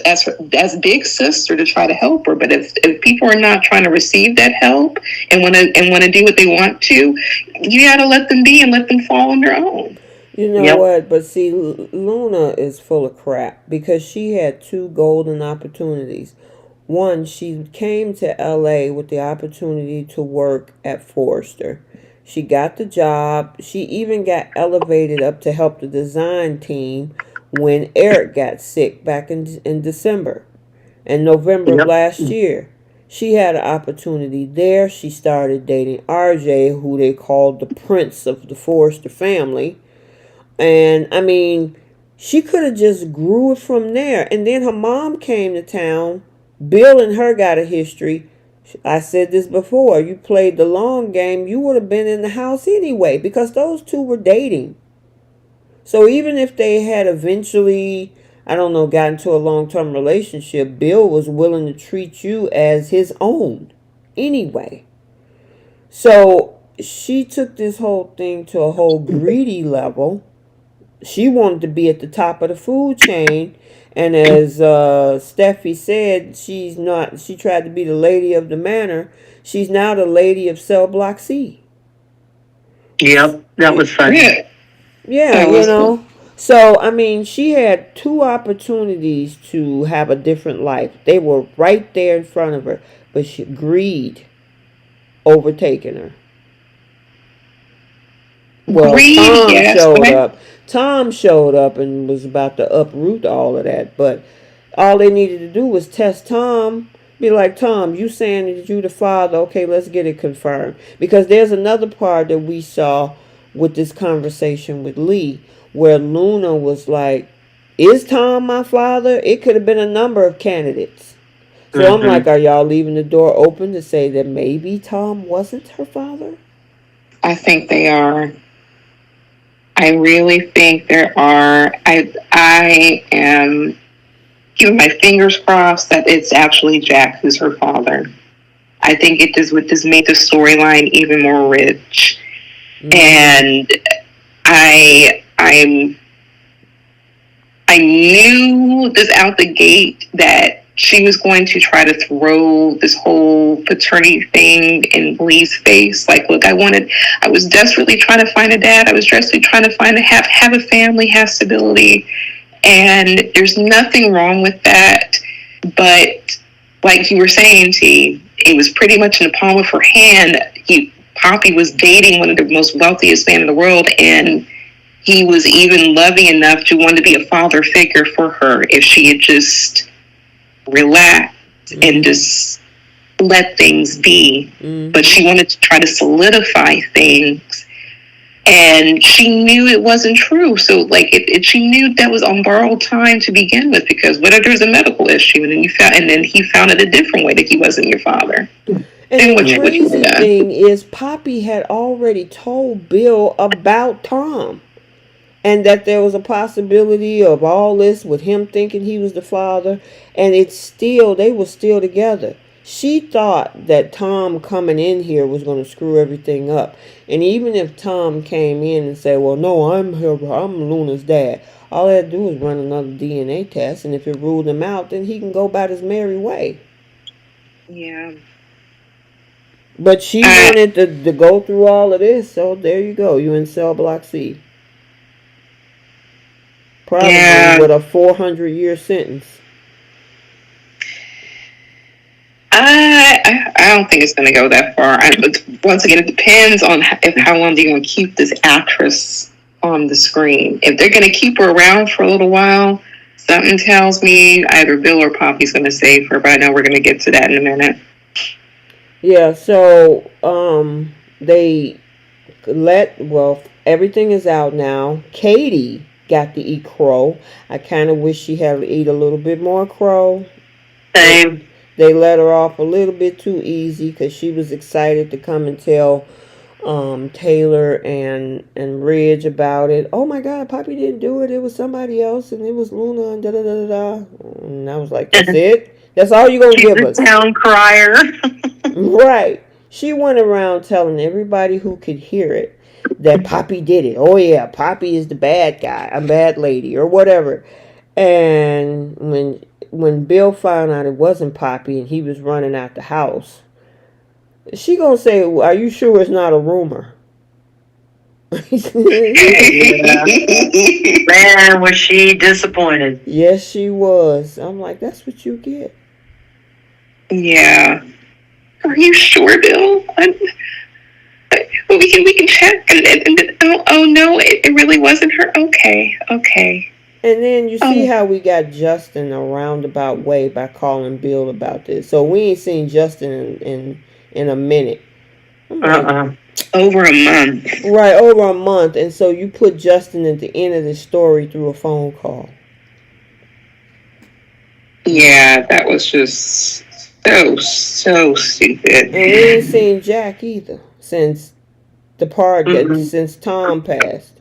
as big sister to try to help her. But if people are not trying to receive that help and want to do what they want to, you got to let them be and let them fall on their own. you know Yep. what? But see, Luna is full of crap because she had two golden opportunities. One, she came to LA with the opportunity to work at Forrester. She got the job. She even got elevated up to help the design team when Eric got sick back in December and November of Yep. last year. She had an opportunity there. She started dating RJ, who they called the prince of the Forrester family. And I mean, she could have just grew it from there. And then her mom came to town. Bill and her got a history. I said this before. You played the long game, you would have been in the house anyway because those two were dating. So even if they had eventually, I don't know, gotten into a long term relationship, Bill was willing to treat you as his own anyway. So she took this whole thing to a whole greedy level. She wanted to be at the top of the food chain. And as Steffi said, she's not. She tried to be the lady of the manor. She's now the lady of Cell Block C. Yep. That was funny. Yeah, Yeah, that you was know. So, I mean, she had two opportunities to have a different life. They were right there in front of her, but she greed overtaken her. Well, greed, Tom yes, but showed up. Tom showed up and was about to uproot all of that, but all they needed to do was test Tom. Be like, Tom, you saying that you the father? Okay, let's get it confirmed. Because there's another part that we saw with this conversation with Lee, where Luna was like, "Is Tom my father?" It could have been a number of candidates. So I'm like, Mm-hmm. are y'all leaving the door open to say that maybe Tom wasn't her father? I think they are. I really think there are. I am keeping my fingers crossed that it's actually Jack who's her father. I think it just would just make the storyline even more rich. Mm-hmm. And I'm I knew this out the gate that she was going to try to throw this whole paternity thing in Lee's face. Like, look, I was desperately trying to find a dad. I was desperately trying to have a family, have stability. And there's nothing wrong with that. But like you were saying, T, it was pretty much in the palm of her hand. Poppy was dating one of the most wealthiest men in the world, and he was even loving enough to want to be a father figure for her if she had just relaxed and Mm-hmm. just let things be. But Mm-hmm. she wanted to try to solidify things, and she knew it wasn't true. So, like, she knew that was on borrowed time to begin with. Because what if there's a medical issue, and then he found it a different way that he wasn't your father? And Then the what you would crazy have done? thing is, Poppy had already told Bill about Tom and that there was a possibility of all this with him thinking he was the father, and they were still together. She thought that Tom coming in here was going to screw everything up. And even if Tom came in and said, well, no, I'm Luna's dad, all they had to do was run another DNA test, and if it ruled him out, then he can go about his merry way. Yeah. But she I, wanted to go through all of this, so there you go. You in cell block C. Probably yeah. with a 400-year sentence. I don't think it's going to go that far. Once again, it depends on how long they're going to keep this actress on the screen. If they're going to keep her around for a little while, something tells me either Bill or Poppy's going to save her. But I know we're going to get to that in a minute. Yeah, so they everything is out now. Katie got to eat crow. I kind of wish she had to eat a little bit more crow. They, Same. they let her off a little bit too easy because she was excited to come and tell Taylor and Ridge about it. Oh my God, Poppy didn't do it. It was somebody else, and it was Luna, and da da da da da. And I was like, that's it. That's all you gonna She's give a us, town crier. right? She went around telling everybody who could hear it that Poppy did it. Oh yeah, Poppy is the bad guy, a bad lady, or whatever. And when Bill found out it wasn't Poppy and he was running out the house, she gonna say, "Are you sure it's not a rumor?" Yeah. Man, was she disappointed. Yes, she was. I'm like, that's what you get. Yeah. Are you sure, Bill? Well, we can check. Oh no, it really wasn't her. Okay. And then you see Oh. how we got Justin a roundabout way by calling Bill about this. So we ain't seen Justin in a minute. I'm like, Over a month. right, over a month. And so you put Justin at the end of the story through a phone call. Yeah, that was just so stupid. And we ain't seen Jack either since since Tom passed.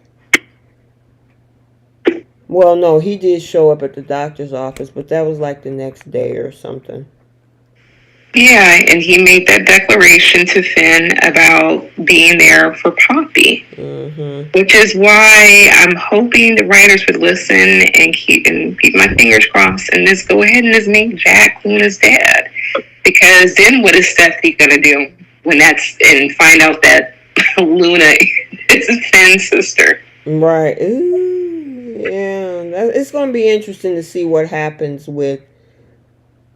Well, no, he did show up at the doctor's office, but that was like the next day or something. Yeah, and he made that declaration to Finn about being there for Poppy, which is why I'm hoping the writers would listen and keep my fingers crossed and just go ahead and just make Jack Luna's dad. Because then what is Steffy gonna do when and find out that Luna is Finn's sister? Right. Ooh, yeah. It's gonna be interesting to see what happens with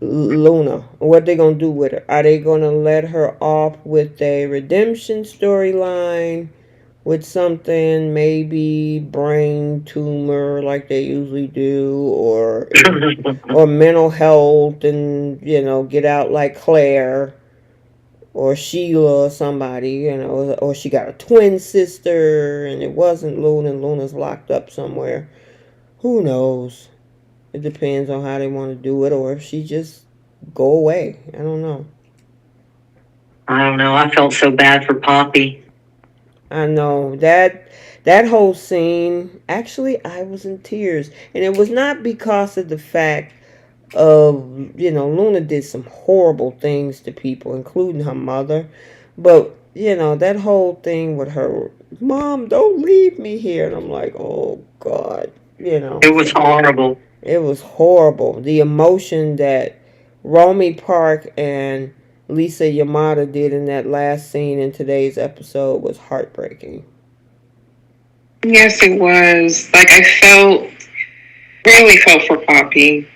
Luna. What they gonna do with her? Are they gonna let her off with a redemption storyline, with something, maybe brain tumor like they usually do, or mental health, and get out like Claire or Sheila or somebody, or she got a twin sister and it wasn't Luna and Luna's locked up somewhere. Who knows? It depends on how they want to do it, or if she just go away. I don't know. I don't know. I felt so bad for Poppy. I know that whole scene. Actually, I was in tears, and it was not because of the fact of Luna did some horrible things to people, including her mother, but that whole thing with her mom, don't leave me here, and I'm like, oh God, It was horrible. it was horrible. The emotion that Romy Park and Lisa Yamada did in that last scene in today's episode was heartbreaking. Yes, it was. Like really felt for Poppy.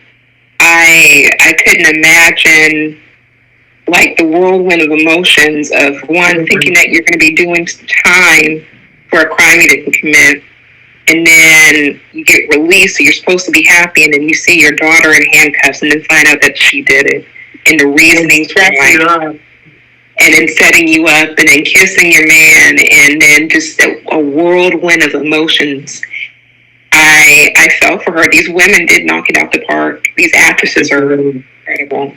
I couldn't imagine like the whirlwind of emotions of one thinking that you're going to be doing time for a crime you didn't commit, and then you get released, so you're supposed to be happy, and then you see your daughter in handcuffs, and then find out that she did it, and the reasonings why, and then setting you up, and then kissing your man, and then just a whirlwind of emotions. I felt for her. These women did knock it out the park. These actresses are incredible.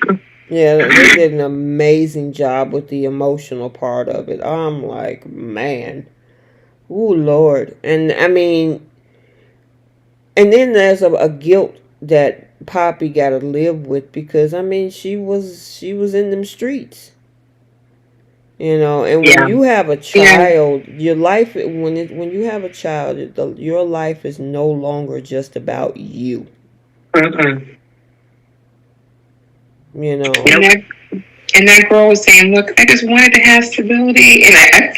Yeah, they did an amazing job with the emotional part of it. I'm like, man, ooh, Lord. And I mean, and then there's a guilt that Poppy got to live with, because I mean, she was in them streets. And when you have a child, your life, when you have a child, your life is no longer just about you. And that girl was saying, "Look, I just wanted to have stability," and I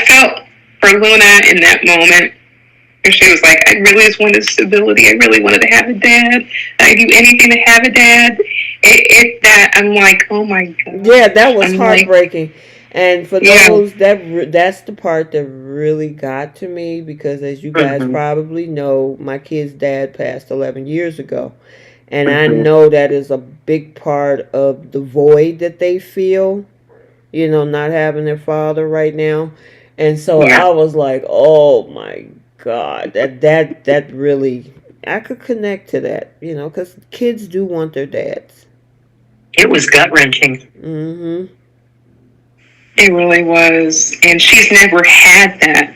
felt for Luna in that moment. And she was like, "I really just wanted stability. I really wanted to have a dad. I'd do anything to have a dad." That I'm like, oh my God. Yeah, that was heartbreaking. And for those that's the part that really got to me, because as you guys probably know, my kid's dad passed 11 years ago. And I know that is a big part of the void that they feel, not having their father right now. And so I was like, oh my God, that really, I could connect to that, because kids do want their dads. It was gut wrenching. It really was. And she's never had that.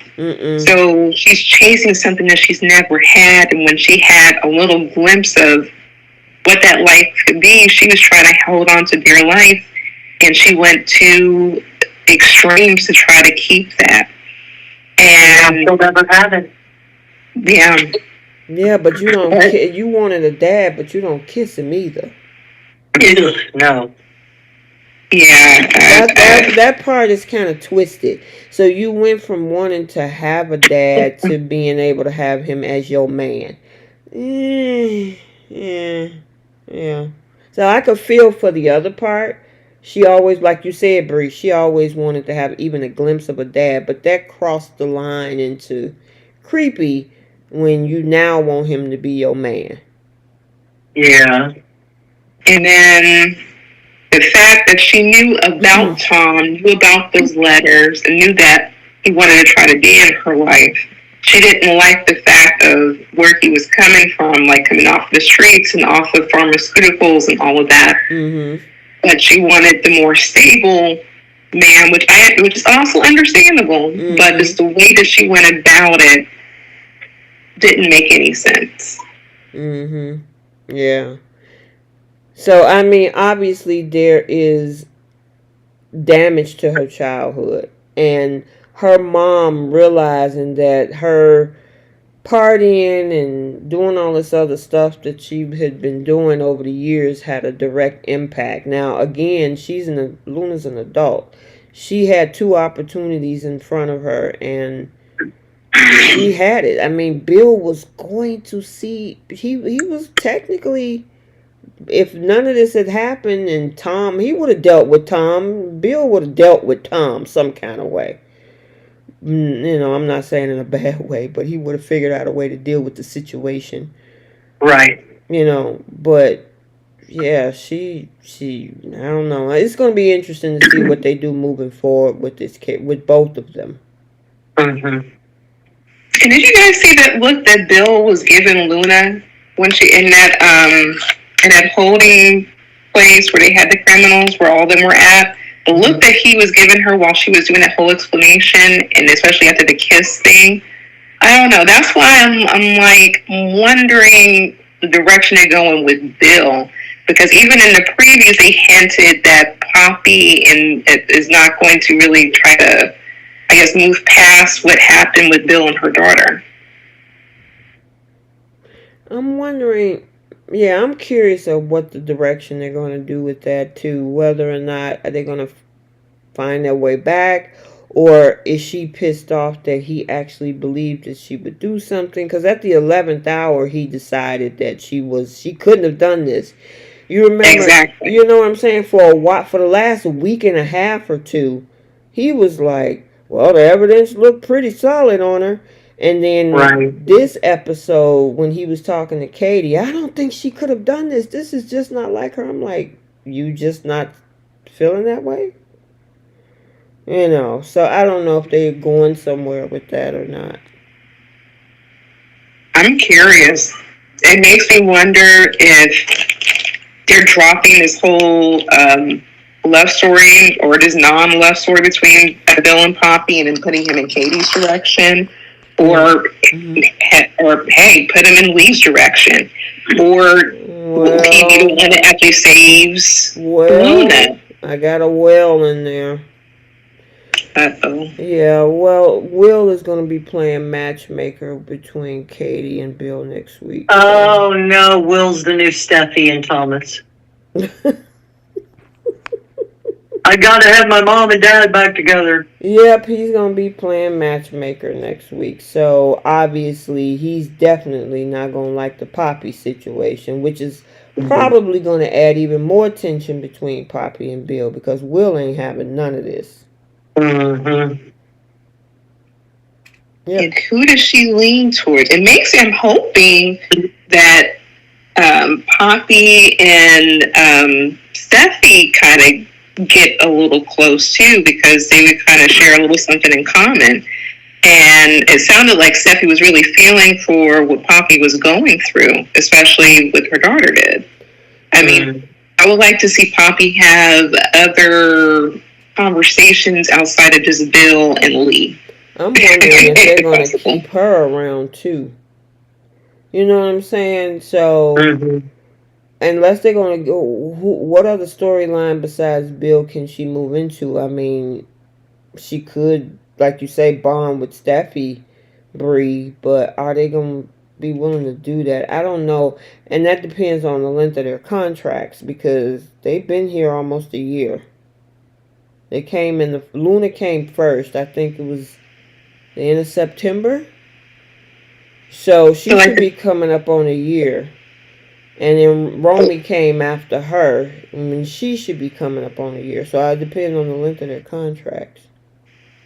So she's chasing something that she's never had. And when she had a little glimpse of what that life could be, she was trying to hold on to dear life. And she went to extremes to try to keep that. And she'll never have it. Yeah. Yeah, but you don't. You wanted a dad, but you don't kiss him either. No. Yeah. That part is kind of twisted. So you went from wanting to have a dad to being able to have him as your man. Yeah. So I could feel for the other part. She always, like you said, Bree, she always wanted to have even a glimpse of a dad, but that crossed the line into creepy when you now want him to be your man. Yeah. And then the fact that she knew about Tom, knew about those letters, and knew that he wanted to try to be in her life. She didn't like the fact of where he was coming from, like coming off the streets and off of pharmaceuticals and all of that. Mm-hmm. But she wanted the more stable man, which is also understandable. Mm-hmm. But just the way that she went about it didn't make any sense. Mm-hmm. Yeah. So, I mean, obviously there is damage to her childhood. And her mom realizing that her partying and doing all this other stuff that she had been doing over the years had a direct impact. Now, again, Luna's an adult. She had 2 opportunities in front of her, and she had it. I mean, Bill was going to see. He was technically, if none of this had happened, and Tom, he would have dealt with Tom. Bill would have dealt with Tom some kind of way. You know, I'm not saying in a bad way, but he would have figured out a way to deal with the situation. Right. You know, but yeah, she I don't know. It's going to be interesting to see what they do moving forward with this kid, with both of them. Mm-hmm. And did you guys see that look that Bill was giving Luna when she in that holding place where they had the criminals, where all of them were at? The look that he was giving her while she was doing that whole explanation, and especially after the kiss thing, I don't know. That's why I'm like wondering the direction they're going with Bill, because even in the previews they hinted that Poppy is not going to really try to, I guess, move past what happened with Bill and her daughter. I'm wondering. Yeah, I'm curious of what the direction they're going to do with that too. Whether or not are they going to find their way back, or is she pissed off that he actually believed that she would do something? Because at the 11th hour, he decided that she couldn't have done this. You remember? Exactly. You know what I'm saying? For the last week and a half or 2, he was like, "Well, the evidence looked pretty solid on her." And then this episode, when he was talking to Katie, I don't think she could have done this. This is just not like her. I'm like, you just not feeling that way? You know, so I don't know if they're going somewhere with that or not. I'm curious. It makes me wonder if they're dropping this whole love story or this non-love story between Bill and Poppy and then putting him in Katie's direction. Or hey, put him in Lee's direction. Or will he be the one that actually saves Luna? I got a well in there. Uh-oh. Yeah, well, Will is going to be playing matchmaker between Katie and Bill next week. Oh, no, Will's the new Steffy and Thomas. I gotta have my mom and dad back together. Yep, he's gonna be playing matchmaker next week. So obviously he's definitely not gonna like the Poppy situation, which is probably gonna add even more tension between Poppy and Bill, because Will ain't having none of this. Mm-hmm. Yep. And who does she lean towards? It makes him hoping that Poppy and Steffy kind of get a little close too, because they would kind of share a little something in common. And it sounded like Steffy was really feeling for what Poppy was going through, especially what her daughter did. I mean, I would like to see Poppy have other conversations outside of just Bill and Lee. I'm wondering if they're going to keep her around too. You know what I'm saying? So, unless they're going to go, what other storyline besides Bill can she move into? I mean, she could, like you say, bond with Steffy, Bree, but are they going to be willing to do that? I don't know. And that depends on the length of their contracts because they've been here almost a year. They came in Luna came first. I think it was the end of September. So she should be coming up on a year. And then Romy came after her. I mean, she should be coming up on a year. So it depends on the length of their contracts.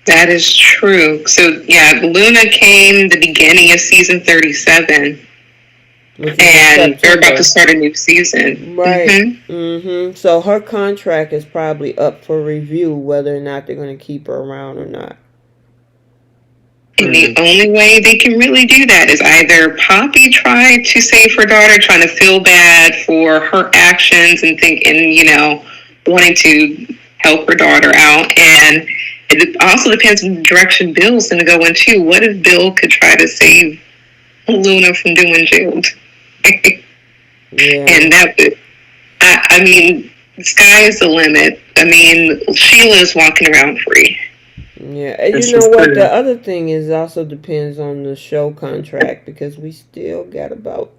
That is true. So, yeah, Luna came the beginning of season 37. And they're about to start a new season. Right. So her contract is probably up for review whether or not they're going to keep her around or not. And the only way they can really do that is either Poppy tried to save her daughter, trying to feel bad for her actions and wanting to help her daughter out. And it also depends on the direction Bill's going to go in too. What if Bill could try to save Luna from doing jail? And that would, I mean, the sky is the limit. I mean, Sheila's walking around free. Yeah, and you know what? The other thing is also depends on the show contract because we still got about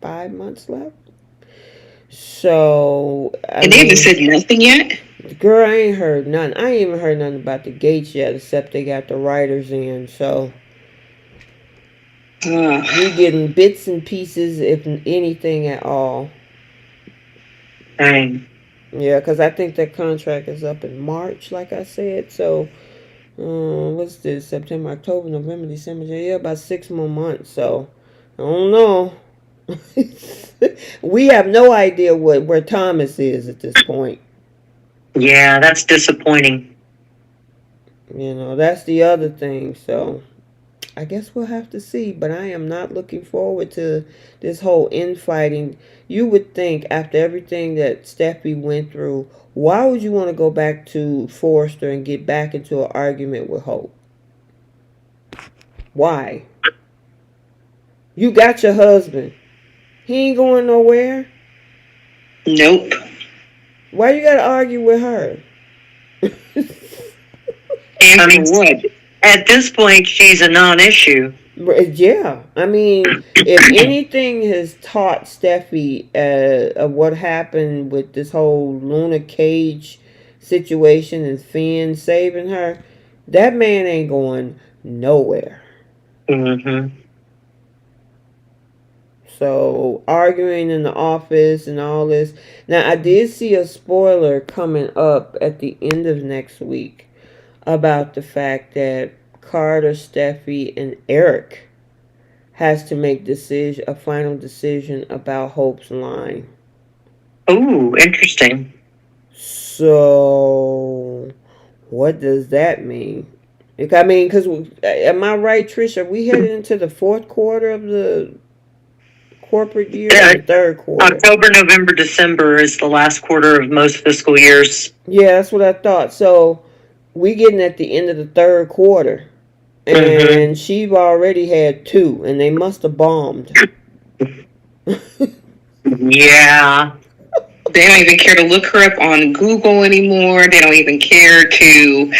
5 months left. So, and they haven't said nothing yet? Girl, I ain't heard nothing. I ain't even heard nothing about the gates yet except they got the writers in, so... we getting bits and pieces, if anything at all. Dang. Yeah, because I think that contract is up in March, like I said. So, what's this? September, October, November, December, January. Yeah, about 6 more months. So, I don't know. We have no idea where Thomas is at this point. Yeah, that's disappointing. You know, that's the other thing. So, I guess we'll have to see, but I am not looking forward to this whole infighting. You would think after everything that Steffi went through, why would you want to go back to Forrester and get back into an argument with Hope? Why? You got your husband. He ain't going nowhere. Nope. Why you got to argue with her? I mean, what? At this point, she's a non-issue. Yeah. I mean, if anything has taught Steffi of what happened with this whole Luna Cage situation and Finn saving her, that man ain't going nowhere. So, arguing in the office and all this. Now, I did see a spoiler coming up at the end of next week about the fact that Carter, Steffi, and Eric has to make a final decision about Hope's line. Ooh, interesting. So, what does that mean? I mean, because, am I right, Trish? Are we headed into the fourth quarter of the corporate year or the third quarter? October, November, December is the last quarter of most fiscal years. Yeah, that's what I thought. So, we getting at the end of the third quarter. And she've already had 2, and they must have bombed. Yeah. They don't even care to look her up on Google anymore. They don't even care to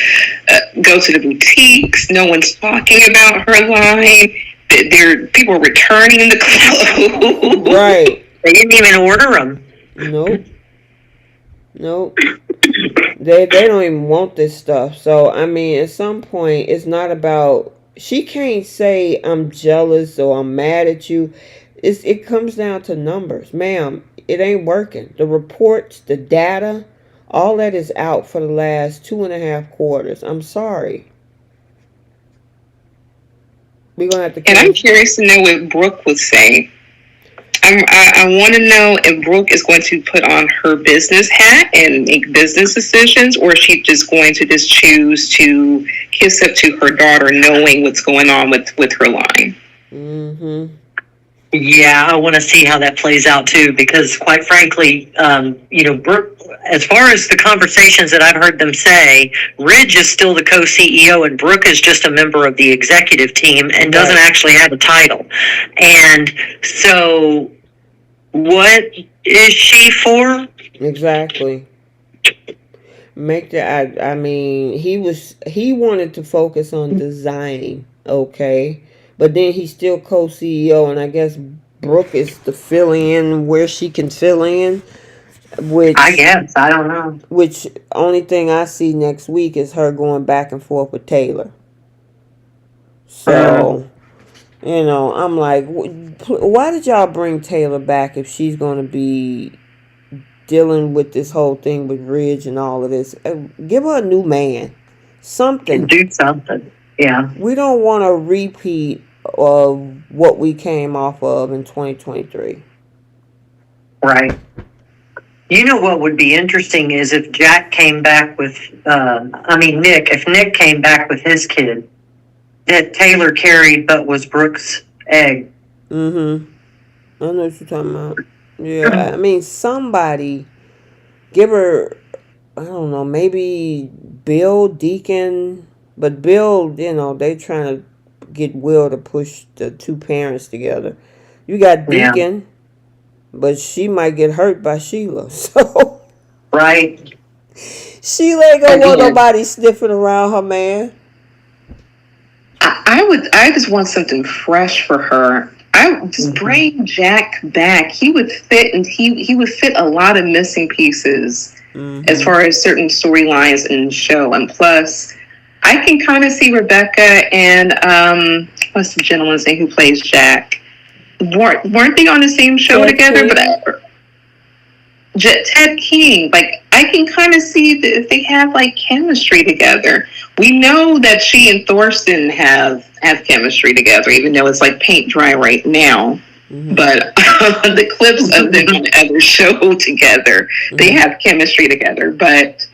go to the boutiques. No one's talking about her line. People are returning the clothes. Right. They didn't even order them. Nope. They don't even want this stuff. So, I mean, at some point, it's not about... She can't say, I'm jealous or I'm mad at you. It comes down to numbers. Ma'am, it ain't working. The reports, the data, all that is out for the last 2.5 quarters. I'm sorry. We're going to have to... And I'm curious to know what Brooke would say. I want to know if Brooke is going to put on her business hat and make business decisions, or is she just going to just choose to kiss up to her daughter knowing what's going on with her line? Yeah, I want to see how that plays out too, because quite frankly, Brooke, as far as the conversations that I've heard them say, Ridge is still the co-CEO and Brooke is just a member of the executive team and doesn't actually have a title. And so what is she for? Exactly. Make that. I mean, he wanted to focus on designing, okay, but then he's still co-CEO, and I guess Brooke is the fill in where she can fill in. I guess, I don't know. Which only thing I see next week is her going back and forth with Taylor. So, I'm like, why did y'all bring Taylor back if she's going to be dealing with this whole thing with Ridge and all of this? Give her a new man. Something. Do something. Yeah. We don't want a repeat of what we came off of in 2023. Right. You know what would be interesting is if Jack came back with, Nick, if Nick came back with his kid that Taylor carried but was Brooke's egg. Mm-hmm. I know what you're talking about. Yeah, I mean, somebody give her, I don't know, maybe Bill, Deacon, but Bill, they trying to get Will to push the two parents together. You got Deacon, but she might get hurt by Sheila. So right, Sheila ain't gonna want nobody sniffing around her, man. I just want something fresh for her. I would just bring Jack back. He would fit, and he would fit a lot of missing pieces as far as certain storylines in the show. And plus, I can kind of see Rebecca and what's the gentleman's name who plays Jack? Weren't they on the same show together? But Ted King, like I can kind of see that if they have like chemistry together. We know that she and Thorsten have chemistry together, even though it's like paint dry right now. But the clips of them on the other show together, they have chemistry together. But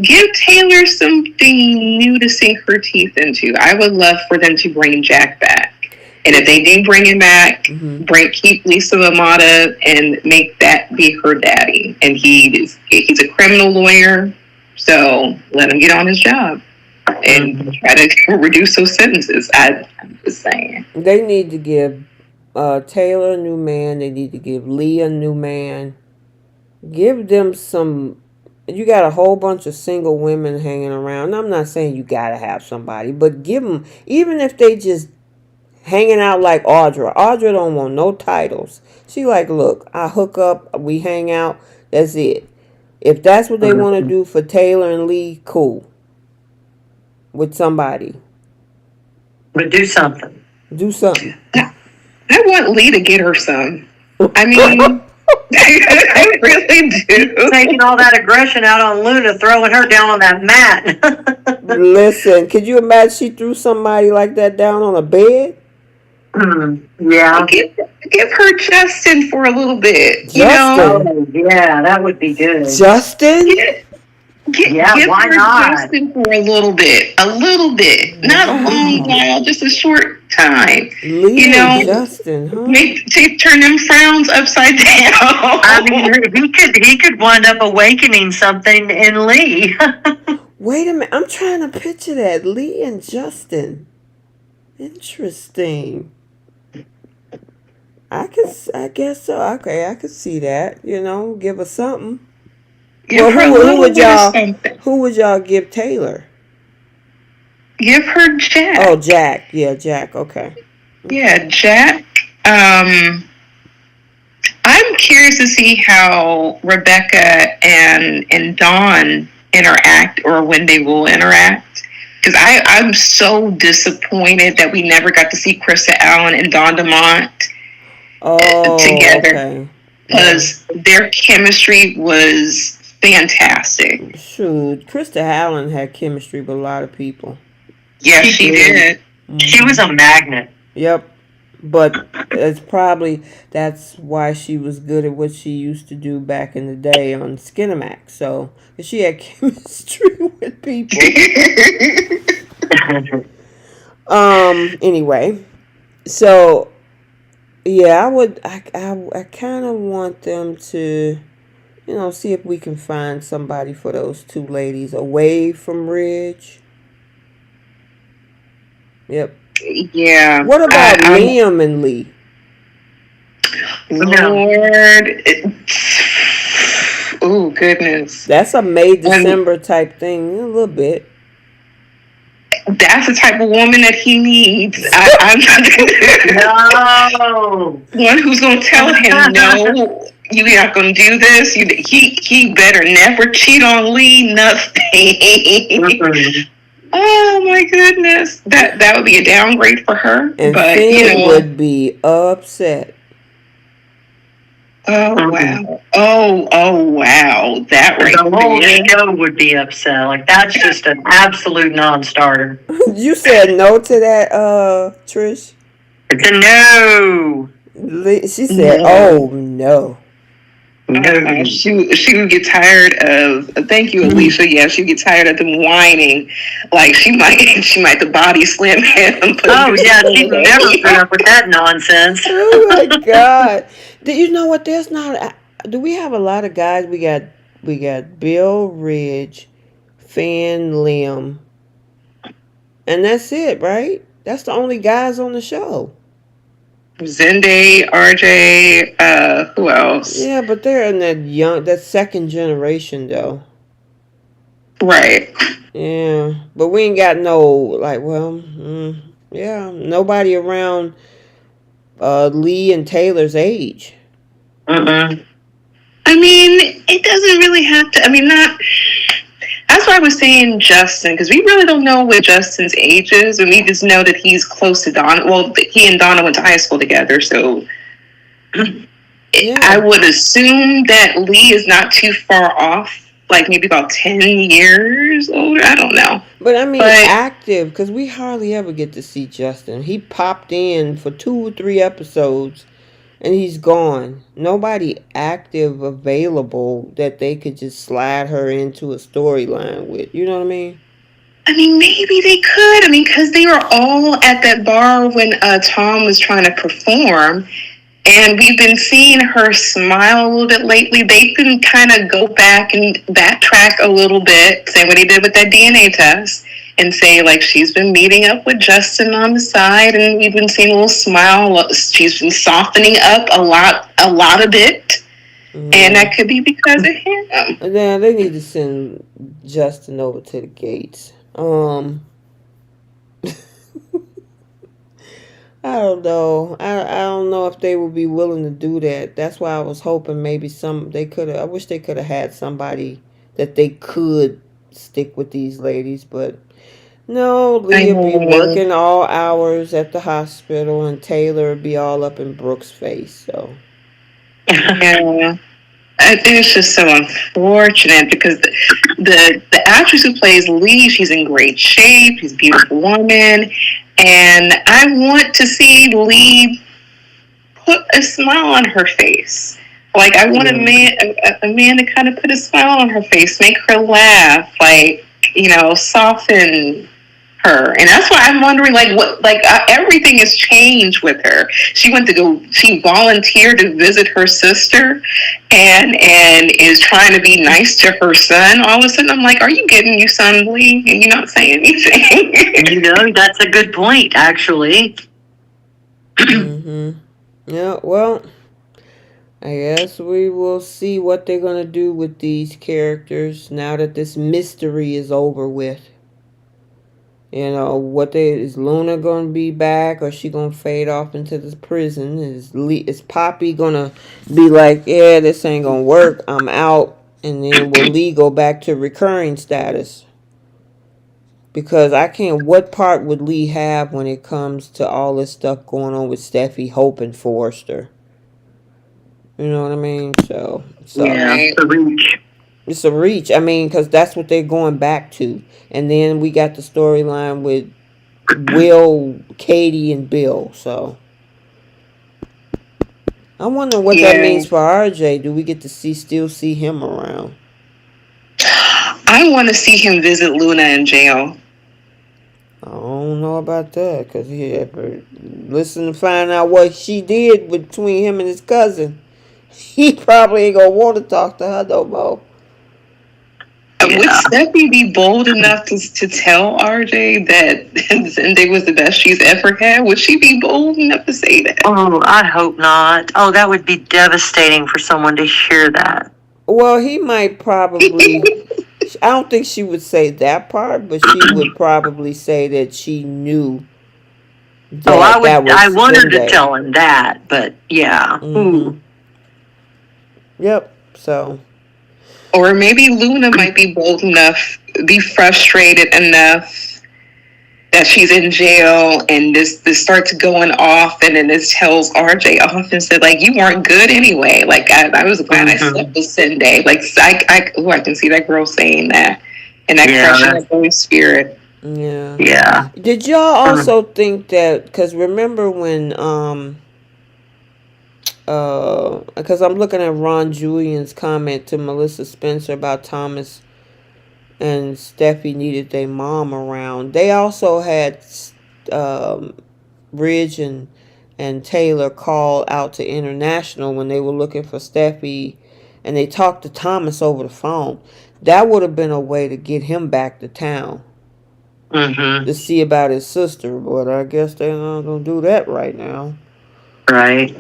give Taylor something new to sink her teeth into. I would love for them to bring Jack back. And if they do bring him back, keep Lisa Lamada and make that be her daddy. And he's a criminal lawyer, so let him get on his job and try to reduce those sentences. I'm just saying. They need to give Taylor a new man. They need to give Lee a new man. Give them some. You got a whole bunch of single women hanging around. I'm not saying you got to have somebody, but give them, even if they just hanging out like Audra. Audra don't want no titles. She like, look, I hook up, we hang out, that's it. If that's what they want to do for Taylor and Lee, cool. With somebody. But do something. Do something. I want Lee to get her some. I mean, I really do. Taking all that aggression out on Luna, throwing her down on that mat. Listen, could you imagine she threw somebody like that down on a bed? Yeah. Give her Justin for a little bit. Justin? Oh, yeah, that would be good. Justin? Give why her not? Justin for a little bit. Not a long while, just a short time. Lee and Justin, huh? Turn them frowns upside down. I mean, he could wind up awakening something in Lee. Wait a minute, I'm trying to picture that. Lee and Justin. Interesting. I guess so. Okay, I could see that. Give her something. Who would y'all give Taylor? Give her Jack. Oh, Jack. Yeah, Jack. Okay. Yeah, Jack. I'm curious to see how Rebecca and Dawn interact, or when they will interact. Because I'm so disappointed that we never got to see Krista Allen and Dawn DeMont together. Because their chemistry was fantastic. Shoot, Krista Allen had chemistry with a lot of people. Yeah, she did. She was a magnet. Yep. But that's why she was good at what she used to do back in the day on Skinamax. So, she had chemistry with people. Anyway. So, yeah, I kind of want them to, see if we can find somebody for those two ladies away from Ridge. Yep. Yeah. What about Liam and Lee? Lord. Oh, goodness. That's a May, December type thing, a little bit. That's the type of woman that he needs. I'm no. One who's going to tell him, no, you're not going to do this. He better never cheat on Lee, nothing. Oh my goodness, that would be a downgrade for her. And Finn would be upset. Oh wow! Oh wow! That right the whole show would be upset. Like that's just an absolute non-starter. You said no to that, Trish? It's a no. She said, "Oh no." No. She would get tired of. Thank you, Alicia. Yeah, she'd get tired of them whining. Like she might the body slam him. Oh yeah, she'd never put up with that nonsense. Oh my God! Do you know what? There's not. Do we have a lot of guys? We got Bill, Ridge, Finn, Liam, and that's it, right? That's the only guys on the show. Zende, RJ, who else? Yeah, but they're in that second generation though. Right. Yeah, but we ain't got no nobody around Lee and Taylor's age. I mean, it doesn't really have to. I mean, not. That's why I was saying Justin, because we really don't know what Justin's age is, and we just know that he's close to Donna. Well, he and Donna went to high school together, so I would assume that Lee is not too far off, like maybe about 10 years older. I don't know. But I mean, active, because we hardly ever get to see Justin. He popped in for 2 or 3 episodes, and he's gone. Nobody active available that they could just slide her into a storyline with. You know what I mean? I mean, maybe they could. I mean, because they were all at that bar when Tom was trying to perform. And we've been seeing her smile a little bit lately. They can kind of go back and backtrack a little bit, say what he did with that DNA test, and say, like, she's been meeting up with Justin on the side, and we've been seeing a little smile. She's been softening up a lot a bit. And that could be because of him. Yeah, they need to send Justin over to the gates. I don't know. I don't know if they would be willing to do that. That's why I was hoping maybe I wish they could have had somebody that they could stick with these ladies, but no, Leah be working all hours at the hospital, and Taylor would be all up in Brooke's face. So yeah, I think it's just so unfortunate because the actress who plays Lee, she's in great shape. She's a beautiful woman, and I want to see Lee put a smile on her face. Like I want a man to kind of put a smile on her face, make her laugh, like soften her. And that's why I'm wondering, everything has changed with her. She volunteered to visit her sister and is trying to be nice to her son. All of a sudden I'm like, are you getting you son, Lee? And you're not saying anything. That's a good point, actually. Yeah, well, I guess we will see what they're going to do with these characters now that this mystery is over with. Is Luna going to be back, or is she going to fade off into this prison? Is Poppy going to be like, yeah, this ain't going to work, I'm out, and then will Lee go back to recurring status? Because what part would Lee have when it comes to all this stuff going on with Steffy, Hope, and Forrester? You know what I mean? So yeah, it's a reach. It's a reach. I mean, because that's what they're going back to. And then we got the storyline with Will, Katie, and Bill. So I wonder what that means for RJ. Do we get to still see him around? I want to see him visit Luna in jail. I don't know about that, because listen to find out what she did between him and his cousin. he probably ain't gonna want to talk to her no more. Would Steffy be bold enough to tell RJ that Zende was the best she's ever had? Would she be bold enough to say that? Oh, I hope not. Oh, that would be devastating for someone to hear that. Well, he might probably. I don't think she would say that part, but she would probably say that she knew that that was I want her to Zende. tell him that, but yeah. Mm-hmm. Yep. So. Or maybe Luna might be bold enough, be frustrated enough that she's in jail, and this starts going off, and then this tells RJ off and said, like, you weren't good anyway. Like, I was glad I slept with Sunday. Like, I can see that girl saying that, and that crushing the Holy Spirit. Yeah. Yeah. Did y'all also think that? Because remember when because I'm looking at Ron Julian's comment to Melissa Spencer about Thomas and Steffi needed their mom around. They also had Ridge and Taylor call out to International when they were looking for Steffi, and they talked to Thomas over the phone. That would have been a way to get him back to town. To see about his sister, but I guess they're not gonna do that right now. Right.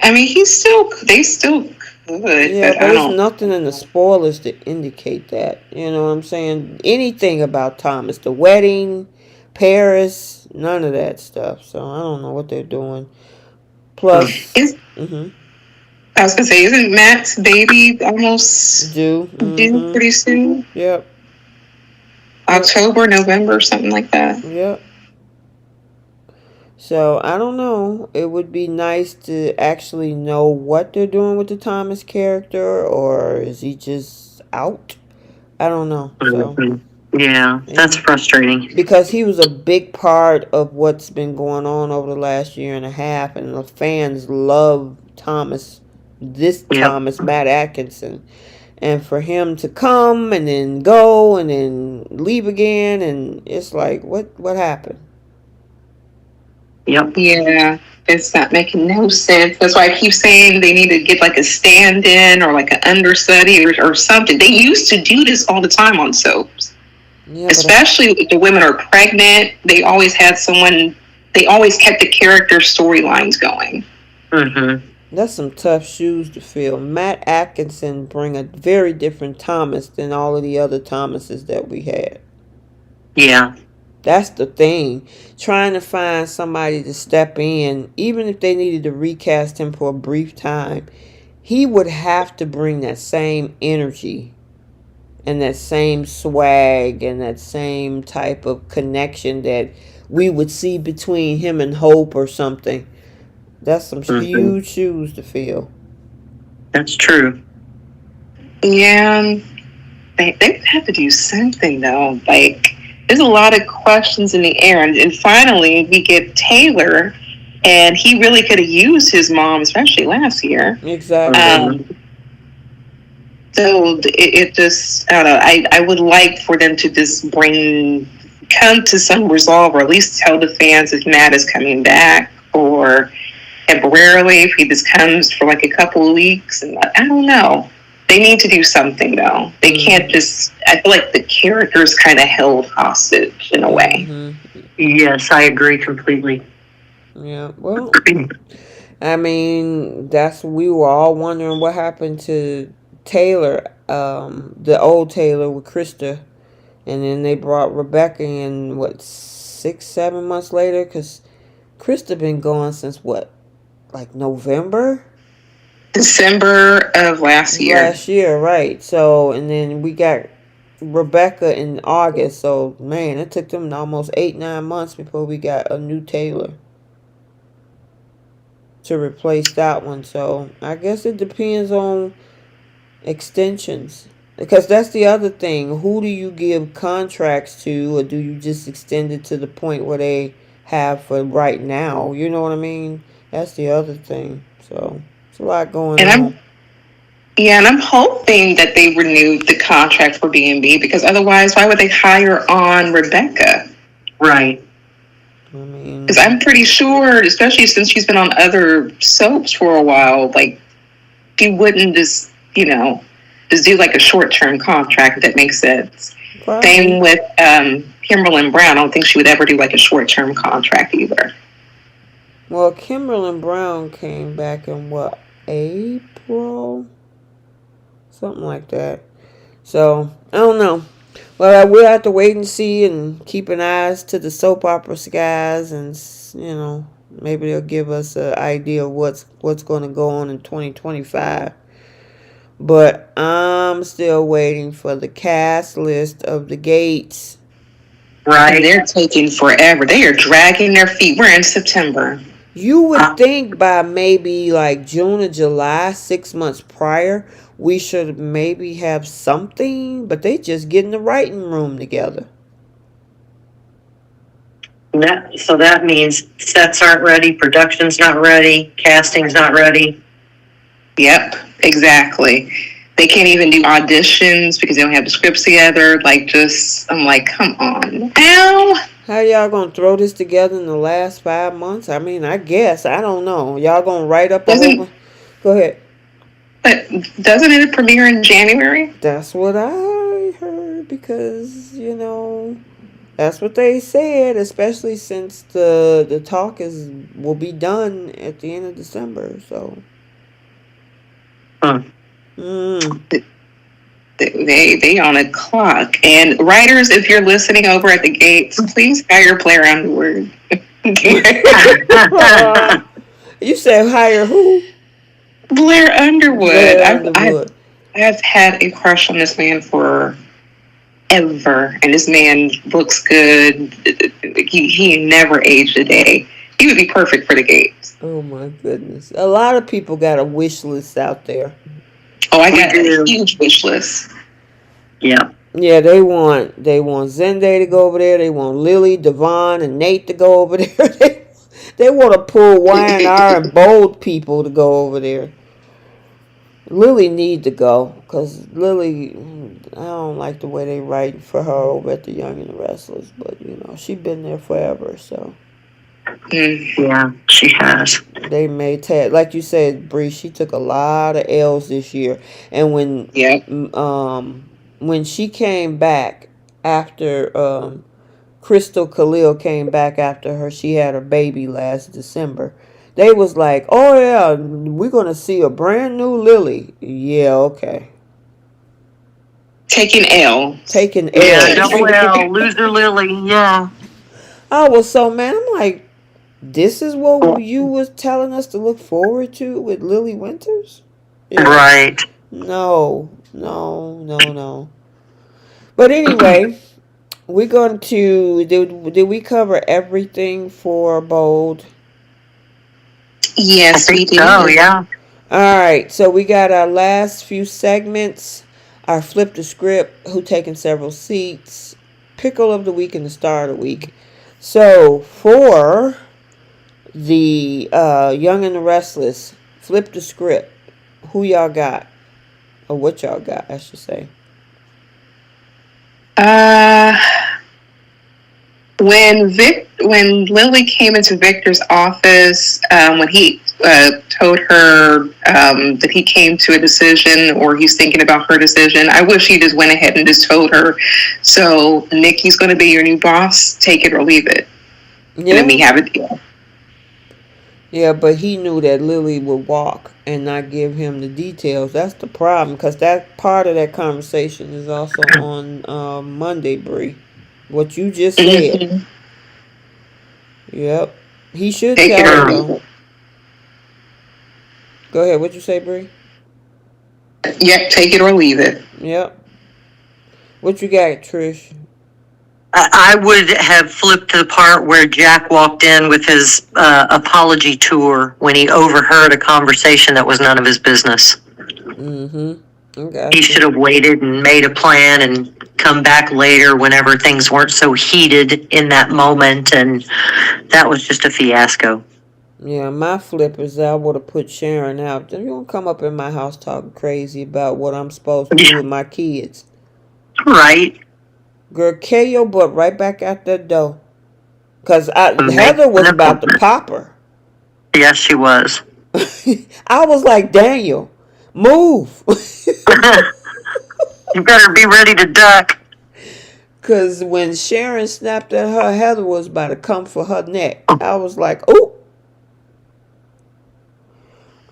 I mean, they still could. Yeah, but there's nothing in the spoilers to indicate that. You know what I'm saying? Anything about Thomas, the wedding, Paris, none of that stuff. So I don't know what they're doing. Plus, I was gonna say, isn't Matt's baby almost due pretty soon? Yep. October, November, something like that. Yep. So I don't know. It would be nice to actually know what they're doing with the Thomas character, or is he just out? I don't know. So, yeah, that's frustrating. Because he was a big part of what's been going on over the last year and a half, and the fans love Thomas, Thomas, Matt Atkinson. And for him to come and then go and then leave again, and it's like, what happened? Yep. Yeah, it's not making no sense. That's why I keep saying they need to get like a stand-in or like an understudy or something. They used to do this all the time on soaps. Yeah, especially if the women are pregnant. They always had someone. They always kept the character storylines going. That's some tough shoes to fill. Matt Atkinson bring a very different Thomas than all of the other Thomases that we had. Yeah. That's the thing. Trying to find somebody to step in, even if they needed to recast him for a brief time, he would have to bring that same energy and that same swag and that same type of connection that we would see between him and Hope or something. That's some huge shoes to fill. That's true. Yeah. They would have to do something, though. Like, there's a lot of questions in the air. And finally, we get Taylor, and he really could have used his mom, especially last year. Exactly. So it just, I don't know. I would like for them to just come to some resolve, or at least tell the fans if Matt is coming back, or temporarily if he just comes for like a couple of weeks. And I don't know. They need to do something, though. They can't just... I feel like the character's kind of held hostage in a way. Yes, I agree completely. Yeah, well, I mean, we were all wondering what happened to Taylor, the old Taylor with Krista. And then they brought Rebecca in, 6-7 months later? Because Krista been gone since like November? December of last year. Last year, right. So, and then we got Rebecca in August. So, man, it took them almost 8-9 months before we got a new Taylor to replace that one. So, I guess it depends on extensions. Because that's the other thing. Who do you give contracts to, or do you just extend it to the point where they have for right now? You know what I mean? That's the other thing. So... a lot going on. And I'm hoping that they renewed the contract for B&B, because otherwise, why would they hire on Rebecca? Right. I mean, because I'm pretty sure, especially since she's been on other soaps for a while, like she wouldn't just, just do like a short-term contract, if that makes sense. Probably. Same with Kimberly Brown. I don't think she would ever do like a short-term contract either. Well, Kimberly Brown came back in what, April? Something like that. So, I don't know. Well, we'll have to wait and see and keep an eyes to the soap opera skies, and maybe they'll give us an idea of what's going to go on in 2025. But I'm still waiting for the cast list of the Gates. Right. And they're taking forever. They are dragging their feet. We're in September. You would think by maybe like June or July, 6 months prior, we should maybe have something, but they just getting the writing room together. So that means sets aren't ready, production's not ready, casting's not ready. Yep, exactly. They can't even do auditions because they don't have the scripts together. I'm like, come on. Ow! How y'all gonna throw this together in the last 5 months? I mean, I guess. I don't know. Y'all gonna write up Go ahead. But doesn't it premiere in January? That's what I heard because, that's what they said, especially since the talk will be done at the end of December, so. They on a clock. And writers, if you're listening over at the Gates, please hire Blair Underwood. You said hire who? Blair Underwood. I've had a crush on this man forever, and this man looks good. He never aged a day. He would be perfect for the Gates. Oh my goodness! A lot of people got a wish list out there. Oh, I got a huge wish list. Yeah. Yeah, they want Zendaya to go over there. They want Lily, Devon, and Nate to go over there. They want to pull Y&R and Bold people to go over there. Lily need to go because Lily, I don't like the way they write for her over at the Young and the Restless, but she's been there forever, so. Yeah, she has. They made like you said, Bree. She took a lot of L's this year, and when she came back after Crystal Khalil came back after her, she had her baby last December. They was like, "Oh yeah, we're gonna see a brand new Lily." Yeah, okay. Taking L. Yeah, double L, loser Lily. Yeah. I was so mad. I'm like, this is what you was telling us to look forward to with Lily Winters? Yeah. Right. No. But anyway, we're going to... Did we cover everything for Bold? Yes, we did. Oh, yeah. All right, so we got our last few segments. Our Flip the Script, Who Taking Several Seats, Pickle of the Week, and the Star of the Week. So, for the Young and the Restless, Flip the Script, who y'all got? Or what y'all got, I should say. When Lily came into Victor's office, when he told her that he came to a decision, or he's thinking about her decision, I wish he just went ahead and just told her, so Nikki's going to be your new boss, take it or leave it. Yeah. And then we have a deal. Yeah, but he knew that Lily would walk and not give him the details. That's the problem, because that part of that conversation is also on Monday, Bree. What you just said. Mm-hmm. Yep. He should tell her, though. Go ahead. What'd you say, Bree? Yep, take it or leave it. Yep. What you got, Trish? I would have flipped to the part where Jack walked in with his apology tour when he overheard a conversation that was none of his business. Mm-hmm. Okay. He should have waited and made a plan and come back later whenever things weren't so heated in that moment, and that was just a fiasco. Yeah, my flip is I would have put Sharon out. You don't come up in my house talking crazy about what I'm supposed to do with my kids. Right. Girl, kill your butt right back out that door. Because Heather was about to pop her. Yes, she was. I was like, Daniel, Move. You better be ready to duck. Because when Sharon snapped at her, Heather was about to come for her neck. I was like, oh.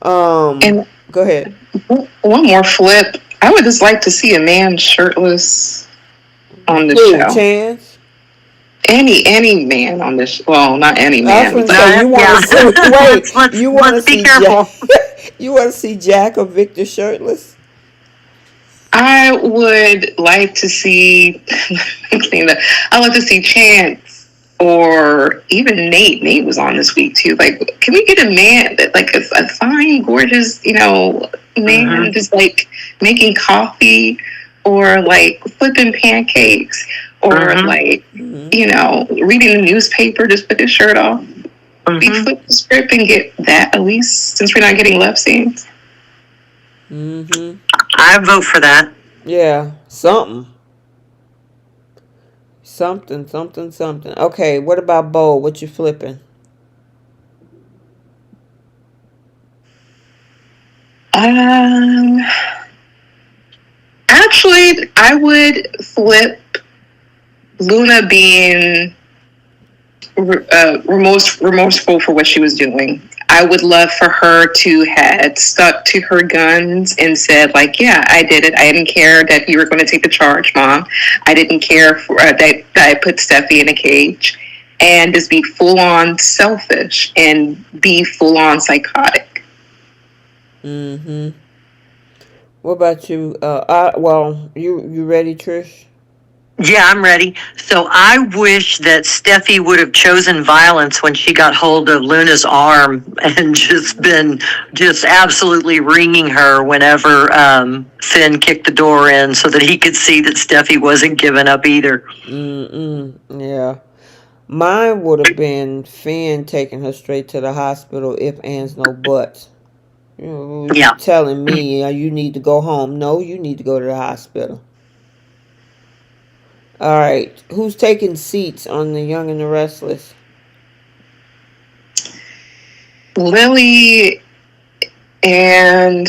And Go ahead. one more flip. I would just like to see a man shirtless on the Who? show. Chance? Any man on this. Well, not any I was man. going to But say, you want to see, wait, you want to let's be see careful. Jack, you want to see Jack or Victor shirtless? I would like to see. I would like to see Chance or even Nate. Nate was on this week too. Like, can we get a man that, like, a fine, gorgeous, man, just like making coffee or like flipping pancakes or like reading the newspaper, just put his shirt off. We flip the script and get that, at least, since we're not getting love scenes. I vote for that. Yeah, something. Okay, what about Bo? What you flipping? Actually, I would flip Luna being remorseful for what she was doing. I would love for her to had stuck to her guns and said, like, yeah, I did it. I didn't care that you were going to take the charge, Mom. I didn't care that I put Steffy in a cage, and just be full on selfish and be full on psychotic. What about you? You ready, Trish? Yeah, I'm ready. So I wish that Steffi would have chosen violence when she got hold of Luna's arm and just absolutely wringing her whenever Finn kicked the door in, so that he could see that Steffi wasn't giving up either. Yeah. Mine would have been Finn taking her straight to the hospital, if ands, no buts. You telling me you need to go home. No, you need to go to the hospital. All right. Who's taking seats on The Young and the Restless? Lily and...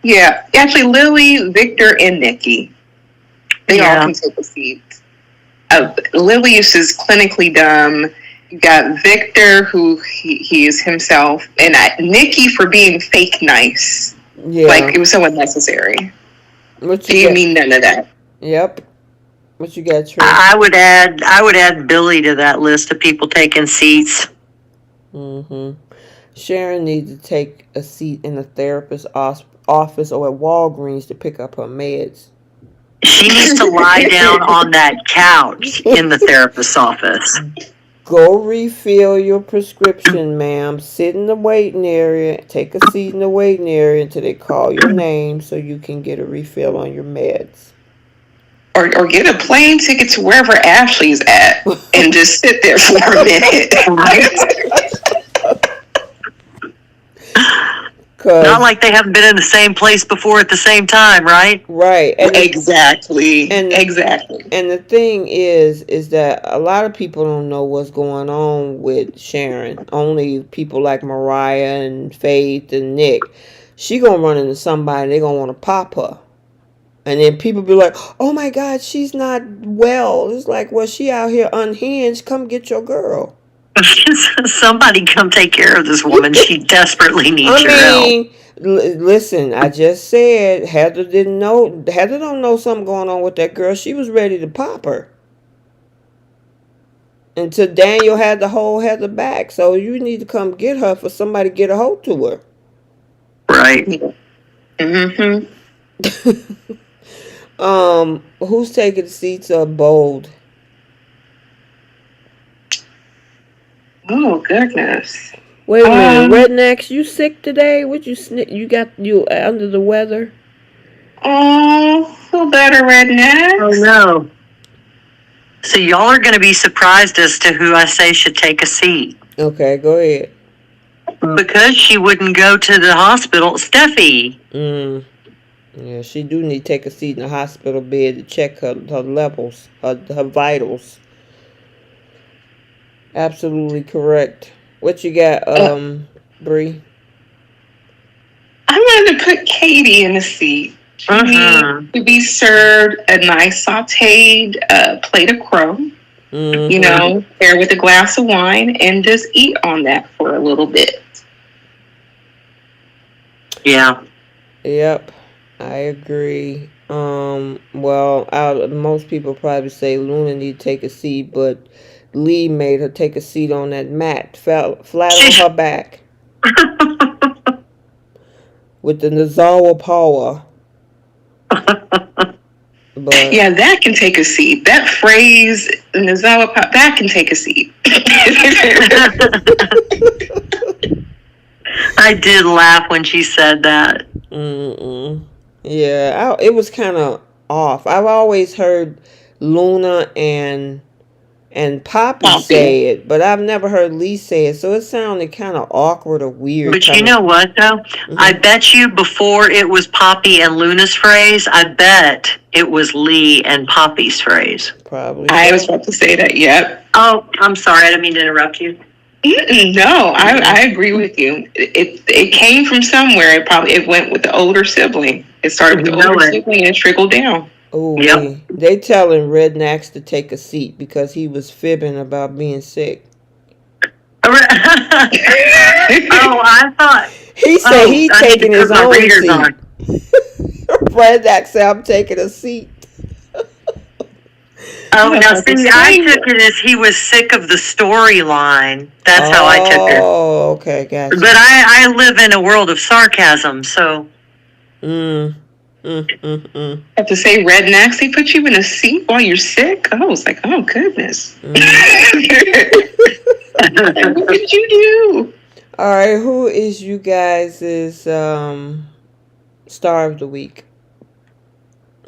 Yeah, actually, Lily, Victor, and Nikki. They all can take a seat. Lily is just clinically dumb. You got Victor, who he is himself, and Nikki for being fake nice. Yeah. Like, it was so unnecessary. She didn't mean none of that. Yep. What you got, Trish? I would add Billy to that list of people taking seats. Sharon needs to take a seat in a therapist's office or at Walgreens to pick up her meds. She needs to lie down on that couch in the therapist's office. Go refill your prescription, ma'am. Sit in the waiting area. Take a seat in the waiting area until they call your name so you can get a refill on your meds. Or get a plane ticket to wherever Ashley's at and just sit there for a minute. Not like they haven't been in the same place before at the same time, right? Right. And exactly. Exactly. And the thing is that a lot of people don't know what's going on with Sharon. Only people like Mariah and Faith and Nick. She gonna run into somebody, they gonna want to pop her. And then people be like, oh my God, she's not well. It's like, well, she out here unhinged. Come get your girl. Somebody come take care of this woman. She desperately needs your help. Listen, I just said Heather don't know something going on with that girl. She was ready to pop her. Until Daniel had to hold Heather back. So you need to come get her for somebody to get a hold to her. Right. Who's taking the seats of Bold? Oh goodness! Wait a minute, Rednecks, you sick today? What you under the weather? Oh, feel better, Rednecks. Oh no! So y'all are going to be surprised as to who I say should take a seat. Okay, go ahead. Because she wouldn't go to the hospital, Steffi. Yeah, she do need to take a seat in the hospital bed to check her levels, her vitals. Absolutely correct. What you got, Bree? I'm going to put Katie in the seat. She needs to be served a nice sauteed plate of crow. Mm-hmm. You know, pair with a glass of wine and just eat on that for a little bit. Yeah. Yep, I agree. Well, most people probably say Luna need to take a seat, but Lee made her take a seat on that mat, fell flat on her back with the Nazawa power. But yeah, that can take a seat. That phrase, Nazawa, that can take a seat. I did laugh when she said that. Yeah, it was kind of off. I've always heard Luna and Poppy say it, but I've never heard Lee say it, so it sounded kind of awkward or weird. But you know what, though? I bet you before it was Poppy and Luna's phrase, I bet it was Lee and Poppy's phrase. Probably. I was about to say that, yep. Oh, I'm sorry. I didn't mean to interrupt you. No, I agree with you. It came from somewhere. It went with the older sibling. It started with the older sibling and it trickled down. Oh, yep. They telling Rednax to take a seat because he was fibbing about being sick. Oh, I thought he said he's taking his own seat. Rednax said, "I'm taking a seat." Oh, now see, I took it as he was sick of the storyline. That's how I took it. Oh, okay, gotcha. But I live in a world of sarcasm, so. I have to say, Rednecks, they put you in a seat while you're sick? I was like, oh, goodness. What did you do? All right, who is you guys' star of the week?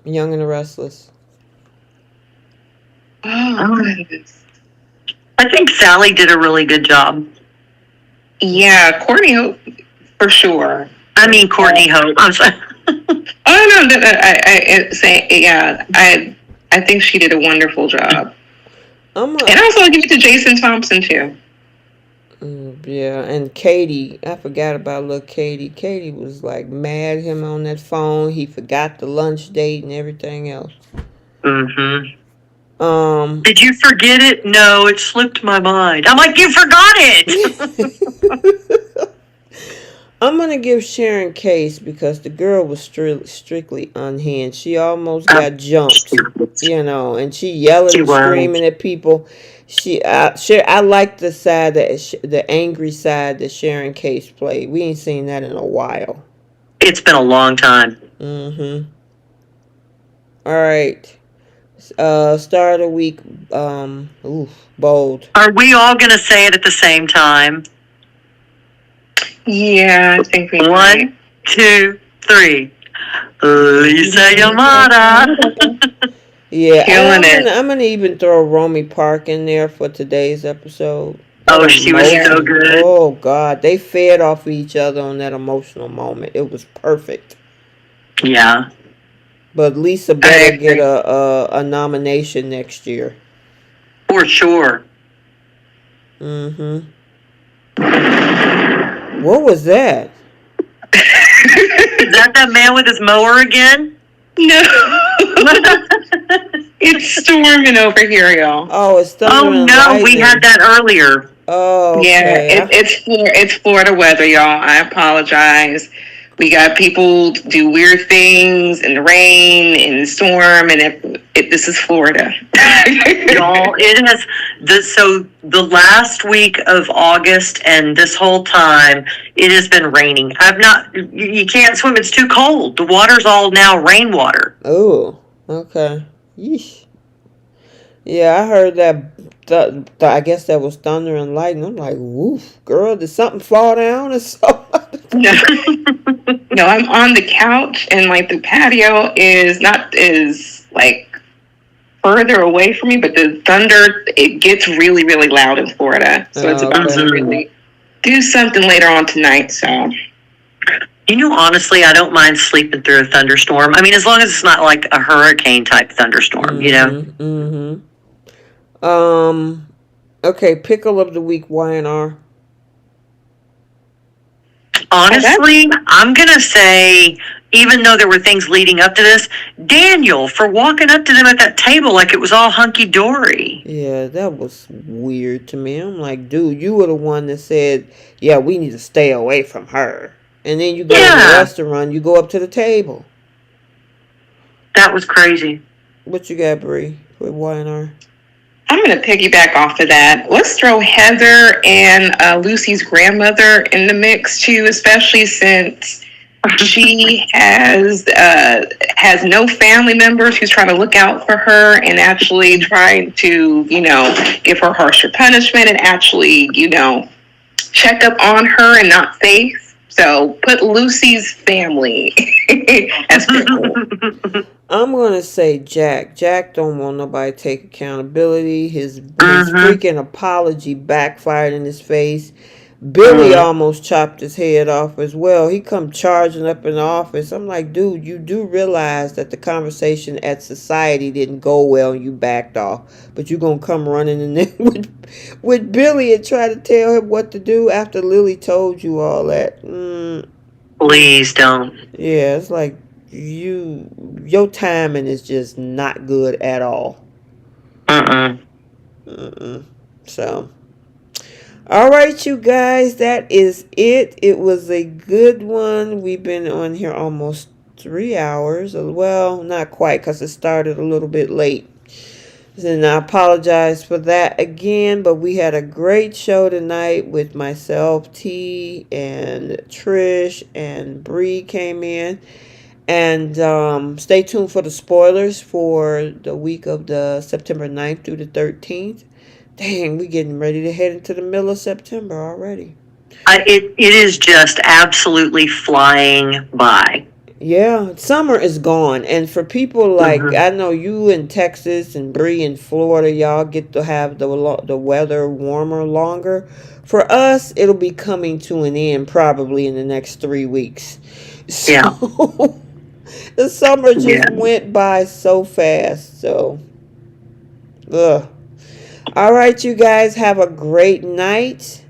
Young and the Restless. Oh, goodness. I think Sally did a really good job. Yeah, Courtney Hope, for sure. I mean, Courtney Hope. I'm sorry. Oh, no, I think she did a wonderful job. And also I'll give it to Jason Thompson, too. Yeah, and Katie, I forgot about little Katie. Katie was like mad at him on that phone. He forgot the lunch date and everything else. Mm-hmm. Did you forget it? No, it slipped my mind. I'm like, you forgot it! I'm going to give Sharon case because the girl was strictly unhinged. She almost got jumped, you know, and she yelling and screaming at people. I like the side the angry side that Sharon Case played. We ain't seen that in a while. It's been a long time. Mm-hmm. All right. Star of the week. Bold. Are we all gonna say it at the same time? Yeah, I think we. 1, 2, 3. Lisa Yamada. Yeah, I'm gonna even throw Romy Park in there for today's episode. Oh, she was so good. Oh God, they fed off of each other on that emotional moment. It was perfect. Yeah. But Lisa better get a nomination next year. For sure. Mm-hmm. What was that? Is that man with his mower again? No. It's storming over here, y'all. Oh, it's thundering. Oh, no, we had that earlier. Oh, okay. Yeah, it's Florida weather, y'all. I apologize. We got people do weird things in the rain, in the storm, and this is Florida. Y'all, it has so the last week of August and this whole time it has been raining. You can't swim, it's too cold. The water's all now rainwater. Oh, okay. Yeesh. Yeah, I heard that. I guess that was thunder and lightning. I'm like, woof, girl, did something fall down or something? No, I'm on the couch and like the patio is like further away from me, but the thunder, it gets really, really loud in Florida. So it's about to really do something later on tonight. So, you know, honestly, I don't mind sleeping through a thunderstorm. I mean, as long as it's not like a hurricane type thunderstorm, you know? Mm-hmm. Okay, pickle of the week, Y&R. Honestly, I'm going to say, even though there were things leading up to this, Daniel, for walking up to them at that table like it was all hunky-dory. Yeah, that was weird to me. I'm like, dude, you were the one that said, yeah, we need to stay away from her. And then you go in the restaurant, you go up to the table. That was crazy. What you got, Bree, with Y&R? I'm going to piggyback off of that. Let's throw Heather and Lucy's grandmother in the mix too, especially since she has no family members who's trying to look out for her and actually trying to, give her harsher punishment and actually, check up on her and not Faith. So put Lucy's family as critical. I'm gonna say Jack. Jack don't want nobody to take accountability. His freaking apology backfired in his face. Billy almost chopped his head off as well. He come charging up in the office. I'm like, dude, you do realize that the conversation at society didn't go well and you backed off. But you gonna come running in there with Billy and try to tell him what to do after Lily told you all that. Please don't. Yeah, it's like your timing is just not good at all. So, all right, you guys, that is it. It was a good one. We've been on here almost 3 hours. Well, not quite, because it started a little bit late. And I apologize for that again, but we had a great show tonight with myself, T, and Trish, and Bree came in. And stay tuned for the spoilers for the week of the September 9th through the 13th. Dang, we getting ready to head into the middle of September already. It is just absolutely flying by. Yeah, summer is gone. And for people like, I know you in Texas and Bree in Florida, y'all get to have the weather warmer longer. For us, it'll be coming to an end probably in the next 3 weeks. So, yeah. The summer just went by so fast. So, all right, you guys, have a great night.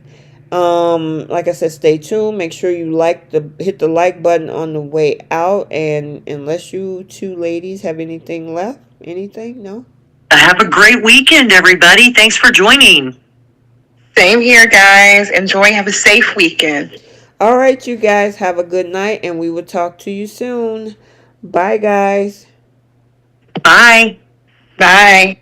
Like I said, stay tuned. Make sure you hit the like button on the way out. And unless you two ladies have anything left, no? Have a great weekend, everybody. Thanks for joining. Same here, guys. Enjoy. Have a safe weekend. All right, you guys, have a good night, and we will talk to you soon. Bye, guys. Bye. Bye.